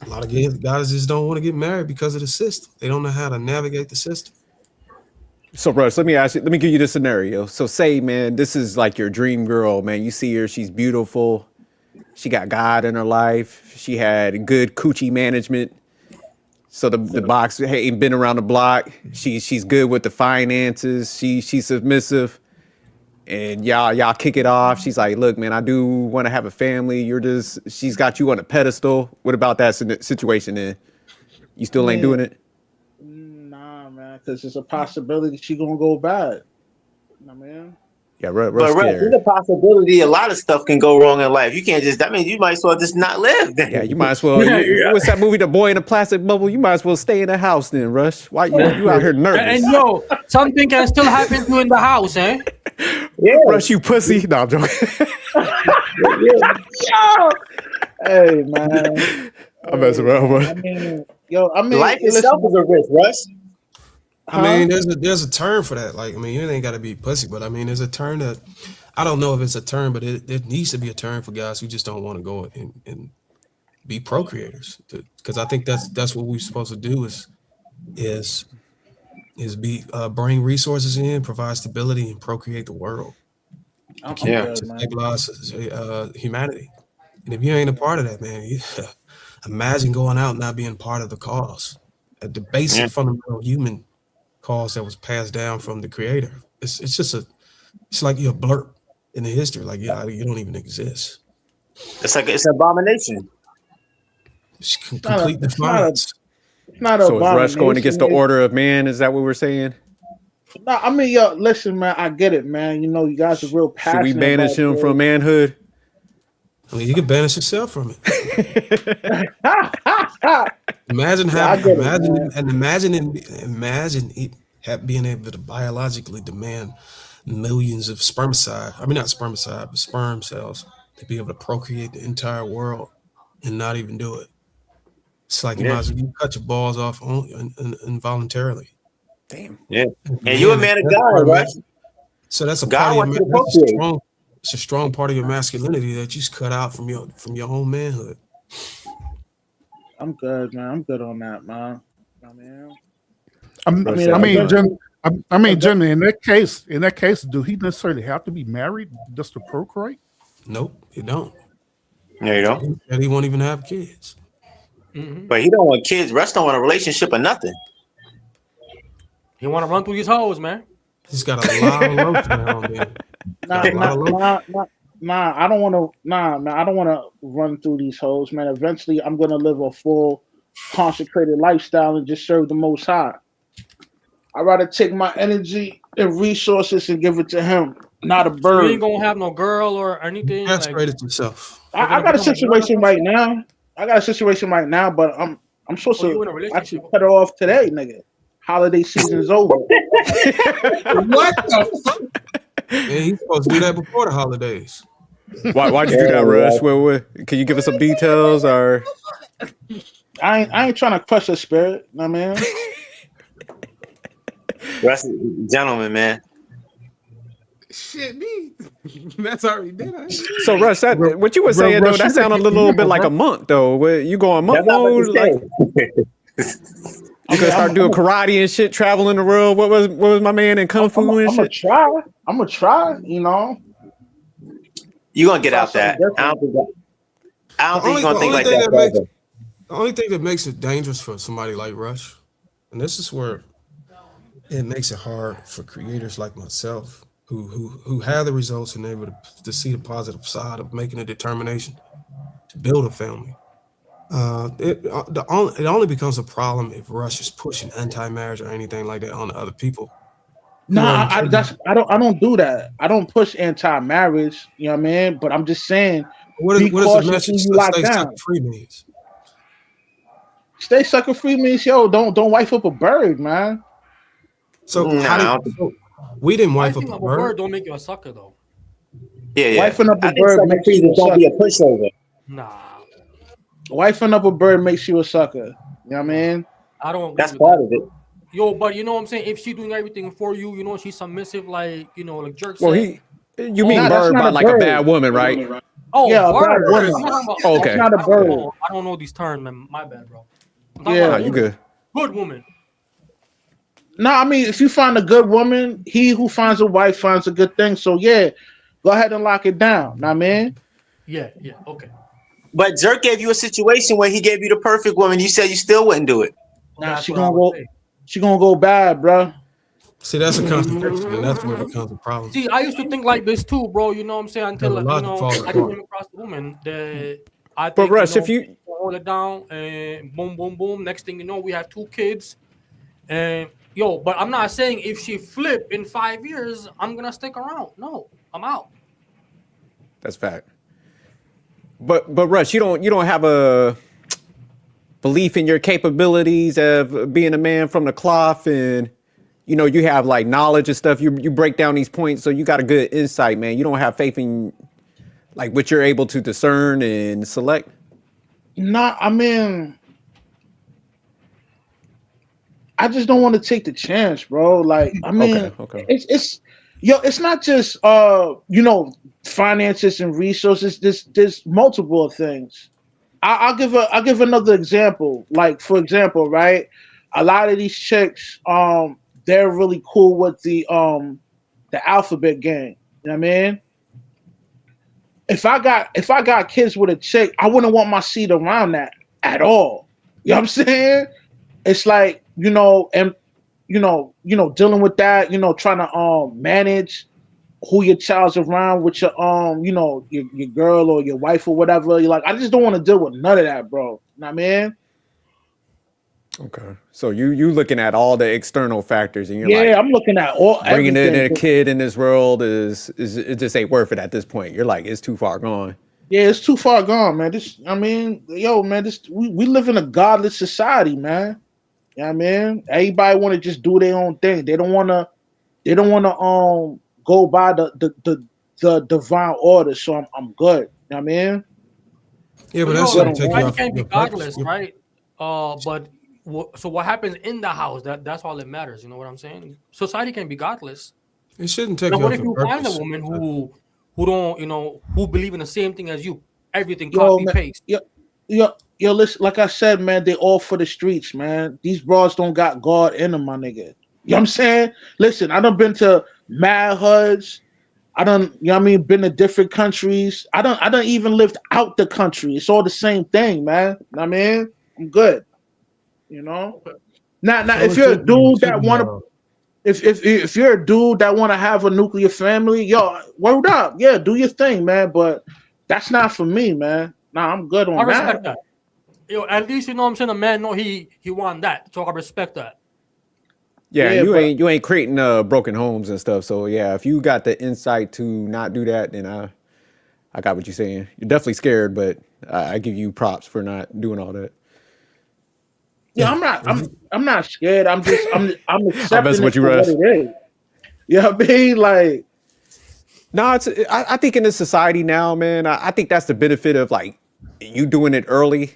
A lot of guys just don't want to get married because of the system. They don't know how to navigate the system. So, Rush, let me ask you. Let me give you this scenario. So, say, man, this is like your dream girl, man. You see her, she's beautiful. She got God in her life. She had good coochie management. So the box ain't been around the block. She's good with the finances. She's submissive. And y'all kick it off. She's like, look, man, I do want to have a family. She's got you on a pedestal. What about that situation then? You still ain't doing it? Nah, man, because it's a possibility she gonna go bad. You know what I mean? Yeah, But Rush there's scared. a possibility a lot of stuff can go wrong in life. You can't just, I mean, you might as well just not live then. Yeah, you might as well. What's that movie, The Boy in the Plastic Bubble? You might as well stay in the house then, Rush. Why you out here nervous? And yo, something can still happen to you in the house, eh? Yeah. Rush, you pussy. No, I'm joking. Hey, man. I'm messing around, bro. I mean, Life itself is a risk, Russ. I mean, there's a term for that. Like, I mean, you ain't got to be pussy, but I mean, there's a term that I don't know if it's a term, but it needs to be a term for guys who just don't want to go and be procreators. Because I think that's what we're supposed to do is bring resources in, provide stability, and procreate the world. Yeah. To stabilize humanity. And if you ain't a part of that, man, imagine going out and not being part of the cause, at the basic fundamental human cause that was passed down from the creator. It's just it's like you're a blurb in the history. Like, you don't even exist. It's like it's an abomination. It's complete defiance. It's not So is Rush going against the order of man? Is that what we're saying? No, I mean, yo, listen, man, I get it, man. You know, you guys are real passionate. Should we banish him from manhood? I mean, you can banish yourself from it. Imagine being able to biologically demand millions of sperm cells to be able to procreate the entire world and not even do it. It's like you cut your balls off involuntarily. Damn. Yeah. And you're a man of God, right? So that's a God part of wants you to procreate. it's a strong part of your masculinity that you just cut out from your own manhood. I'm good, man. I'm good on that, man. Jimmy, in that case, do he necessarily have to be married just to procreate? Nope, you don't. There you go. And he won't even have kids. Mm-hmm. But he don't want kids. Russ don't want a relationship or nothing. He want to run through his hoes, man. He's got a lot of rope down there. Nah, I don't want to. Nah, man, I don't want to run through these hoes, man. Eventually, I'm gonna live a full, consecrated lifestyle and just serve the Most High. I'd rather take my energy and resources and give it to Him, not a bird. You ain't gonna have no girl or anything. Castrated yourself. I got a situation right now. But I'm supposed to actually cut her off today, nigga. Holiday season's over. What the fuck? Man, he's supposed to do that before the holidays. Why'd you do that, Rush? Can you give us some details? Or I ain't trying to crush her spirit, I mean. Russ, gentleman, man. Shit, me. That's already did. So, Rush, what you were saying though, that sounded a little bit like a monk though. You going monk mode? Like, I'm gonna start doing karate and shit, traveling the world. What was my man in kung fu and shit? I'm gonna try. You know, you gonna get out that. I don't think you're gonna think like that. The only thing that makes it dangerous for somebody like Rush, and this is where it makes it hard for creators like myself, who have the results and able to see the positive side of making a determination to build a family. It only becomes a problem if Rush is pushing anti-marriage or anything like that on other people. No, I don't do that. I don't push anti-marriage. You know what I mean? But I'm just saying, what is the message you lock down. Free means? Stay sucker free means yo, don't wife up a bird, man. So Nah, we didn't wife Wifing up up a a bird bird. don't make you a sucker though. yeah. Wifing up a I think bird sucker makes free you a don't be a sucker. pushover. Nah, Wifing up a bird makes you a sucker. You know what I mean? I don't agree That's with part that. of it. Yo, but you know what I'm saying? If she's doing everything for you, you know she's submissive, like like Jerk Well, said. you mean Nah, that's bird not by a like a bird. bad woman, right? Oh, Yeah, a bad bird. woman. I'm not talking about- Oh, That's okay. not a bird. I don't know these terms, man. My bad, bro. I'm talking Yeah. Nah, about you woman. good. Good woman. No, I mean, if you find a good woman, he who finds a wife finds a good thing. So yeah, go ahead and lock it down. Know what I mean? Yeah, okay. But Jerk gave you a situation where he gave you the perfect woman. You said you still wouldn't do it. Nah, That's she what I gonna would go. say. She gonna go bad, bro. See, that's a contradiction, and that's where it becomes a problem. See, I used to think like this too, bro. You know what I'm saying? Until The logic falls I apart. came across a woman that I think But Russ, if you hold it down and boom, boom, boom. Next thing you know, we have 2 kids. And but I'm not saying if she flip in 5 years, I'm gonna stick around. No, I'm out. that's fact. But Russ, you don't have a belief in your capabilities of being a man from the cloth, and you have like knowledge and stuff. You break down these points, so you got a good insight, man. You don't have faith in like what you're able to discern and select. Nah, I mean, I just don't want to take the chance, bro. Like, I mean, Okay. it's not just finances and resources. There's multiple things. I'll give another example. Like, for example, right? A lot of these chicks, they're really cool with the alphabet gang. You know what I mean? If I got kids with a chick, I wouldn't want my seed around that at all. You know what I'm saying? It's like, and dealing with that, trying to manage who your child's around with your your girl or your wife or whatever. You're like, I just don't want to deal with none of that, bro. You know what I mean? Okay. So you looking at all the external factors, and you're Yeah, like, I'm looking at all bringing in everything. a kid in this world is it just ain't worth it at this point. You're like, it's too far gone. Yeah, it's too far gone, man. We live in a godless society, man. You know what I mean? Everybody want to just do their own thing. They don't want to go by the divine order. So I'm good. You know what I mean? Yeah, but But that's yo, shouldn't take you society off can't be your purpose. godless, right? But so what happens in the house? That's all that matters. You know what I'm saying? Society can be godless. It shouldn't take Now, you what off if your you find a purpose. woman who don't who believe in the same thing as you? Everything Yo, copy man, paste. yo, listen, like I said, man, they all for the streets, man. These bras don't got God in them, my nigga. You know what I'm saying? Listen, I done been to mad hoods. I done, been to different countries. I done even lived out the country. It's all the same thing, man. You know what I mean? I'm good. Now if you're a dude that wanna if you're a dude that wanna have a nuclear family, yo, word up. Yeah, do your thing, man. But that's not for me, man. Nah, I'm good on I that. respect that. Yo, at least you know what I'm saying. A man know he want that, so I respect that. Yeah, Yeah, you ain't creating broken homes and stuff. So yeah, if you got the insight to not do that, then I got what you're saying. You're definitely scared, but I give you props for not doing all that. Yeah, I'm not scared. I'm accepting messing with it you, for what Russ. it is. You know what I mean? Like, No, I think in this society now, man, I think that's the benefit of like you doing it early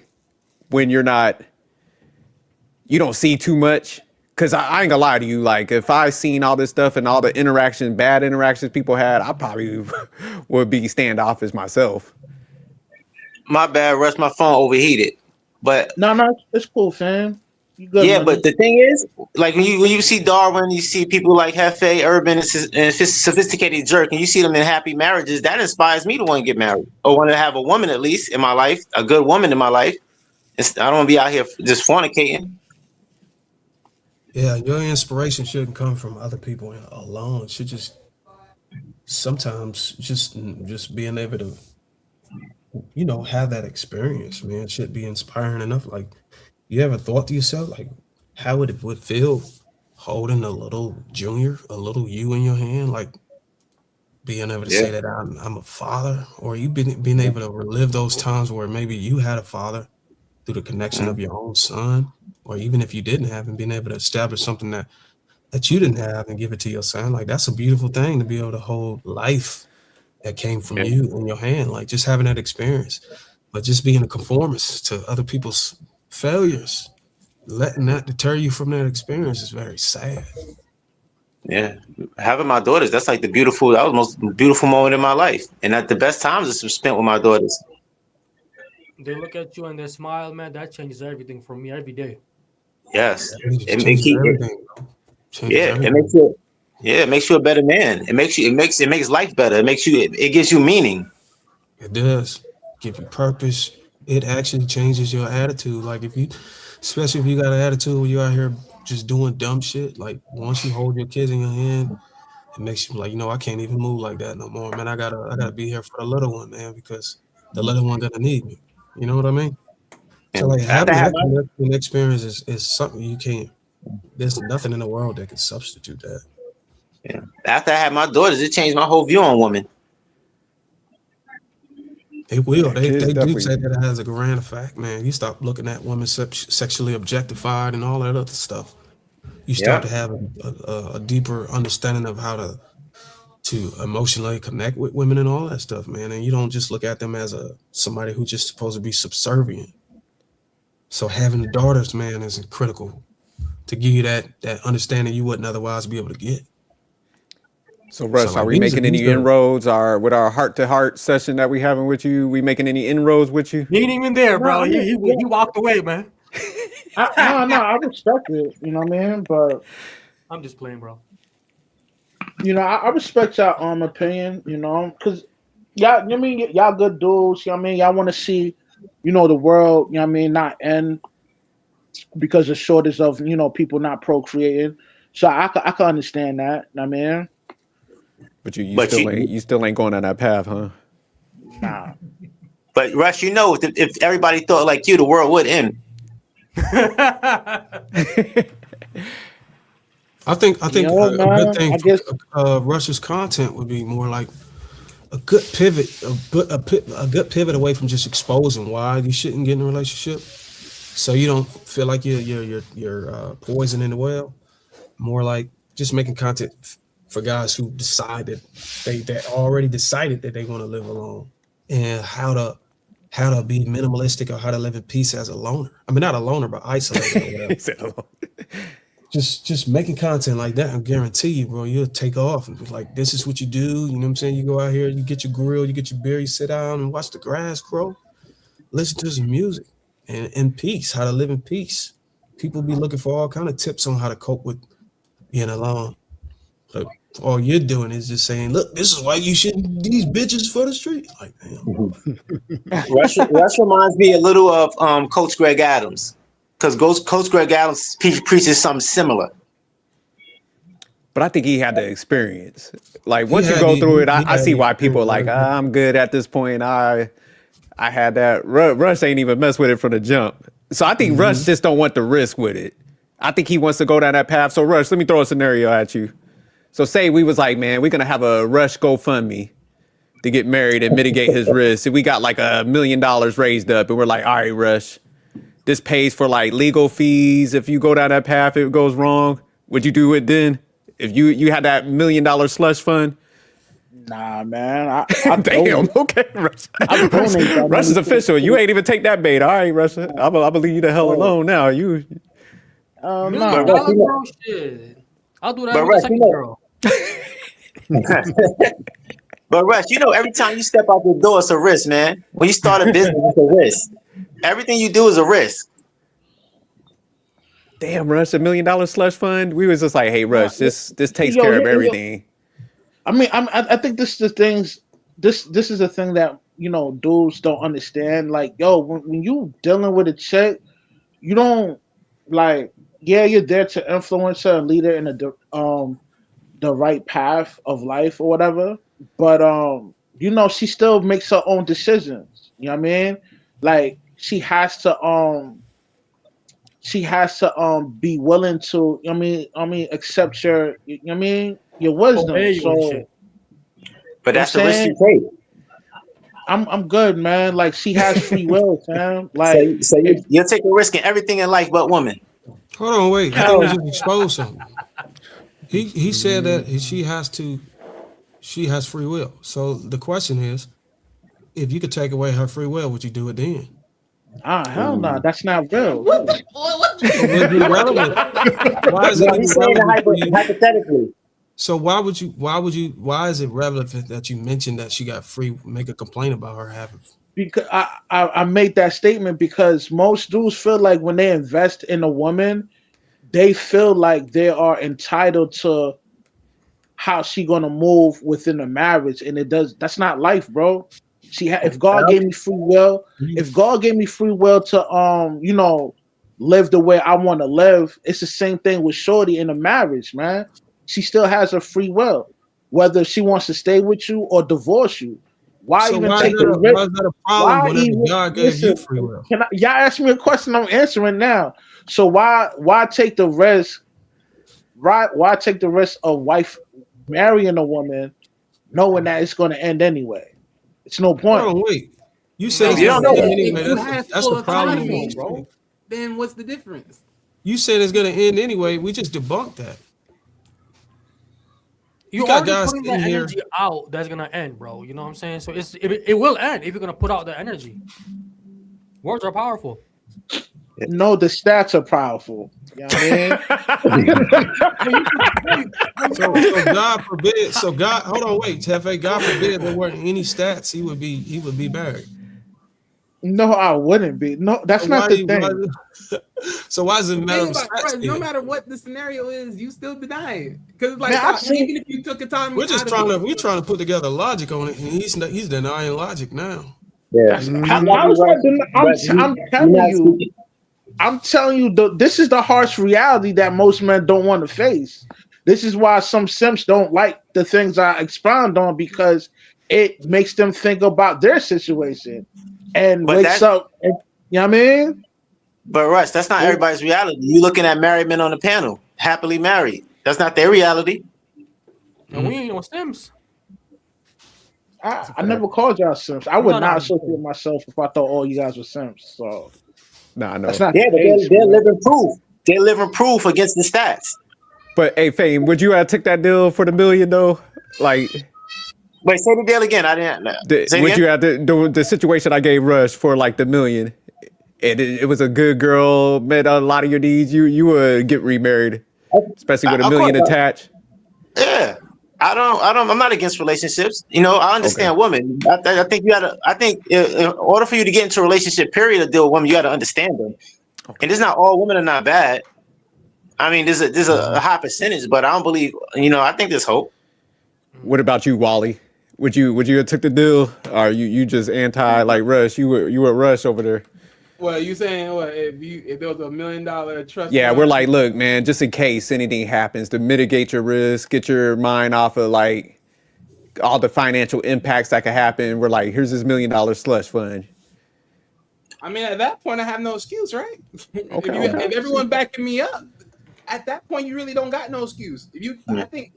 when you don't see too much. Cause I ain't gonna lie to you, like if I seen all this stuff and all the bad interactions people had, I probably would be standoffish myself. My bad, Russ. My phone overheated. But no, it's cool, fam. You good, yeah, man. but the thing is, like when you see Darwin, you see people like Hefe, Urban, and Sophisticated Jerk, and you see them in happy marriages. That inspires me to want to get married or want to have a woman at least in my life, a good woman in my life. I don't want to be out here just fornicating. Yeah, your inspiration shouldn't come from other people alone. It should just sometimes just being able to, have that experience, man, should be inspiring enough. Like, you ever thought to yourself, like, how it would feel holding a little junior, a little you in your hand, like being able to say that I'm a father, or you being able to relive those times where maybe you had a father through the connection of your own son, or even if you didn't have him, being able to establish something that you didn't have and give it to your son. Like, that's a beautiful thing to be able to hold life that came from you in your hand, like just having that experience. But just being a conformist to other people's failures, letting that deter you from that experience is very sad. Yeah, having my daughters, that was the most beautiful moment in my life. And at the best times is spent with my daughters. They look at you and they smile, man. That changes everything for me every day. Yes. It changes everything, bro. It makes you a better man. It makes life better. It gives you meaning. It does give you purpose. It actually changes your attitude. Like, especially if you got an attitude where you out here just doing dumb shit, like once you hold your kids in your hand, it makes you like, I can't even move like that no more, man. I gotta be here for the little one, man, because the little one gonna need me. You know what I mean? So like having that experience is something you can't. There's nothing in the world that can substitute that. Yeah. After I had my daughters, it changed my whole view on women. It will. They do say that it has a grand effect, man. You stop looking at women sexually objectified and all that other stuff. You start to have a deeper understanding of how to emotionally connect with women and all that stuff, man. And you don't just look at them as somebody who's just supposed to be subservient. So having the daughters, man, is critical to give you that understanding you wouldn't otherwise be able to get. So Russ, are we making any inroads with our heart-to-heart session that we having with you? We making any inroads with you? He ain't even there, bro. He walked away, man. I respect it, you know what I mean? But I'm just playing, bro. I respect y'all opinion, because y'all good dudes, y'all want to see, the world, not end because of shortage of, people not procreating. So I can understand that, But you still ain't going on that path, huh? Nah. But Rush, if everybody thought like you, the world would end. I think a good thing for Rush's content would be more like a good pivot, a good pivot away from just exposing why you shouldn't get in a relationship, so you don't feel like you're poisoning the well. More like just making content for guys who decided they already decided that they want to live alone, and how to be minimalistic, or how to live in peace as a loner. I mean, not a loner, but isolated. Just making content like that, I guarantee you, bro, you'll take off and be like, this is what you do. You know what I'm saying? You go out here, you get your grill, you get your beer, you sit down and watch the grass grow, listen to some music, and in peace, how to live in peace. People be looking for all kind of tips on how to cope with being alone. But all you're doing is just saying, look, this is why you shouldn't these bitches for the street. Like, damn. Rush reminds me a little of Coach Greg Adams, because Coach Greg Adams preaches something similar. But I think he had the experience. Like, once you go through it, I see why people are like, I'm good at this point. I had that. Rush ain't even mess with it from the jump. So I think Rush just don't want the risk with it. I think he wants to go down that path. So Rush, let me throw a scenario at you. So say we was like, man, we're going to have a Rush GoFundMe to get married and mitigate his risk. If we got like $1 million raised up and we're like, all right, Rush, this pays for like legal fees. If you go down that path, it goes wrong. Would you do it then? If you had that $1 million slush fund? Nah, man. I Damn. Okay, Rush. Rush is official. You ain't even take that bait. All right, Rush. I believe you the hell alone now. You. $1 million, bro, shit. I'll do that with a second girl. But Rush, every time you step out the door, it's a risk, man. When you start a business, it's a risk. Everything you do is a risk. Damn, Rush, $1 million slush fund. We was just like, hey, Rush, this takes care of everything. I mean, I think this is the things. This is the thing that dudes don't understand. Like, when you dealing with a chick, you don't like. Yeah, you're there to influence her and lead her in the right path of life or whatever. But she still makes her own decisions. You know what I mean? Like, she has to be willing to accept your your wisdom. So, but that's the risk you take. I'm good, man. Like she has free will, man. Like So you're taking a risk in everything in life but women. Hold on, wait. I Hell. think you just exposed something. He said that she has free will. So the question is, if you could take away her free will, would you do it then? Hell no, that's not real. Was it relevant? Why is it No, even he's saying relevant for you? hypothetically. So why is it relevant that you mentioned that she got free, make a complaint about her having? Because I made that statement because most dudes feel like when they invest in a woman, they feel like they are entitled to how she gonna move within a marriage, and that's not life, bro. If God gave me free will, if God gave me free will to live the way I want to live, it's the same thing with Shorty in a marriage, man. She still has her free will, whether she wants to stay with you or divorce you. Why So even why take is the risk? that a problem whenever God gave you free will? Y'all ask me a question, I'm answering now. So why take the risk? Why take the risk of wife marrying a woman, knowing that it's going to end anyway? It's no point. Oh wait, you said You don't know that. anyway. You have That's full the problem, autonomy, bro. Then what's the difference? You said it's gonna end anyway. We just debunked that. You got already guys putting that sitting here- energy out that's gonna end, bro. You know what I'm saying? So it will end if you're gonna put out the energy. Words are powerful. No, the stats are powerful. You know what I mean? So God forbid. So God, hold on, wait, Tefe. God forbid there weren't any stats. He would be buried. No, I wouldn't be. No, that's So not why the do- thing. So why does it matter? Think of about, stats bro, no then? matter what the scenario is, you still deny it. Because like Man, I've seen- even if you took a time, We're just we're trying to put together logic on it, and he's denying logic now. Yeah. I'm telling you, this is the harsh reality that most men don't want to face. This is why some simps don't like the things I expound on, because it makes them think about their situation and But wakes up. And, you know what I mean? But Russ, that's not everybody's reality. You looking at married men on the panel, happily married. That's not their reality. And we ain't no Sims. I never called y'all simps. I would No, not no. associate myself if I thought all you guys were simps. So Nah, no. that's not Yeah, the but case, they're man. living proof. They're living proof against the stats. But hey, Fame, would you have took that deal for the million though? Like, Wait, say the deal again. I didn't. Say it would again? you have the situation I gave Rush for like the million? And it was a good girl, met a lot of your needs. You would get remarried, especially with a Of million course. attached. Yeah. I'm not against relationships. I understand women. I think in order for you to get into a relationship, period, to deal with women, you got to understand them. And it's not all women are not bad. I mean, there's a high percentage, but I don't believe, I think there's hope. What about you, Wally? Would you have took the deal? Or you just anti like Rush? You were Rush over there. Well, you saying what if there was $1 million trust? Yeah, fund? we're like, look, man, just in case anything happens, to mitigate your risk, get your mind off of like all the financial impacts that could happen. We're like, here's this $1 million slush fund. I mean, at that point, I have no excuse, right? Okay. If everyone backing me up, at that point, you really don't got no excuse. I think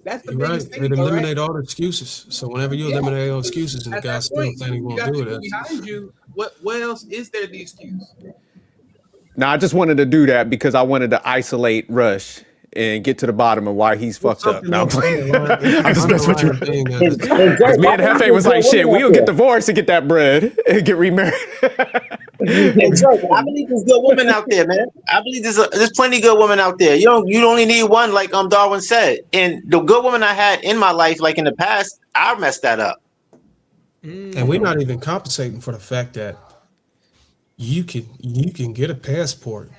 that's the You're right. biggest It thing. eliminate all the excuses. So whenever you eliminate all excuses, and the At guy that still point, saying he you won't got do people it, behind you. What else is there the excuse? Now, I just wanted to do that because I wanted to isolate Rush and get to the bottom of why he's fucked up. No, I'm playing. I'm just messing with you. Because me and Hefe was like, shit, we'll get divorced and get that bread and get remarried. And Joe, I believe there's good women out there, man. I believe there's plenty of good women out there. You only need one, like Darwin said. And the good women I had in my life, like in the past, I messed that up. And we're not even compensating for the fact that you can get a passport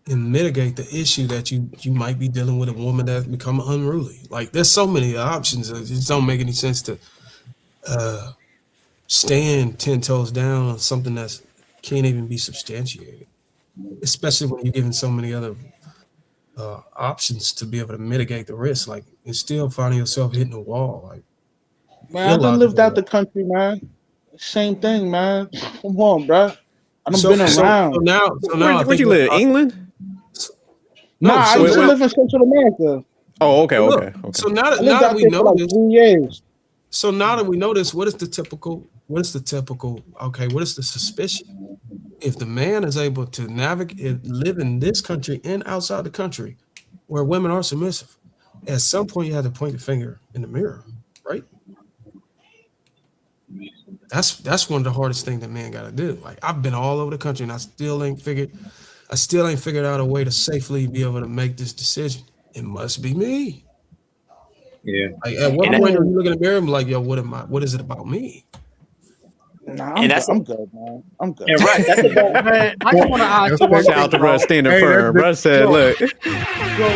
and mitigate the issue that you might be dealing with a woman that's become unruly. Like there's so many options. It just don't make any sense to stand 10 toes down on something that can't even be substantiated, especially when you're given so many other options to be able to mitigate the risk. Like and still finding yourself hitting a wall. Like Man, I done lived out the country, man. Same thing, man. Come on, bro. I done been around. So now Where'd you live? England? Nah, I used to now- live in Central America. Oh, okay, Look, okay. So now I that lived out we there for know like this, 3 years. so now that we know this, what is the typical what is the typical? Okay, what is the suspicion? If the man is able to navigate, live in this country and outside the country, where women are submissive, at some point you have to point the finger in the mirror, right? That's one of the hardest things that man got to do. Like I've been all over the country and I still ain't figured out a way to safely be able to make this decision. It must be me. Yeah. Like at what point are you looking in the mirror and be like, yo, what is it about me? Nah, And I'm good, man. I'm good. And right, that's about Man, I just want to ask you one Shout out to thing, Russ bro. standing Hey, firm. that's- Russ said, yo, look, yo,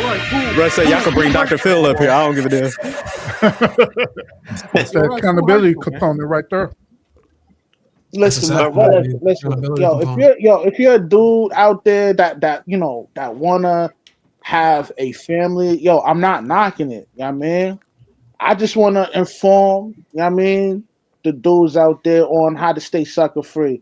right, Russ said, y'all can bring Dr. Phil up here. I don't give a damn. That's that accountability component right there. Listen, That's man, exactly listen, what it is. listen. Accountability If you're a dude out there that that wanna have a family, I'm not knocking it. You know what I mean? I just wanna inform, you know what I mean, the dudes out there on how to stay sucker free.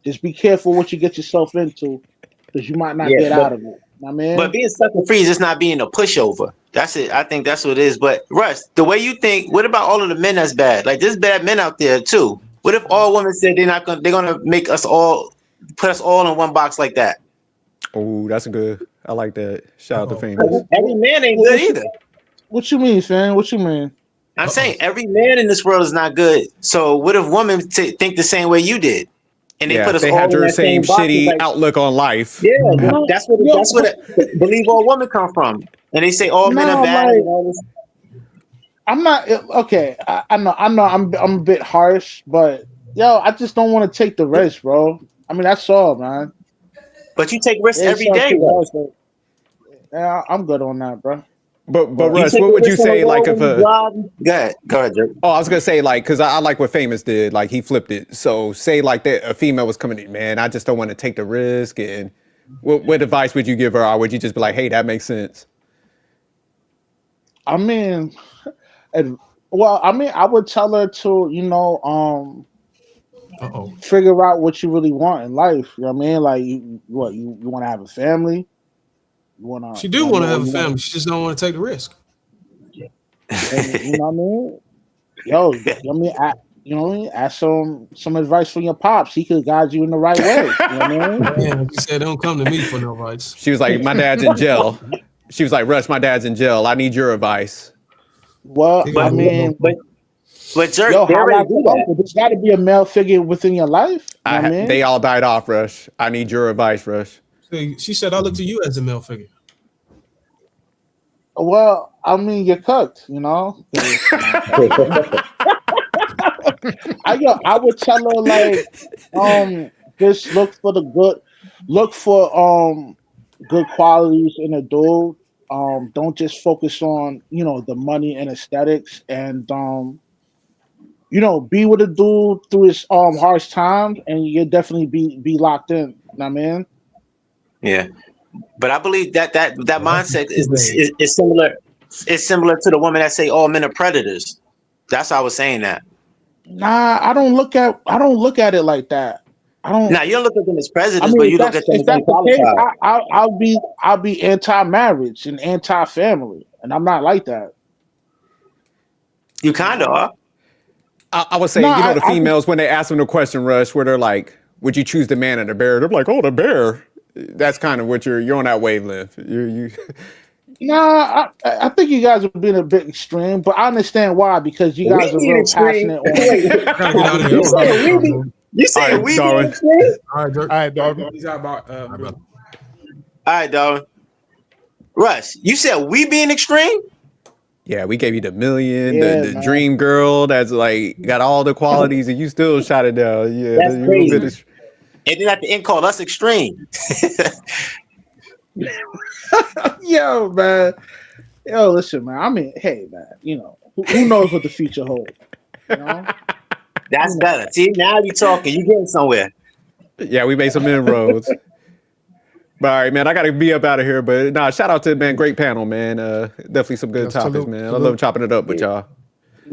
Just be careful what you get yourself into, because you might not get out of it. You know what I mean? But being sucker free is just not being a pushover. That's it. I think that's what it is. But Russ, the way you think, what about all of the men that's bad? Like there's bad men out there too. What if all women said they're gonna make us all put us all in one box like that? Oh, that's a good. I like that. Shout out to famous. Every man ain't good either. What you mean, fam? What you mean? I'm saying every man in this world is not good. So what if women think the same way you did, and they Yeah, put us they all had in your that same box? shitty Like, outlook on life. yeah, that's what believe all women come from, and they say all men are bad. Like, and all this. I'm not okay. I know. I'm a bit harsh, but I just don't want to take the risk, bro. I mean, that's all, man. But you take risks every It's day, something bro. else that- Yeah, I'm good on that, bro. But You Russ, take what a would you risk on say the like road if when you a drive? Go ahead, Jerk. Oh, I was gonna say like because I like what Famous did. Like he flipped it. So say like that a female was coming in, man. I just don't want to take the risk. And what advice would you give her, or would you just be like, hey, that makes sense? I mean, I would tell her to, figure out what you really want in life. You know what I mean? Like, you want to have a family? You want to? She do want to have a family. She just don't want to take the risk. You know what I mean? Ask some advice from your pops. He could guide you in the right way. You know what I mean? Yeah, he said, don't come to me for no advice. She was like, my dad's in jail. She was like, Russ, my dad's in jail. I need your advice. Well, I mean, but Jerk, how they I already do do that. that? There's got to be a male figure within your life. You know what I mean? They all died off, Rush. I need your advice, Rush. She said, I look to you as a male figure. Well, I mean, you're cooked, you know. I would tell her like, just look for good qualities in a dude. Don't just focus on the money and aesthetics, and be with a dude through his harsh times, and you'll definitely be locked in. You know what I mean? Yeah, but I believe that mindset is similar. It's similar to the woman that say all men are predators. That's how I was saying that. Nah, I don't look at it like that. I don't. Now you don't look at them as predators, but you look at them if as that's the case, unqualified. I'll be anti-marriage and anti-family, and I'm not like that. You kind of are. I would say, the females, when they ask them the question, Rush, where they're like, would you choose the man or the bear? They're like, oh, the bear. That's kind of what you're on that wavelength. You. Nah, I think you guys are being a bit extreme, but I understand why, because you guys are real passionate. You saying we be extreme? All right, Darwin. He's out about, all right, Darwin. Russ, you said we being extreme? Yeah, we gave you the million, Yeah, the man. dream girl that's like got all the qualities, and you still shot it down. Yeah, That's you're a crazy. bit And then at the end, call us extreme. Yo, man. Yo, listen, man. I mean, hey, man. Who knows what the future holds? You know? That's better. See, now you talking. You getting somewhere. Yeah, we made some inroads. But all right, man, I got to be up out of here. But nah, shout out to, man, great panel, man. Definitely some good topics, salute, man. I salute. love chopping it up with y'all.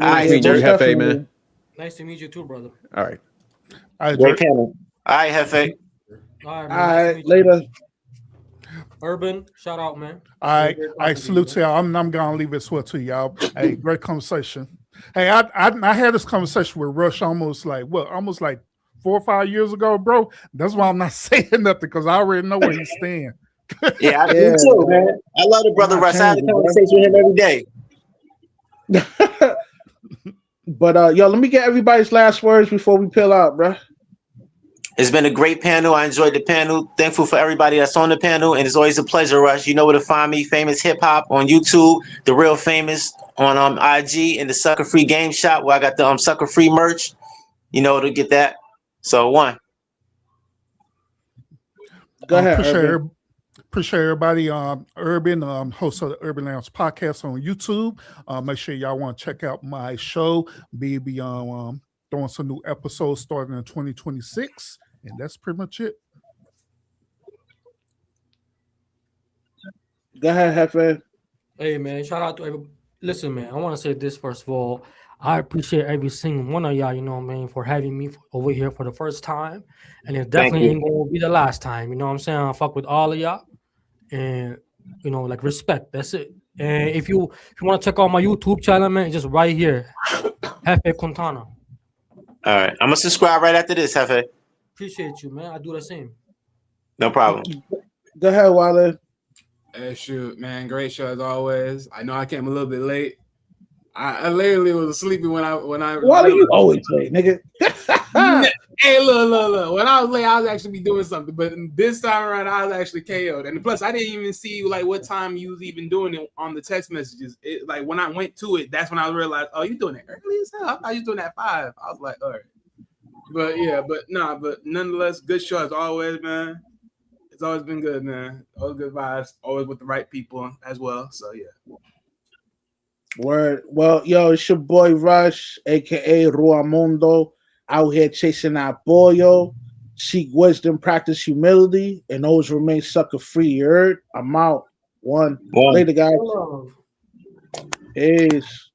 All right, Meet you, Jerk. Hefe, man. Nice to meet you too, brother. All right. All right, Great Jerk. panel. All right, Hefe. All right, man. All Nice to right, meet you. later. Urban, shout out, man. All right, Great I talking to you, salute man. y'all. I'm gonna leave it sweat to y'all. Hey, great conversation. Hey, I had this conversation with Rush almost like 4 or 5 years ago, bro. That's why I'm not saying nothing because I already know where he's staying. Yeah, I do too, man. I love the brother Russ. I have a conversation with him every day. But yo, let me get everybody's last words before we peel out, bro. It's been a great panel. I enjoyed the panel. Thankful for everybody that's on the panel, and it's always a pleasure, Rush. You know where to find me, Famous Hip Hop on YouTube, The Real Famous on IG, and the Sucker Free Game Shop where I got the Sucker Free merch. You know to get that. So one. Go ahead. Appreciate everybody. Urban, host of the Urban Lounge podcast on YouTube. Make sure y'all want to check out my show. Be throwing some new episodes starting in 2026, and that's pretty much it. Go ahead, Hefe. Hey man, shout out to everybody. Listen, man, I want to say this first of all. I appreciate every single one of y'all, you know what I mean, for having me over here for the first time. And it definitely ain't going to be the last time. You know what I'm saying? I fuck with all of y'all. And, you know, like respect. That's it. And if you want to check out my YouTube channel, man, just right here. Hefe Quintana. All right. I'm going to subscribe right after this, Hefe. Appreciate you, man. I do the same. No problem. Go ahead, Wale. Hey, shoot, man. Great show as always. I know I came a little bit late. I literally was sleeping when I. Why do you always late, nigga? Hey, look. When I was late, I was actually be doing something, but this time around, I was actually KO'd. And plus, I didn't even see like what time you was even doing it on the text messages. Like when I went to it, that's when I realized, oh, you doing it early as hell. I thought you was doing that 5. I was like, all right. But yeah, but nonetheless, good show as always, man. It's always been good, man. Always good vibes, always with the right people as well. So yeah. Word. Well, yo, it's your boy Rush, aka Ruamundo, out here chasing that pollo. Seek wisdom, practice humility, and always remain sucker free. You heard? I'm out. One. Later, guys. Peace.